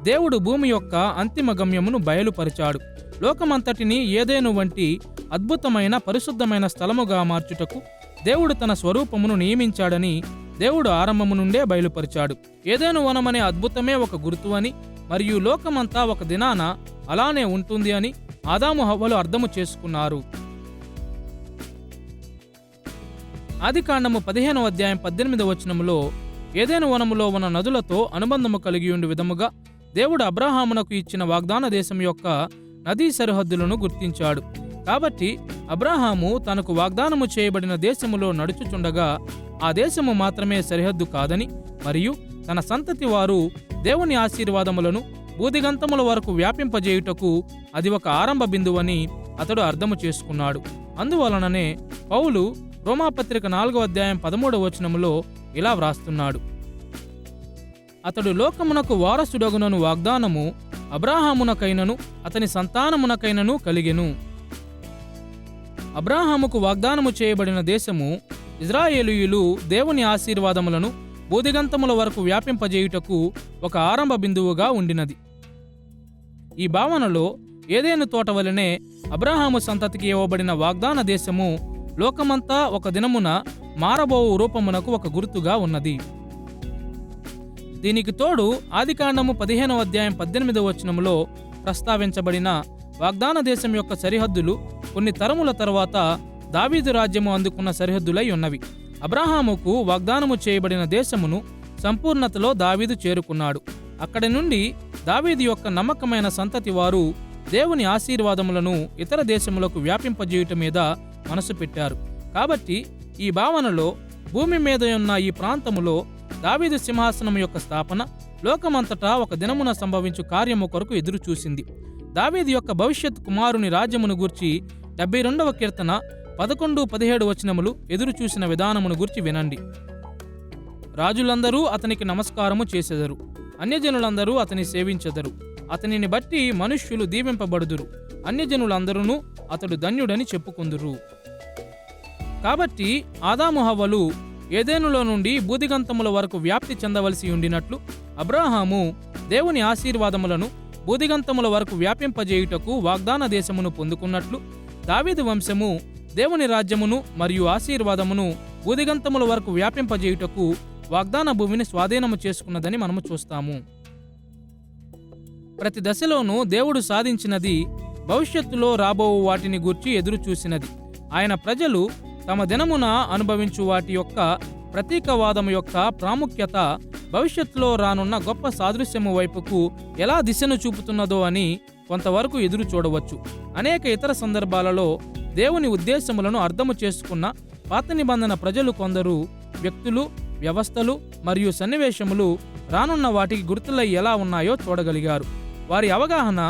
దేవుడు భూమి యొక్క అంతిమ గమ్యమును బయలుపరిచాడు. లోకమంతటిని ఏదెను వంటి అద్భుతమైన పరిశుద్ధమైన స్థలముగా మార్చుటకు దేవుడు తన స్వరూపమును నియమించాడని దేవుడు ఆరంభము నుండే బయలుపరిచాడు. ఏదెను వనమనే అద్భుతమే ఒక గుర్తు అని మరియు లోకమంతా ఒక దినాన అలానే ఉంటుంది అని ఆదాము హవ్వలు అర్థము చేసుకున్నారు. ఆదికాండము 15వ అధ్యాయం 18వ వచనములో ఏదెను వనములో ఉన్న నదులతో అనుబంధము కలిగి ఉండి విధముగా దేవుడు అబ్రాహామునకు ఇచ్చిన వాగ్దాన దేశం యొక్క నదీ సరిహద్దులను గుర్తించాడు. కాబట్టి అబ్రాహాము తనకు వాగ్దానము చేయబడిన దేశములో నడుచుచుండగా ఆ దేశము మాత్రమే సరిహద్దు కాదని మరియు తన సంతతి వారు దేవుని ఆశీర్వాదములను భూదిగంతముల వరకు వ్యాపింపజేయుటకు అది ఒక ఆరంభ బిందువని అతడు అర్థము చేసుకున్నాడు. అందువలననే పౌలు రోమాపత్రిక 4వ అధ్యాయం 13వ వచనములో ఇలా వ్రాస్తున్నాడు: అతడు లోకమునకు వారసుడగునను వాగ్దానము అబ్రాహామునకైనను అతని సంతానమునకైనను కలిగెను. అబ్రాహాముకు వాగ్దానము చేయబడిన దేశము ఇజ్రాయేలీయులు దేవుని ఆశీర్వాదములను భూదిగంతముల వరకు వ్యాపింపజేయుటకు ఒక ఆరంభ బిందువుగా ఉండినది. ఈ భావనలో ఏదెను తోట వలెనే అబ్రాహాము సంతతికి ఇవ్వబడిన వాగ్దాన దేశము లోకమంతా ఒక దినమున మారబోవు రూపమునకు ఒక గుర్తుగా ఉన్నది. దీనికి తోడు ఆదికాండము 15వ అధ్యాయం 18వ వచనములో ప్రస్తావించబడిన వాగ్దాన దేశం యొక్క సరిహద్దులు కొన్ని తరముల తరువాత దావీదు రాజ్యము అందుకున్న సరిహద్దులై ఉన్నవి. అబ్రాహాముకు వాగ్దానము చేయబడిన దేశమును సంపూర్ణతలో దావీదు చేరుకున్నాడు. అక్కడి నుండి దావీదు యొక్క నమ్మకమైన సంతతి వారు దేవుని ఆశీర్వాదములను ఇతర దేశములకు వ్యాపింపజేయుట మీద మనసు పెట్టారు. కాబట్టి ఈ భావనలో భూమి మీద ఉన్న ఈ ప్రాంతములో దావీదు సింహాసనం యొక్క స్థాపన లోకమంతటా ఒక దినమున సంభవించు కార్యము కొరకు ఎదురు చూసింది. దావీదు యొక్క భవిష్యత్ కుమారుని రాజ్యమును గూర్చి 72వ కీర్తన 11-17 వచనములు ఎదురు చూసిన విధానమును గూర్చి వినండి. రాజులందరూ అతనికి నమస్కారము చేసెదరు, అన్యజనులందరూ అతని సేవించెదరు. అతనిని బట్టి మనుష్యులు దీవింపబడుదురు, అన్యజనులందరూ అతడు ధన్యుడని చెప్పుకుందురు. కాబట్టి ఆదాము హవ్వలు ఏదెనులో నుండి భూదిగంతముల వరకు వ్యాప్తి చెందవలసి ఉండినట్లు అబ్రాహాము దేవుని ఆశీర్వాదములను భూదిగంతముల వరకు వ్యాపింపజేయుటకు వాగ్దాన దేశమును పొందుకున్నట్లు దావీదు వంశము దేవుని రాజ్యమును మరియు ఆశీర్వాదమును భూదిగంతముల వరకు వ్యాపింపజేయుటకు వాగ్దాన భూమిని స్వాధీనము చేసుకున్నదని మనము చూస్తాము. ప్రతి దశలోనూ దేవుడు సాధించినది భవిష్యత్తులో రాబోవు వాటిని గూర్చి ఎదురు చూసినది. ఆయన ప్రజలు తమ దినమున అనుభవించు వాటి యొక్క ప్రతీకవాదము యొక్క ప్రాముఖ్యత భవిష్యత్తులో రానున్న గొప్ప సాదృశ్యము వైపుకు ఎలా దిశను చూపుతున్నదో అని కొంతవరకు ఎదురు చూడవచ్చు. అనేక ఇతర సందర్భాలలో దేవుని ఉద్దేశములను అర్థము చేసుకున్న పాత నిబంధన ప్రజలు కొందరు వ్యక్తులు, వ్యవస్థలు మరియు సన్నివేశములు రానున్న వాటికి గుర్తులై ఎలా ఉన్నాయో చూడగలిగారు. వారి అవగాహన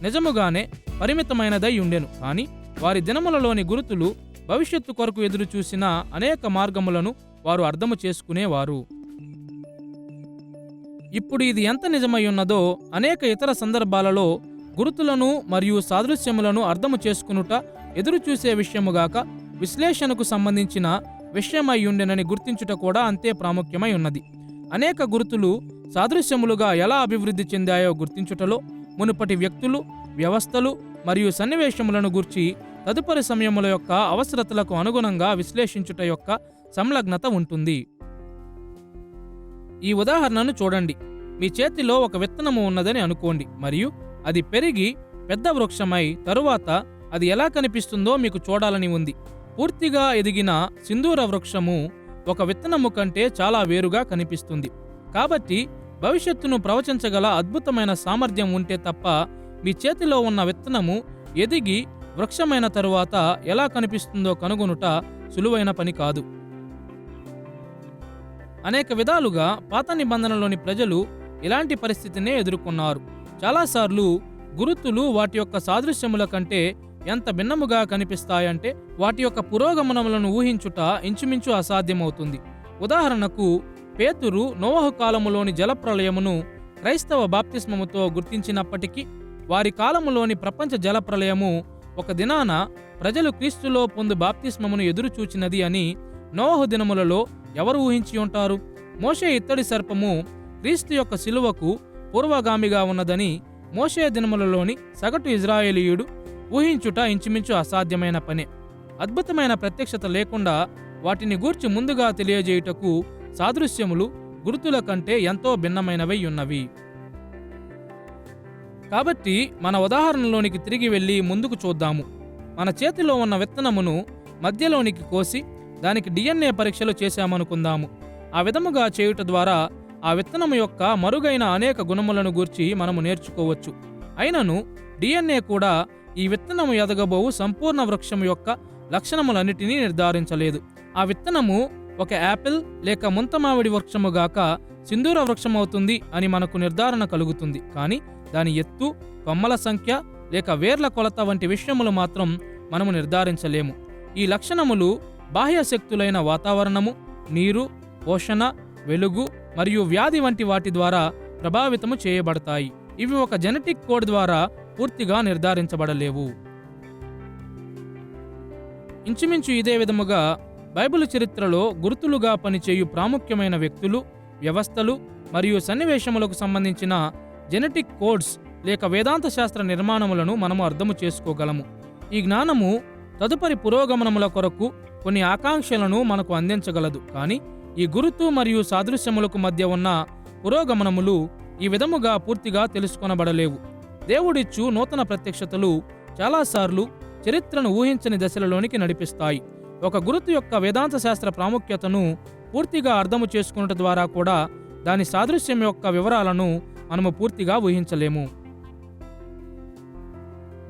నిజముగానే పరిమితమైనదై ఉండెను, కానీ వారి దినములలోని గుర్తులు భవిష్యత్తు కొరకు ఎదురు చూసిన అనేక మార్గములను వారు అర్థము చేసుకునేవారు. ఇప్పుడు ఇది ఎంత నిజమై ఉన్నదో అనేక ఇతర సందర్భాలలో గుర్తులను మరియు సాదృశ్యములను అర్థము చేసుకునుట ఎదురు చూసే విషయముగాక విశ్లేషణకు సంబంధించిన విషయమై ఉండెనని గుర్తించుట కూడా అంతే ప్రాముఖ్యమై ఉన్నది. అనేక గుర్తులు సాదృశ్యములుగా ఎలా అభివృద్ధి చెందాయో గుర్తించుటలో మునుపటి వ్యక్తులు, వ్యవస్థలు మరియు సన్నివేశములను గూర్చి తదుపరి సమయముల యొక్క అవసరతలకు అనుగుణంగా విశ్లేషించుట యొక్క సంలగ్నత ఉంటుంది. ఈ ఉదాహరణను చూడండి. మీ చేతిలో ఒక విత్తనము ఉన్నదని అనుకోండి మరియు అది పెరిగి పెద్ద వృక్షమై తరువాత అది ఎలా కనిపిస్తుందో మీకు చూడాలని ఉంది. పూర్తిగా ఎదిగిన సింధూర వృక్షము ఒక విత్తనము కంటే చాలా వేరుగా కనిపిస్తుంది. కాబట్టి భవిష్యత్తును ప్రవచించగల అద్భుతమైన సామర్థ్యం ఉంటే తప్ప మీ చేతిలో ఉన్న విత్తనము ఎదిగి వృక్షమైన తరువాత ఎలా కనిపిస్తుందో కనుగొనుట సులువైన పని కాదు. అనేక విధాలుగా పాత నిబంధనలోని ప్రజలు ఇలాంటి పరిస్థితినే ఎదుర్కొన్నారు. చాలాసార్లు గురుతులు వాటి యొక్క సాదృశ్యముల కంటే ఎంత భిన్నముగా కనిపిస్తాయంటే వాటి యొక్క పురోగమనములను ఊహించుట ఇంచుమించు అసాధ్యమవుతుంది. ఉదాహరణకు పేతురు నోవహు కాలములోని జలప్రళయమును క్రైస్తవ బాప్తిస్మముతో గుర్తించినప్పటికీ వారి కాలములోని ప్రపంచ జలప్రళయము ఒక దినాన ప్రజలు క్రీస్తులో పొందు బాప్తిస్మమును ఎదురుచూచినది అని నోవహు దినములలో ఎవరు ఊహించి ఉంటారు? మోషే ఇత్తడి సర్పము క్రీస్తు యొక్క శిలువకు పూర్వగామిగా ఉన్నదని మోషే దినములలోని సగటు ఇజ్రాయేలీయుడు ఊహించుట ఇంచుమించు అసాధ్యమైన పనే. అద్భుతమైన ప్రత్యక్షత లేకుండా వాటిని గూర్చి ముందుగా తెలియజేయుటకు సాదృశ్యములు గుర్తుల కంటే ఎంతో భిన్నమైనవై ఉన్నవి. కాబట్టి మన ఉదాహరణలోనికి తిరిగి వెళ్ళి ముందుకు చూద్దాము. మన చేతిలో ఉన్న విత్తనమును మధ్యలోనికి కోసి దానికి DNA పరీక్షలు చేశామనుకుందాము. ఆ విధముగా చేయుట ద్వారా ఆ విత్తనము యొక్క మరుగైన అనేక గుణములను గూర్చి మనము నేర్చుకోవచ్చు. అయినను DNA కూడా ఈ విత్తనము ఎదగబోవు సంపూర్ణ వృక్షము యొక్క లక్షణములన్నిటినీ నిర్ధారించలేదు. ఆ విత్తనము ఒక యాపిల్ లేక ముంతమావిడి వృక్షముగాక సింధూర వృక్షమవుతుంది అని మనకు నిర్ధారణ కలుగుతుంది. కానీ దాని ఎత్తు, కొమ్మల సంఖ్య లేక వేర్ల కొలత వంటి విషయములు మాత్రం మనము నిర్ధారించలేము. ఈ లక్షణములు బాహ్య శక్తులైన వాతావరణము, నీరు, పోషణ, వెలుగు మరియు వ్యాధి వంటి వాటి ద్వారా ప్రభావితము చేయబడతాయి. ఇవి ఒక జెనెటిక్ కోడ్ ద్వారా పూర్తిగా నిర్ధారించబడలేవు. ఇంచుమించు ఇదే విధముగా బైబిలు చరిత్రలో గుర్తులుగా పనిచేయు ప్రాముఖ్యమైన వ్యక్తులు, వ్యవస్థలు మరియు సన్నివేశములకు సంబంధించిన జెనెటిక్ కోడ్స్ లేక వేదాంత శాస్త్ర నిర్మాణములను మనము అర్థము చేసుకోగలము. ఈ జ్ఞానము తదుపరి పురోగమనముల కొరకు కొన్ని ఆకాంక్షలను మనకు అందించగలదు. కానీ ఈ గురుతు మరియు సాదృశ్యములకు మధ్య ఉన్న పురోగమనములు ఈ విధముగా పూర్తిగా తెలుసుకొనబడలేవు. దేవుడిచ్చు నూతన ప్రత్యక్షతలు చాలాసార్లు చరిత్రను ఊహించని దశలలోనికి నడిపిస్తాయి. ఒక గురుతు యొక్క వేదాంత శాస్త్ర ప్రాముఖ్యతను పూర్తిగా అర్థము చేసుకున్నట ద్వారా కూడా దాని సాదృశ్యం యొక్క వివరాలను మనము పూర్తిగా ఊహించలేము.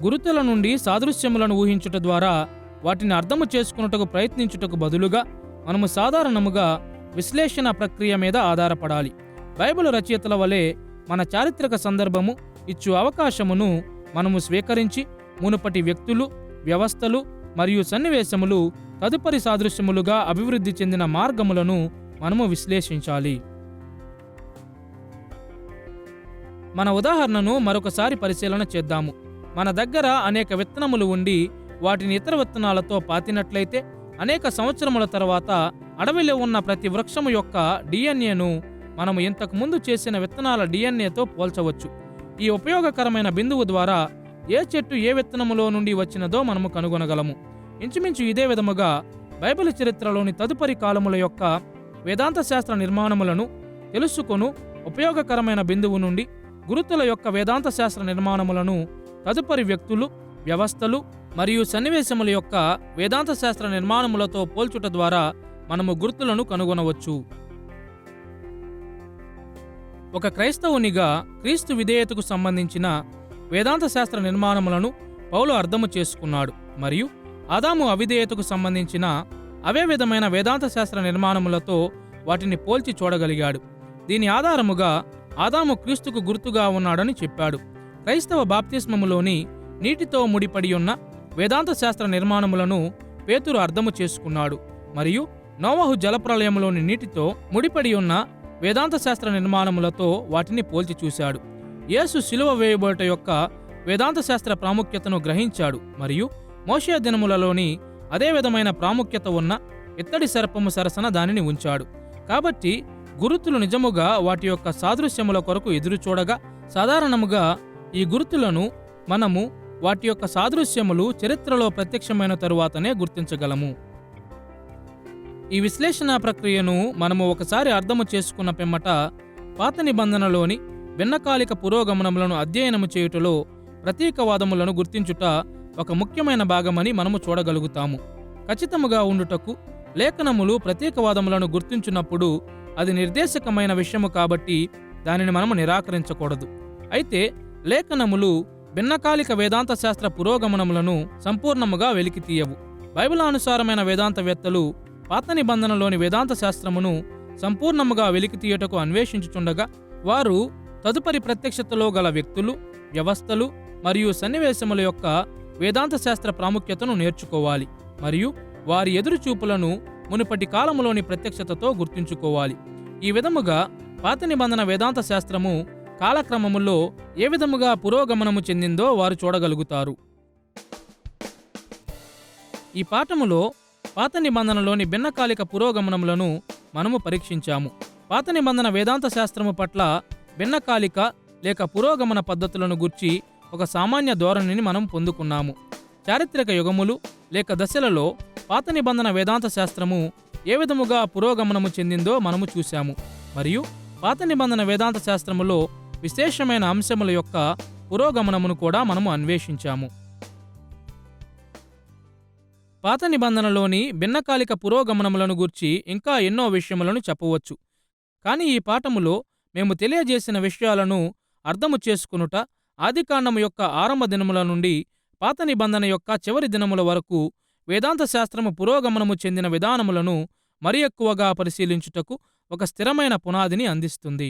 గురుతుల నుండి సాదృశ్యములను ఊహించుట ద్వారా వాటిని అర్థము చేసుకున్నటకు ప్రయత్నించుటకు బదులుగా మనము సాధారణముగా విశ్లేషణ ప్రక్రియ మీద ఆధారపడాలి. బైబిలు రచయితల వలె మన చారిత్రక సందర్భము ఇచ్చు అవకాశమును మనము స్వీకరించి మునుపటి వ్యక్తులు, వ్యవస్థలు మరియు సన్నివేశములు తదుపరి సాదృశ్యములుగా అభివృద్ధి చెందిన మార్గములను మనము విశ్లేషించాలి. మన ఉదాహరణను మరొకసారి పరిశీలన చేద్దాము. మన దగ్గర అనేక విత్తనములు ఉండి వాటిని ఇతర విత్తనాలతో పాతినట్లయితే అనేక సంవత్సరముల తర్వాత అడవిలో ఉన్న ప్రతి వృక్షము యొక్క DNAను మనము ఇంతకు ముందు చేసిన విత్తనాల DNAతో పోల్చవచ్చు. ఈ ఉపయోగకరమైన బిందువు ద్వారా ఏ చెట్టు ఏ విత్తనములో నుండి వచ్చినదో మనము కనుగొనగలము. ఇంచుమించు ఇదే విధముగా బైబిల్ చరిత్రలోని తదుపరి కాలముల యొక్క వేదాంత శాస్త్ర నిర్మాణములను తెలుసుకొను ఉపయోగకరమైన బిందువు నుండి గురుతుల యొక్క వేదాంత శాస్త్ర నిర్మాణములను తదుపరి వ్యక్తులు, వ్యవస్థలు మరియు సన్నివేశముల యొక్క వేదాంత శాస్త్ర నిర్మాణములతో పోల్చుట ద్వారా మనము గుర్తులను కనుగొనవచ్చు. ఒక క్రైస్తవునిగా క్రీస్తు విధేయతకు సంబంధించిన వేదాంత శాస్త్ర నిర్మాణములను పౌలు అర్థము చేసుకున్నాడు మరియు ఆదాము అవిధేయతకు సంబంధించిన అవే విధమైన వేదాంత శాస్త్ర నిర్మాణములతో వాటిని పోల్చి చూడగలిగాడు. దీని ఆధారముగా ఆదాము క్రీస్తుకు గుర్తుగా ఉన్నాడని చెప్పాడు. క్రైస్తవ బాప్తిస్మములోని నీటితో ముడిపడి ఉన్న వేదాంత శాస్త్ర నిర్మాణములను పేతురు అర్థము చేసుకున్నాడు మరియు నోవహు జలప్రళయములోని నీటితో ముడిపడి ఉన్న వేదాంత శాస్త్ర నిర్మాణములతో వాటిని పోల్చి చూశాడు. యేసు శిలువ వేయబడుట యొక్క వేదాంత శాస్త్ర ప్రాముఖ్యతను గ్రహించాడు మరియు మోషే దినములలోని అదే విధమైన ప్రాముఖ్యత ఉన్న ఇత్తడి సర్పము సరసన దానిని ఉంచాడు. కాబట్టి గురుతులు నిజముగా వాటి యొక్క సాదృశ్యముల కొరకు ఎదురుచూడగా సాధారణముగా ఈ గుర్తులను మనము వాటి యొక్క సాదృశ్యములు చరిత్రలో ప్రత్యక్షమైన తరువాతనే గుర్తించగలము. ఈ విశ్లేషణ ప్రక్రియను మనము ఒకసారి అర్థము చేసుకున్న పిమ్మట పాత నిబంధనలోని భిన్నకాలిక పురోగమనములను అధ్యయనము చేయుటలో ప్రతీకవాదములను గుర్తించుట ఒక ముఖ్యమైన భాగమని మనము చూడగలుగుతాము. ఖచ్చితముగా ఉండుటకు లేఖనములు ప్రతీకవాదములను గుర్తించున్నప్పుడు అది నిర్దేశకమైన విషయము కాబట్టి దానిని మనము నిరాకరించకూడదు. అయితే లేఖనములు భిన్నకాలిక వేదాంత శాస్త్ర పురోగమనములను సంపూర్ణముగా వెలికితీయవు. బైబిలానుసారమైన వేదాంతవేత్తలు పాత నిబంధనలోని వేదాంత శాస్త్రమును సంపూర్ణముగా వెలికితీయుటకు అన్వేషించుచుండగా వారు తదుపరి ప్రత్యక్షతలో గల వ్యక్తులు, వ్యవస్థలు మరియు సన్నివేశముల యొక్క వేదాంత శాస్త్ర ప్రాముఖ్యతను నేర్చుకోవాలి మరియు వారి ఎదురుచూపులను మునుపటి కాలములోని ప్రత్యక్షతతో గుర్తుంచుకోవాలి. ఈ విధముగా పాత నిబంధన వేదాంత శాస్త్రము కాలక్రమములో ఏ విధముగా పురోగమనము చెందిందో వారు చూడగలుగుతారు. ఈ పాఠములో పాత నిబంధనలోని భిన్నకాలిక పురోగమనములను మనము పరీక్షించాము. పాత నిబంధన వేదాంత శాస్త్రము పట్ల భిన్నకాలిక లేక పురోగమన పద్ధతులను గూర్చి ఒక సామాన్య ధోరణిని మనం పొందుకున్నాము. చారిత్రక యుగములు లేక దశలలో పాత నిబంధన వేదాంత శాస్త్రము ఏ విధముగా పురోగమనము చెందిందో మనము చూశాము మరియు పాత నిబంధన వేదాంత శాస్త్రములో విశేషమైన అంశముల యొక్క పురోగమనమును కూడా మనము అన్వేషించాము. పాత నిబంధనలోని భిన్నకాలిక పురోగమనములను గూర్చి ఇంకా ఎన్నో విషయములను చెప్పవచ్చు. కానీ ఈ పాఠములో మేము తెలియజేసిన విషయాలను అర్థము చేసుకునుట ఆదికాండము యొక్క ఆరంభ దినముల నుండి పాత నిబంధన యొక్క చివరి దినముల వరకు వేదాంత శాస్త్రము పురోగమనము చెందిన విధానములను మరి ఎక్కువగా పరిశీలించుటకు ఒక స్థిరమైన పునాదిని అందిస్తుంది.